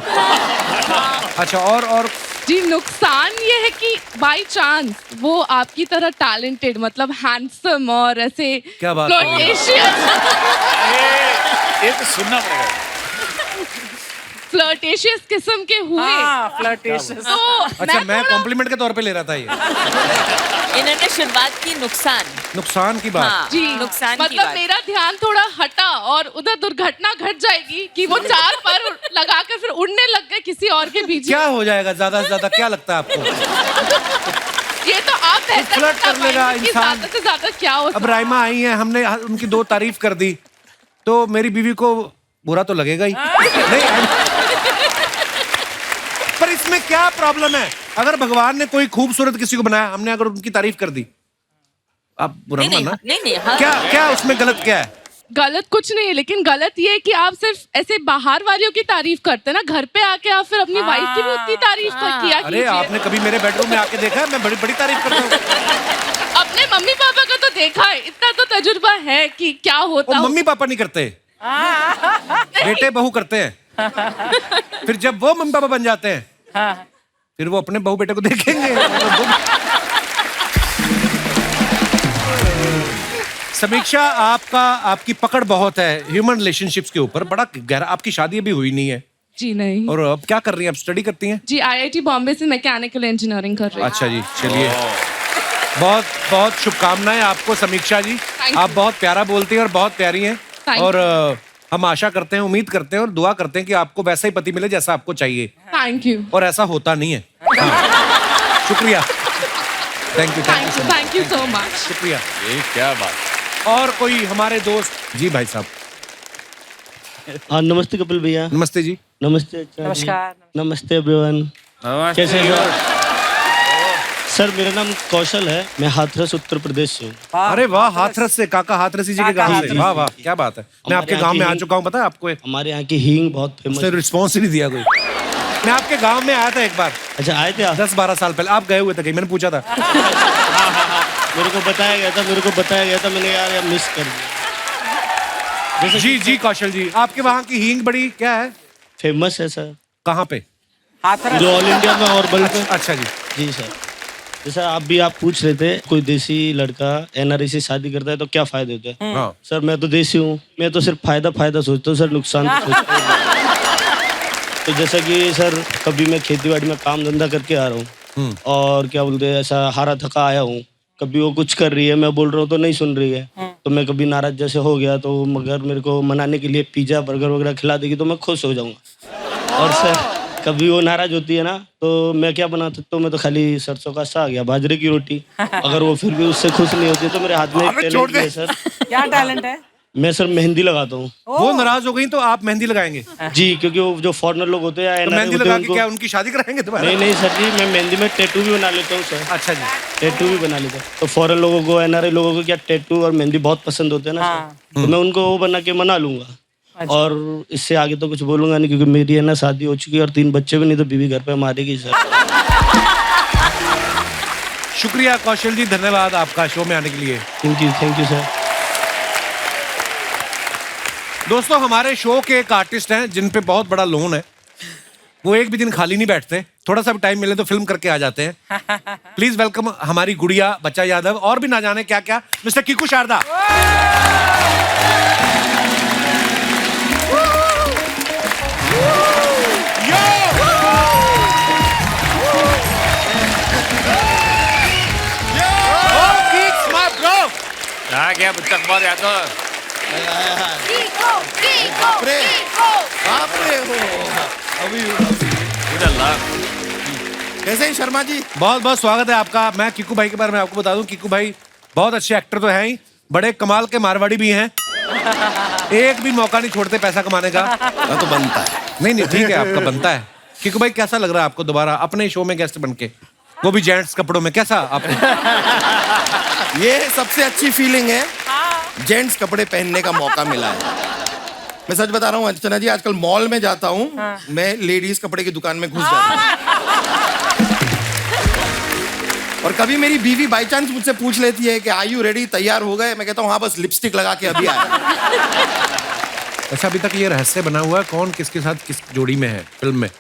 अच्छा और जी नुकसान ये है कि बाय चांस वो आपकी तरह टैलेंटेड मतलब हैंडसम और ऐसे क्या बात कर रही हैं? ये तो सुनना पड़ेगा। फ्लर्टेशियस किस्म के हुए। फ्लर्टेशियस। तो अच्छा मैं कॉम्प्लीमेंट के तौर पे ले रहा था ये। इन्होंने शुरुआत की नुकसान की बात। हाँ, जी नुकसान की मतलब बात। मेरा ध्यान थोड़ा हटा और उधर दुर्घटना घट जाएगी कि वो चार पर लगाकर फिर उड़ने लग गए किसी और के बीच। क्या हो जाएगा ज्यादा से ज्यादा, क्या लगता है आपको? ये तो आप बेहतर फ्लर्ट कर लेगा कि इंसान। ज्यादा से ज्यादा क्या हो अब राइमा आई है, हमने उनकी 2 तारीफ कर दी तो मेरी बीवी को बुरा तो लगेगा ही। नहीं पर इसमें क्या प्रॉब्लम है? अगर भगवान ने कोई खूबसूरत किसी को बनाया, हमने अगर उनकी तारीफ कर दी, आप बुरा नहीं, मानना। नहीं, हाँ। क्या उसमें गलत क्या है? गलत कुछ नहीं है, लेकिन गलत ये है कि आप सिर्फ ऐसे बाहर वालियों की तारीफ करते हैं ना, घर पे आके आप फिर अपनी वाइफ की भी उतनी तारीफ किया अरे कीजिए। आपने कभी मेरे बेडरूम में आके देखा है? मैं बड़ी बड़ी तारीफ करता हूँ। अपने मम्मी पापा का तो देखा है, इतना तो तजुर्बा है कि क्या होता है। मम्मी पापा नहीं करते, बेटे बहू करते हैं। फिर जब वो मम्मी पापा बन जाते हैं फिर वो अपने बहू बेटे को देखेंगे। समीक्षा, आपकी पकड़ बहुत है ह्यूमन रिलेशनशिप्स के ऊपर, बड़ा गहरा। आपकी शादी अभी हुई नहीं है? जी नहीं। और अब क्या कर रही हैं? आप स्टडी करती हैं? जी IIT बॉम्बे से मैकेनिकल इंजीनियरिंग कर रही हूँ। अच्छा जी, चलिए बहुत बहुत शुभकामनाएं आपको समीक्षा जी। आप बहुत प्यारा बोलती हैं और बहुत प्यारी हैं। और हम आशा करते हैं, उम्मीद करते हैं और दुआ करते हैं कि आपको वैसा ही पति मिले जैसा आपको चाहिए। Thank you. और ऐसा होता नहीं है। शुक्रिया। Thank you so much. शुक्रिया। ये क्या बात। और कोई हमारे दोस्त जी? भाई साहब। हाँ नमस्ते कपिल भैया। नमस्ते जी। नमस्ते अच्छा जी। नमस्कार। नमस्ते एवरीवन। कैसे हैं सर? मेरा नाम कौशल है, मैं हाथरस उत्तर प्रदेश से हूँ। अरे वाह, हाथरस से। काका हाथरस जी के गांव से। वाह वाह, क्या बात है। मैं आपके गांव में आ चुका हूँ, पता है आपको? हमारे यहाँ की हींग बहुत फेमस है। रिस्पॉन्स ही नहीं दिया कोई। मैं आपके गांव में आया था एक बार। अच्छा आए थे आप? 10-12 साल पहले। आप गए हुए थे कहीं? मैंने पूछा था। मेरे को बताया गया था, मैंने यार मिस कर दिया। जी कौशल जी, आपके वहाँ की हींग बड़ी क्या है? फेमस है सर। कहाँ पे? जो ऑल इंडिया में और बल्कि। अच्छा जी। जी सर, जैसा आप पूछ रहे थे, कोई देसी लड़का NRI से शादी करता है तो क्या फायदे होते हैं? हाँ। सर मैं तो देसी हूँ, मैं तो सिर्फ फायदा सोचता हूँ सर, नुकसान तो सोचता हूँ। तो जैसा कि सर कभी मैं खेती बाड़ी में काम धंधा करके आ रहा हूँ और क्या बोलते हैं, ऐसा हारा थका आया हूँ, कभी वो कुछ कर रही है, मैं बोल रहा हूँ तो नहीं सुन रही है, तो मैं कभी नाराज जैसे हो गया तो मगर मेरे को मनाने के लिए पिज्जा बर्गर वगैरह खिला देगी तो मैं खुश हो जाऊंगा। और सर कभी वो नाराज होती है ना तो मैं क्या बना सकता हूँ, मैं तो खाली सरसों का साग या बाजरे की रोटी। अगर वो फिर भी उससे खुश नहीं होती तो मेरे हाथ में एक टैलेंट है सर। क्या टैलेंट है? मैं सर मेहंदी लगाता हूँ। वो नाराज हो गई तो आप मेहंदी लगाएंगे? जी, क्योंकि वो जो फॉरेनर लोग होते हैं तो मेहंदी लगा के क्या उनकी शादी कराएंगे तुम्हारा? नहीं सर जी, मैं मेहंदी में टैटू भी बना लेता हूँ सर। अच्छा जी। टैटू भी बना लेता हूँ। तो फॉरेन लोगों को, NRI लोगों को क्या टैटू और मेहंदी बहुत पसंद होते हैं ना सर, तो मैं उनको वो बना के मना लूंगा। और इससे आगे तो कुछ बोलूंगा नहीं, क्योंकि मेरी है ना शादी हो चुकी है और 3 बच्चे भी, नहीं तो बीवी घर पे मारेगी सर। शुक्रिया कौशल जी, धन्यवाद आपका शो में आने के लिए। Thank you sir. दोस्तों, हमारे शो के एक आर्टिस्ट हैं जिन पे बहुत बड़ा लोन है। वो एक भी दिन खाली नहीं बैठते, थोड़ा सा भी टाइम मिले तो फिल्म करके आ जाते हैं। प्लीज वेलकम हमारी गुड़िया बच्चा यादव और भी ना जाने क्या क्या, मिस्टर कीकू शारदा। क्या बच्चा बहुत यादव। कैसे हैं शर्मा जी? बहुत बहुत स्वागत है आपका। मैं किकू भाई के बारे में आपको बता दूं, किकू भाई बहुत अच्छे एक्टर तो हैं ही, बड़े कमाल के मारवाड़ी भी हैं। एक भी मौका नहीं छोड़ते पैसा कमाने का। तो बनता है। नहीं ठीक है, आपका बनता है। किकू भाई कैसा लग रहा है आपको दोबारा अपने शो में गेस्ट बनके, वो भी जेंट्स कपड़ों में, कैसा आपको? ये सबसे अच्छी फीलिंग है, जेंट्स कपड़े पहनने का मौका मिला है। मैं सच बता रहा हूँ अर्चना जी, आजकल मॉल में जाता हूँ, मैं लेडीज कपड़े की दुकान में घुस जाता हूँ। और कभी मेरी बीवी बाई चांस मुझसे पूछ लेती है कि आर यू रेडी, तैयार हो गए? मैं कहता हूँ हाँ, बस लिपस्टिक लगा के अभी आया। अच्छा, अभी तक ये रहस्य बना हुआ है कौन किसके साथ किस जोड़ी में है फिल्म में?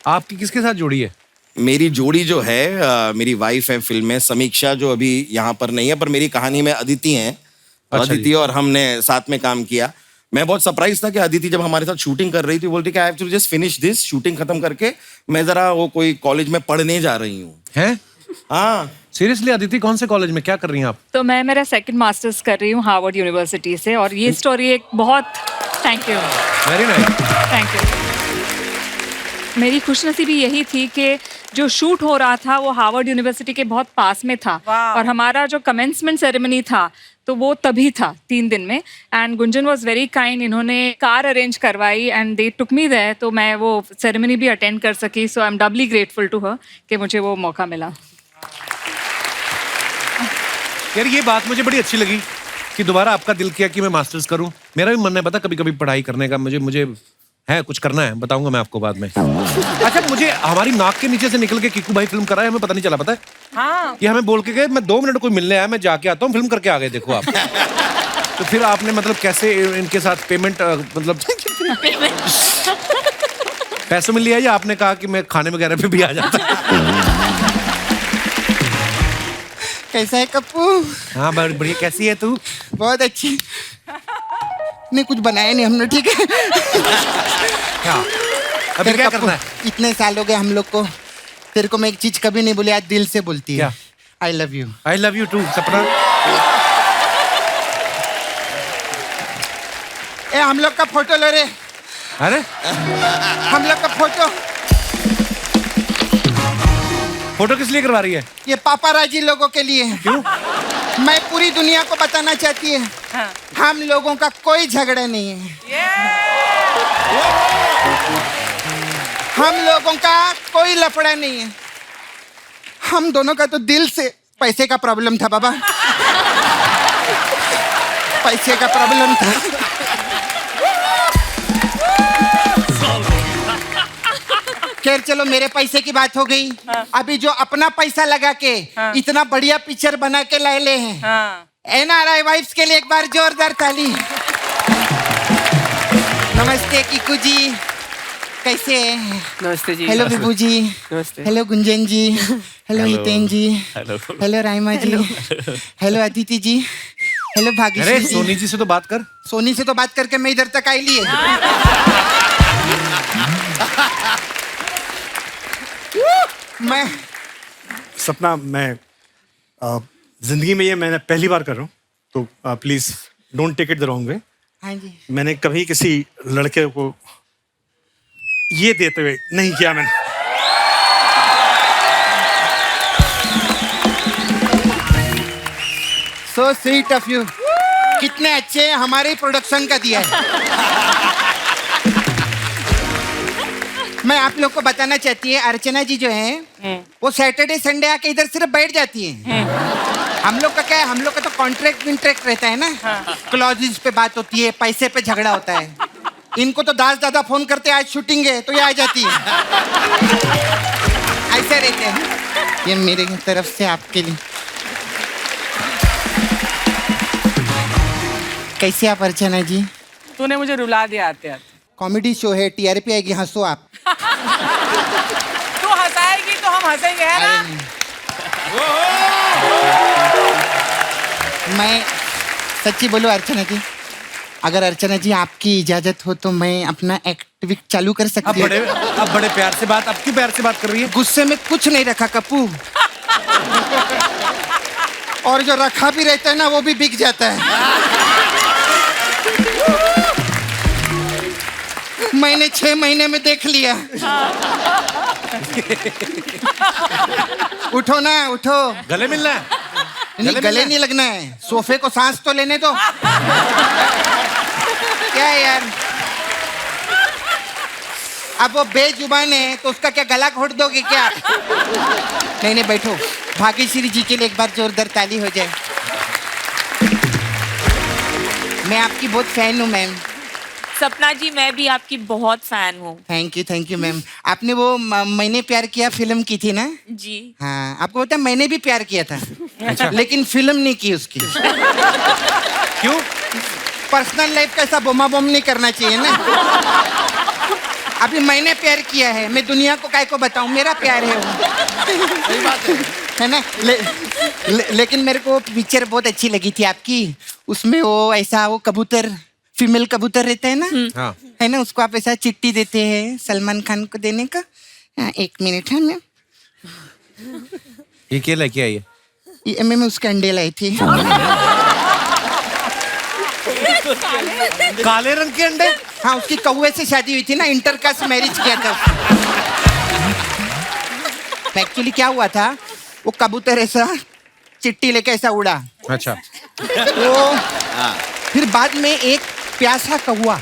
आपकी किसके साथ जोड़ी है? मेरी जोड़ी जो है मेरी वाइफ है फिल्म में, समीक्षा, जो अभी यहाँ पर नहीं है, पर मेरी कहानी में अदिति हैं। अच्छा अदिति और हमने साथ में काम किया। मैं बहुत सरप्राइज था कि अदिति जब हमारे साथ शूटिंग कर रही थी, बोलती कि I have to just finish this, shooting खत्म करके मैं जरा वो कोई कॉलेज में पढ़ने जा रही हूँ। हैं? हाँ। सीरियसली अदिति, कौन से कॉलेज में क्या कर रही हैं आप? तो मैं मेरा सेकंड मास्टर्स कर रही हूँ हार्वर्ड यूनिवर्सिटी से, और ये स्टोरी एक बहुत thank you, very nice, thank you. मेरी खुशनसीबी यही थी कि जो शूट हो रहा था वो हार्वर्ड यूनिवर्सिटी के बहुत पास में था, और हमारा जो कमेंसमेंट सेरेमनी था तो वो तभी था 3 दिन में। And Gunjan was very kind, इन्होंने कार अरेंज करवाई and they took me there, तो मैं वो सेरेमनी भी अटेंड कर सकी। So I am doubly grateful to her कि मुझे वो मौका मिला। यार ये बात मुझे बड़ी अच्छी लगी कि दोबारा आपका दिल किया कि मैं मास्टर्स करूं। मेरा भी मन है पता कभी कभी पढ़ाई करने का, मुझे है कुछ करना है, बताऊंगा मैं आपको बाद में। अच्छा, मुझे हमारी नाक के नीचे से निकल के किकू भाई फिल्म करा है, हमें पता नहीं चला, पता है? हाँ। ये हमें बोल के गए मैं 2 मिनट कोई मिलने आया, मैं जाके आता हूँ, फिल्म करके आ गए, देखो आप। तो फिर आपने मतलब कैसे इनके साथ पेमेंट मतलब पैसों में लिया, या आपने कहा कि मैं खाने वगैरह पे भी आ जाता? कैसा है कप्पू? हाँ बढ़िया, कैसी है तू? बहुत अच्छी। नहीं कुछ बनाया नहीं हमने, ठीक है? क्या अभी क्या करना है? इतने साल हो गए हम लोग को, तेरे को मैं एक चीज कभी नहीं बोली, आज दिल से बोलती है। I love you. I love you too Sapna. ए हम लोग का फोटो लो रे। अरे हम लोग का फोटो किस लिए करवा रही है? ये पापाराजी लोगों के लिए। क्यों? मैं पूरी दुनिया को बताना चाहती है हम लोगों का कोई झगड़ा नहीं है। हम लोगों का कोई लफड़ा नहीं है। हम दोनों का तो दिल से पैसे का प्रॉब्लम था बाबा, पैसे का प्रॉब्लम था। खैर चलो, मेरे पैसे की बात हो गई। अभी जो अपना पैसा लगा के इतना बढ़िया पिक्चर बना के लाए ले हैं, NRI वाइफ्स के लिए एक बार जोरदार ताली। नमस्ते किकू जी, कैसे हैं? नमस्ते जी। हेलो विभू जी। नमस्ते। हेलो गुंजन जी। हेलो हितेन जी। हेलो। हेलो राइमा जी। हेलो अदिति जी। हेलो भाग्यश्री अरे जी। सोनी जी से तो बात कर। सोनी से तो बात करके मैं इधर तक आई लिए। मैं सपना, मैं जिंदगी में ये मैंने पहली बार कर रहा हूँ, तो please don't take it the wrong way. हाँ जी। मैंने कभी किसी लड़के को ये देते हुए नहीं किया मैंने। So sweet of you. कितने अच्छे हमारे प्रोडक्शन का दिया है। मैं आप लोग को बताना चाहती है, अर्चना जी जो है वो सैटरडे संडे आके इधर सिर्फ बैठ जाती है। हम लोग का क्या है, हम लोग का तो कॉन्ट्रैक्ट विंट्रैक्ट रहता है ना, क्लॉजेस पे बात होती है, पैसे पे झगड़ा होता है। इनको तो दास दादा फोन करते आज शूटिंग है तो ये आ जाती है। ऐसे रहते हैं। ये मेरे तरफ से आपके लिए। कैसे आप अर्चना जी? तूने मुझे रुला दिया आते आते। कॉमेडी शो है, TRP आएगी, हंसो आप। तू हंसाएगी तो हम हंसेंगे, है ना? मैं सच्ची बोलूं अर्चना जी, अगर अर्चना जी आपकी इजाजत हो तो मैं अपना एक्टिविटी चालू कर सकती हूँ। अब बड़े प्यार से बात, अब क्यों प्यार से बात कर रही है? गुस्से में कुछ नहीं रखा कप्पू। और जो रखा भी रहता है ना वो भी बिक जाता है। मैंने 6 महीने में देख लिया। उठो ना, उठो। गले मिलना है? नहीं, गले नहीं लगना है, सोफे को सांस तो लेने दो। क्या है यार, अब वो बेजुबान है तो उसका क्या गला घोट दोगे क्या? नहीं नहीं, बैठो। भाग्यश्री जी के लिए एक बार जोरदार ताली हो जाए। मैं आपकी बहुत फैन हूँ मैम। सपना जी, मैं भी आपकी बहुत फैन हूँ। Thank you ma'am. आपने वो मैंने प्यार किया फिल्म की थी ना? जी हाँ, आपको पता है मैंने भी प्यार किया था। अच्छा। लेकिन फिल्म नहीं की उसकी। क्यों? पर्सनल लाइफ का ऐसा बोमा बोम नहीं करना चाहिए ना। अभी मैंने प्यार किया है, मैं दुनिया को काय को बताऊं, मेरा प्यार है वो। सही बात है ना? लेकिन मेरे को पिक्चर बहुत अच्छी लगी थी आपकी। उसमें वो ऐसा वो कबूतर, फीमेल कबूतर रहता है ना, हाँ। है ना, उसको आप ऐसा चिट्ठी देते हैं सलमान खान को देने का। 1 मिनट है मैम। ये क्या लेके आई है? ये मैं उसके अंडे लाई थी। काले रंग के अंडे? हाँ, उसकी कौवे से शादी हुई थी ना, इंटरकास्ट मैरिज किया था। एक्चुअली क्या हुआ था, वो कबूतर ऐसा चिट्ठी लेके ऐसा उड़ा। अच्छा। वो फिर बाद में एक प्यासा कौवा,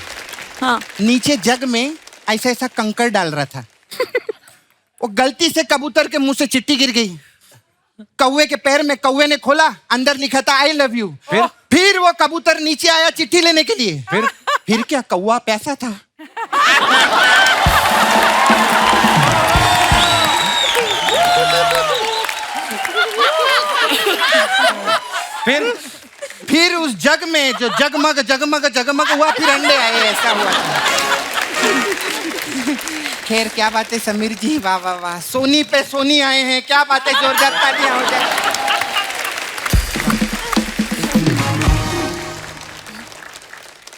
हाँ, नीचे जग में ऐसा ऐसा कंकड़ डाल रहा था। वो गलती से कबूतर के मुंह से चिट्ठी गिर गई। कौवे के पैर में, कौवे ने खोला, अंदर लिखा था आई लव यू। फिर वो कबूतर नीचे आया चिट्ठी लेने के लिए। फिर क्या, कौवा प्यासा था। फिर उस जग में जो जगमग जगमग जगमग हुआ, फिर अंडे आए, ऐसा हुआ। खैर, क्या बात है समीर जी, वाह वाह वाह, सोनी पे सोनी आए हैं, क्या बात है, जोरदार तालियां हो जाए।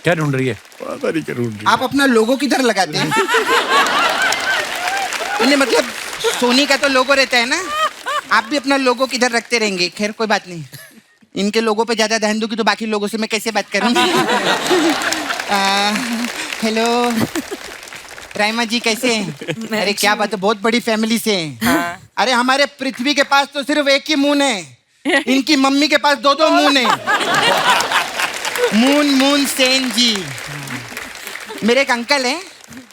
क्या ढूंढ रही है? आप अपना लोगो किधर लगाते हैं? नहीं, मतलब सोनी का तो लोगो रहता है ना, आप भी अपना लोगो किधर रखते रहेंगे। खैर कोई बात नहीं, इनके लोगों पे ज्यादा ध्यान दूंगी तो बाकी लोगों से मैं कैसे बात करूंगी। हेलो राइमा जी, कैसे हैं? अरे क्या बात है, बहुत बड़ी फैमिली से हैं। हाँ। अरे हमारे पृथ्वी के पास तो सिर्फ एक ही मून है, इनकी मम्मी के पास 2 मून है। मून सेन जी। मेरे एक अंकल हैं,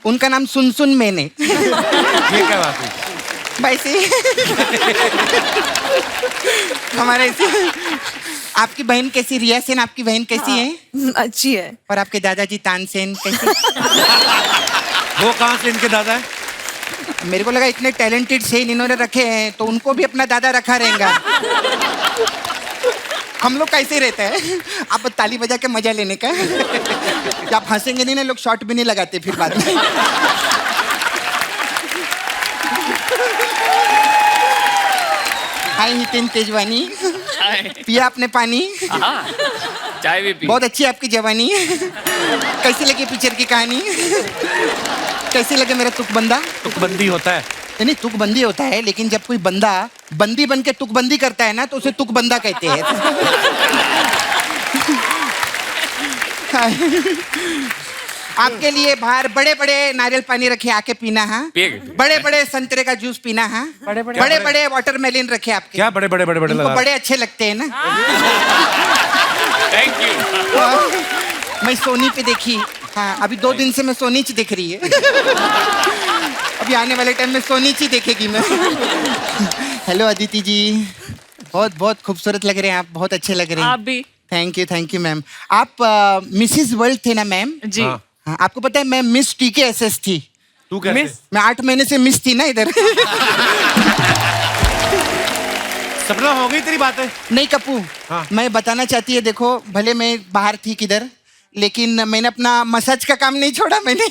उनका नाम सुन मैंने। ये क्या बात है? वैसे हमारे आपकी बहन कैसी, रिया सेन आपकी बहन कैसी है? अच्छी है। और आपके दादाजी तानसेन कैसे? वो कहाँ से इनके दादा है? मेरे को लगा इतने टैलेंटेड सेन इन्होंने रखे हैं तो उनको भी अपना दादा रखा रहेगा। हम लोग कैसे रहते हैं, आप ताली बजा के मजा लेने का। आप हंसेंगे नहीं ना, लोग शॉट भी नहीं लगाते फिर बाद में। हाय हितेन तेजवानी, पिया आपने पानी? चाय भी पी। बहुत अच्छी आपकी जवानी। कैसी लगी पिक्चर की कहानी? कैसी लगे मेरा तुकबंदा? तुकबंदी होता है? नहीं, तुकबंदी होता है, लेकिन जब कोई बंदा बंदी बन के तुकबंदी करता है ना तो उसे तुकबंदा कहते हैं। आपके लिए बाहर बड़े बड़े नारियल पानी रखे, आके पीना। हाँ, बड़े बड़े संतरे का जूस पीना। हाँ, बड़े बड़े वाटरमेलन रखे आपके। क्या बड़े बड़े लगा? बड़े अच्छे लगते हैं ना। Thank you. मैं सोनी पे देखी। हाँ, अभी 2 दिन से मैं सोनी ची देख रही है। अभी आने वाले टाइम में सोनी ची देखेगी मैं। हेलो अदिति जी, बहुत बहुत खूबसूरत लग रहे हैं आप, बहुत अच्छे लग रहे हैं। आप भी। Thank you ma'am. आप मिसिस वर्ल्ड थे ना मैम? जी। हाँ, आपको पता है मैं मिस TKSS थी। तू कैसे? मैं 8 महीने से मिस थी ना इधर। सपना हो गई तेरी बातें? नहीं कप्पू, हाँ। मैं बताना चाहती है, देखो भले मैं बाहर थी किधर, लेकिन मैंने अपना मसाज का काम नहीं छोड़ा मैंने।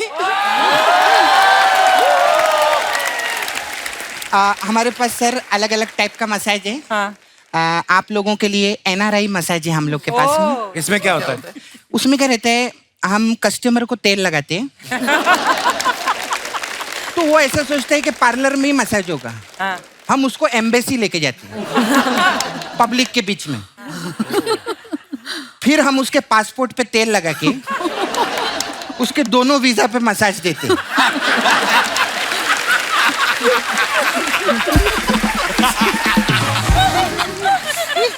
हमारे पास सर अलग अलग टाइप का मसाज है। हाँ। आप लोगों के लिए NRI मसाज है हम लोग के पास में। इसमें क्या होता है? उसमें क्या रहता है, हम कस्टमर को तेल लगाते हैं तो वो ऐसा सोचता है कि पार्लर में ही मसाज होगा। हाँ। हम उसको एम्बेसी लेके जाते हैं पब्लिक के बीच में। फिर हम उसके पासपोर्ट पे तेल लगा के उसके दोनों वीजा पे मसाज देते हैं।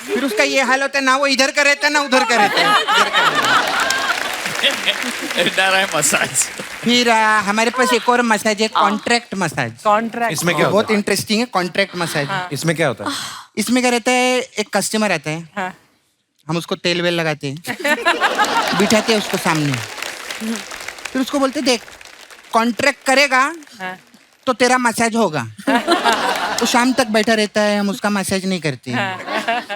फिर उसका ये हाल होता है, ना वो इधर का रहता है ना उधर का रहता है। मसाज। फिर हमारे पास एक और मसाज है, कॉन्ट्रैक्ट मसाज। कॉन्ट्रैक्ट इसमें क्या होता बहुत इंटरेस्टिंग है कॉन्ट्रैक्ट मसाज। इसमें क्या होता है? इसमें क्या रहता है, एक कस्टमर आता है, हम उसको तेल वेल लगाते हैं, बिठाते हैं उसको सामने, फिर उसको बोलते देख कॉन्ट्रैक्ट करेगा तो तेरा मसाज होगा। वो शाम तक बैठा रहता है, हम उसका मसाज नहीं करते।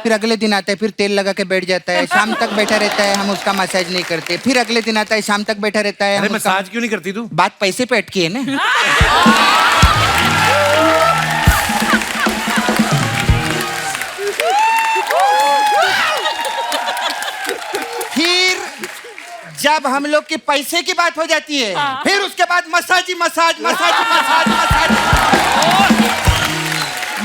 फिर अगले दिन आता है, फिर तेल लगा के बैठ जाता है, शाम तक बैठा रहता है, हम उसका मसाज नहीं करते। फिर अगले दिन आता है, शाम तक बैठा रहता है। अरे मसाज क्यों नहीं करती तू? बात पैसे पे अटकी है ना। फिर जब हम लोग के पैसे की बात हो जाती है, फिर उसके बाद मसाज ही मसाज, मसाज ही मसाज, मसाज।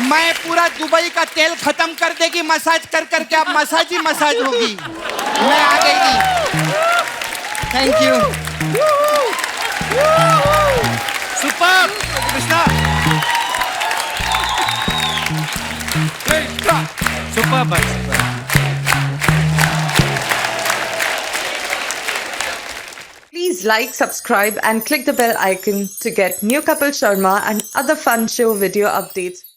मैं पूरा दुबई का तेल खत्म कर देगी मसाज कर करके, अब मसाज ही मसाज होगी। मैं आ गई थी। Thank you. Super Krishna, super. Please like, subscribe and click the bell icon to get new Kapil Sharma and other fun show video updates.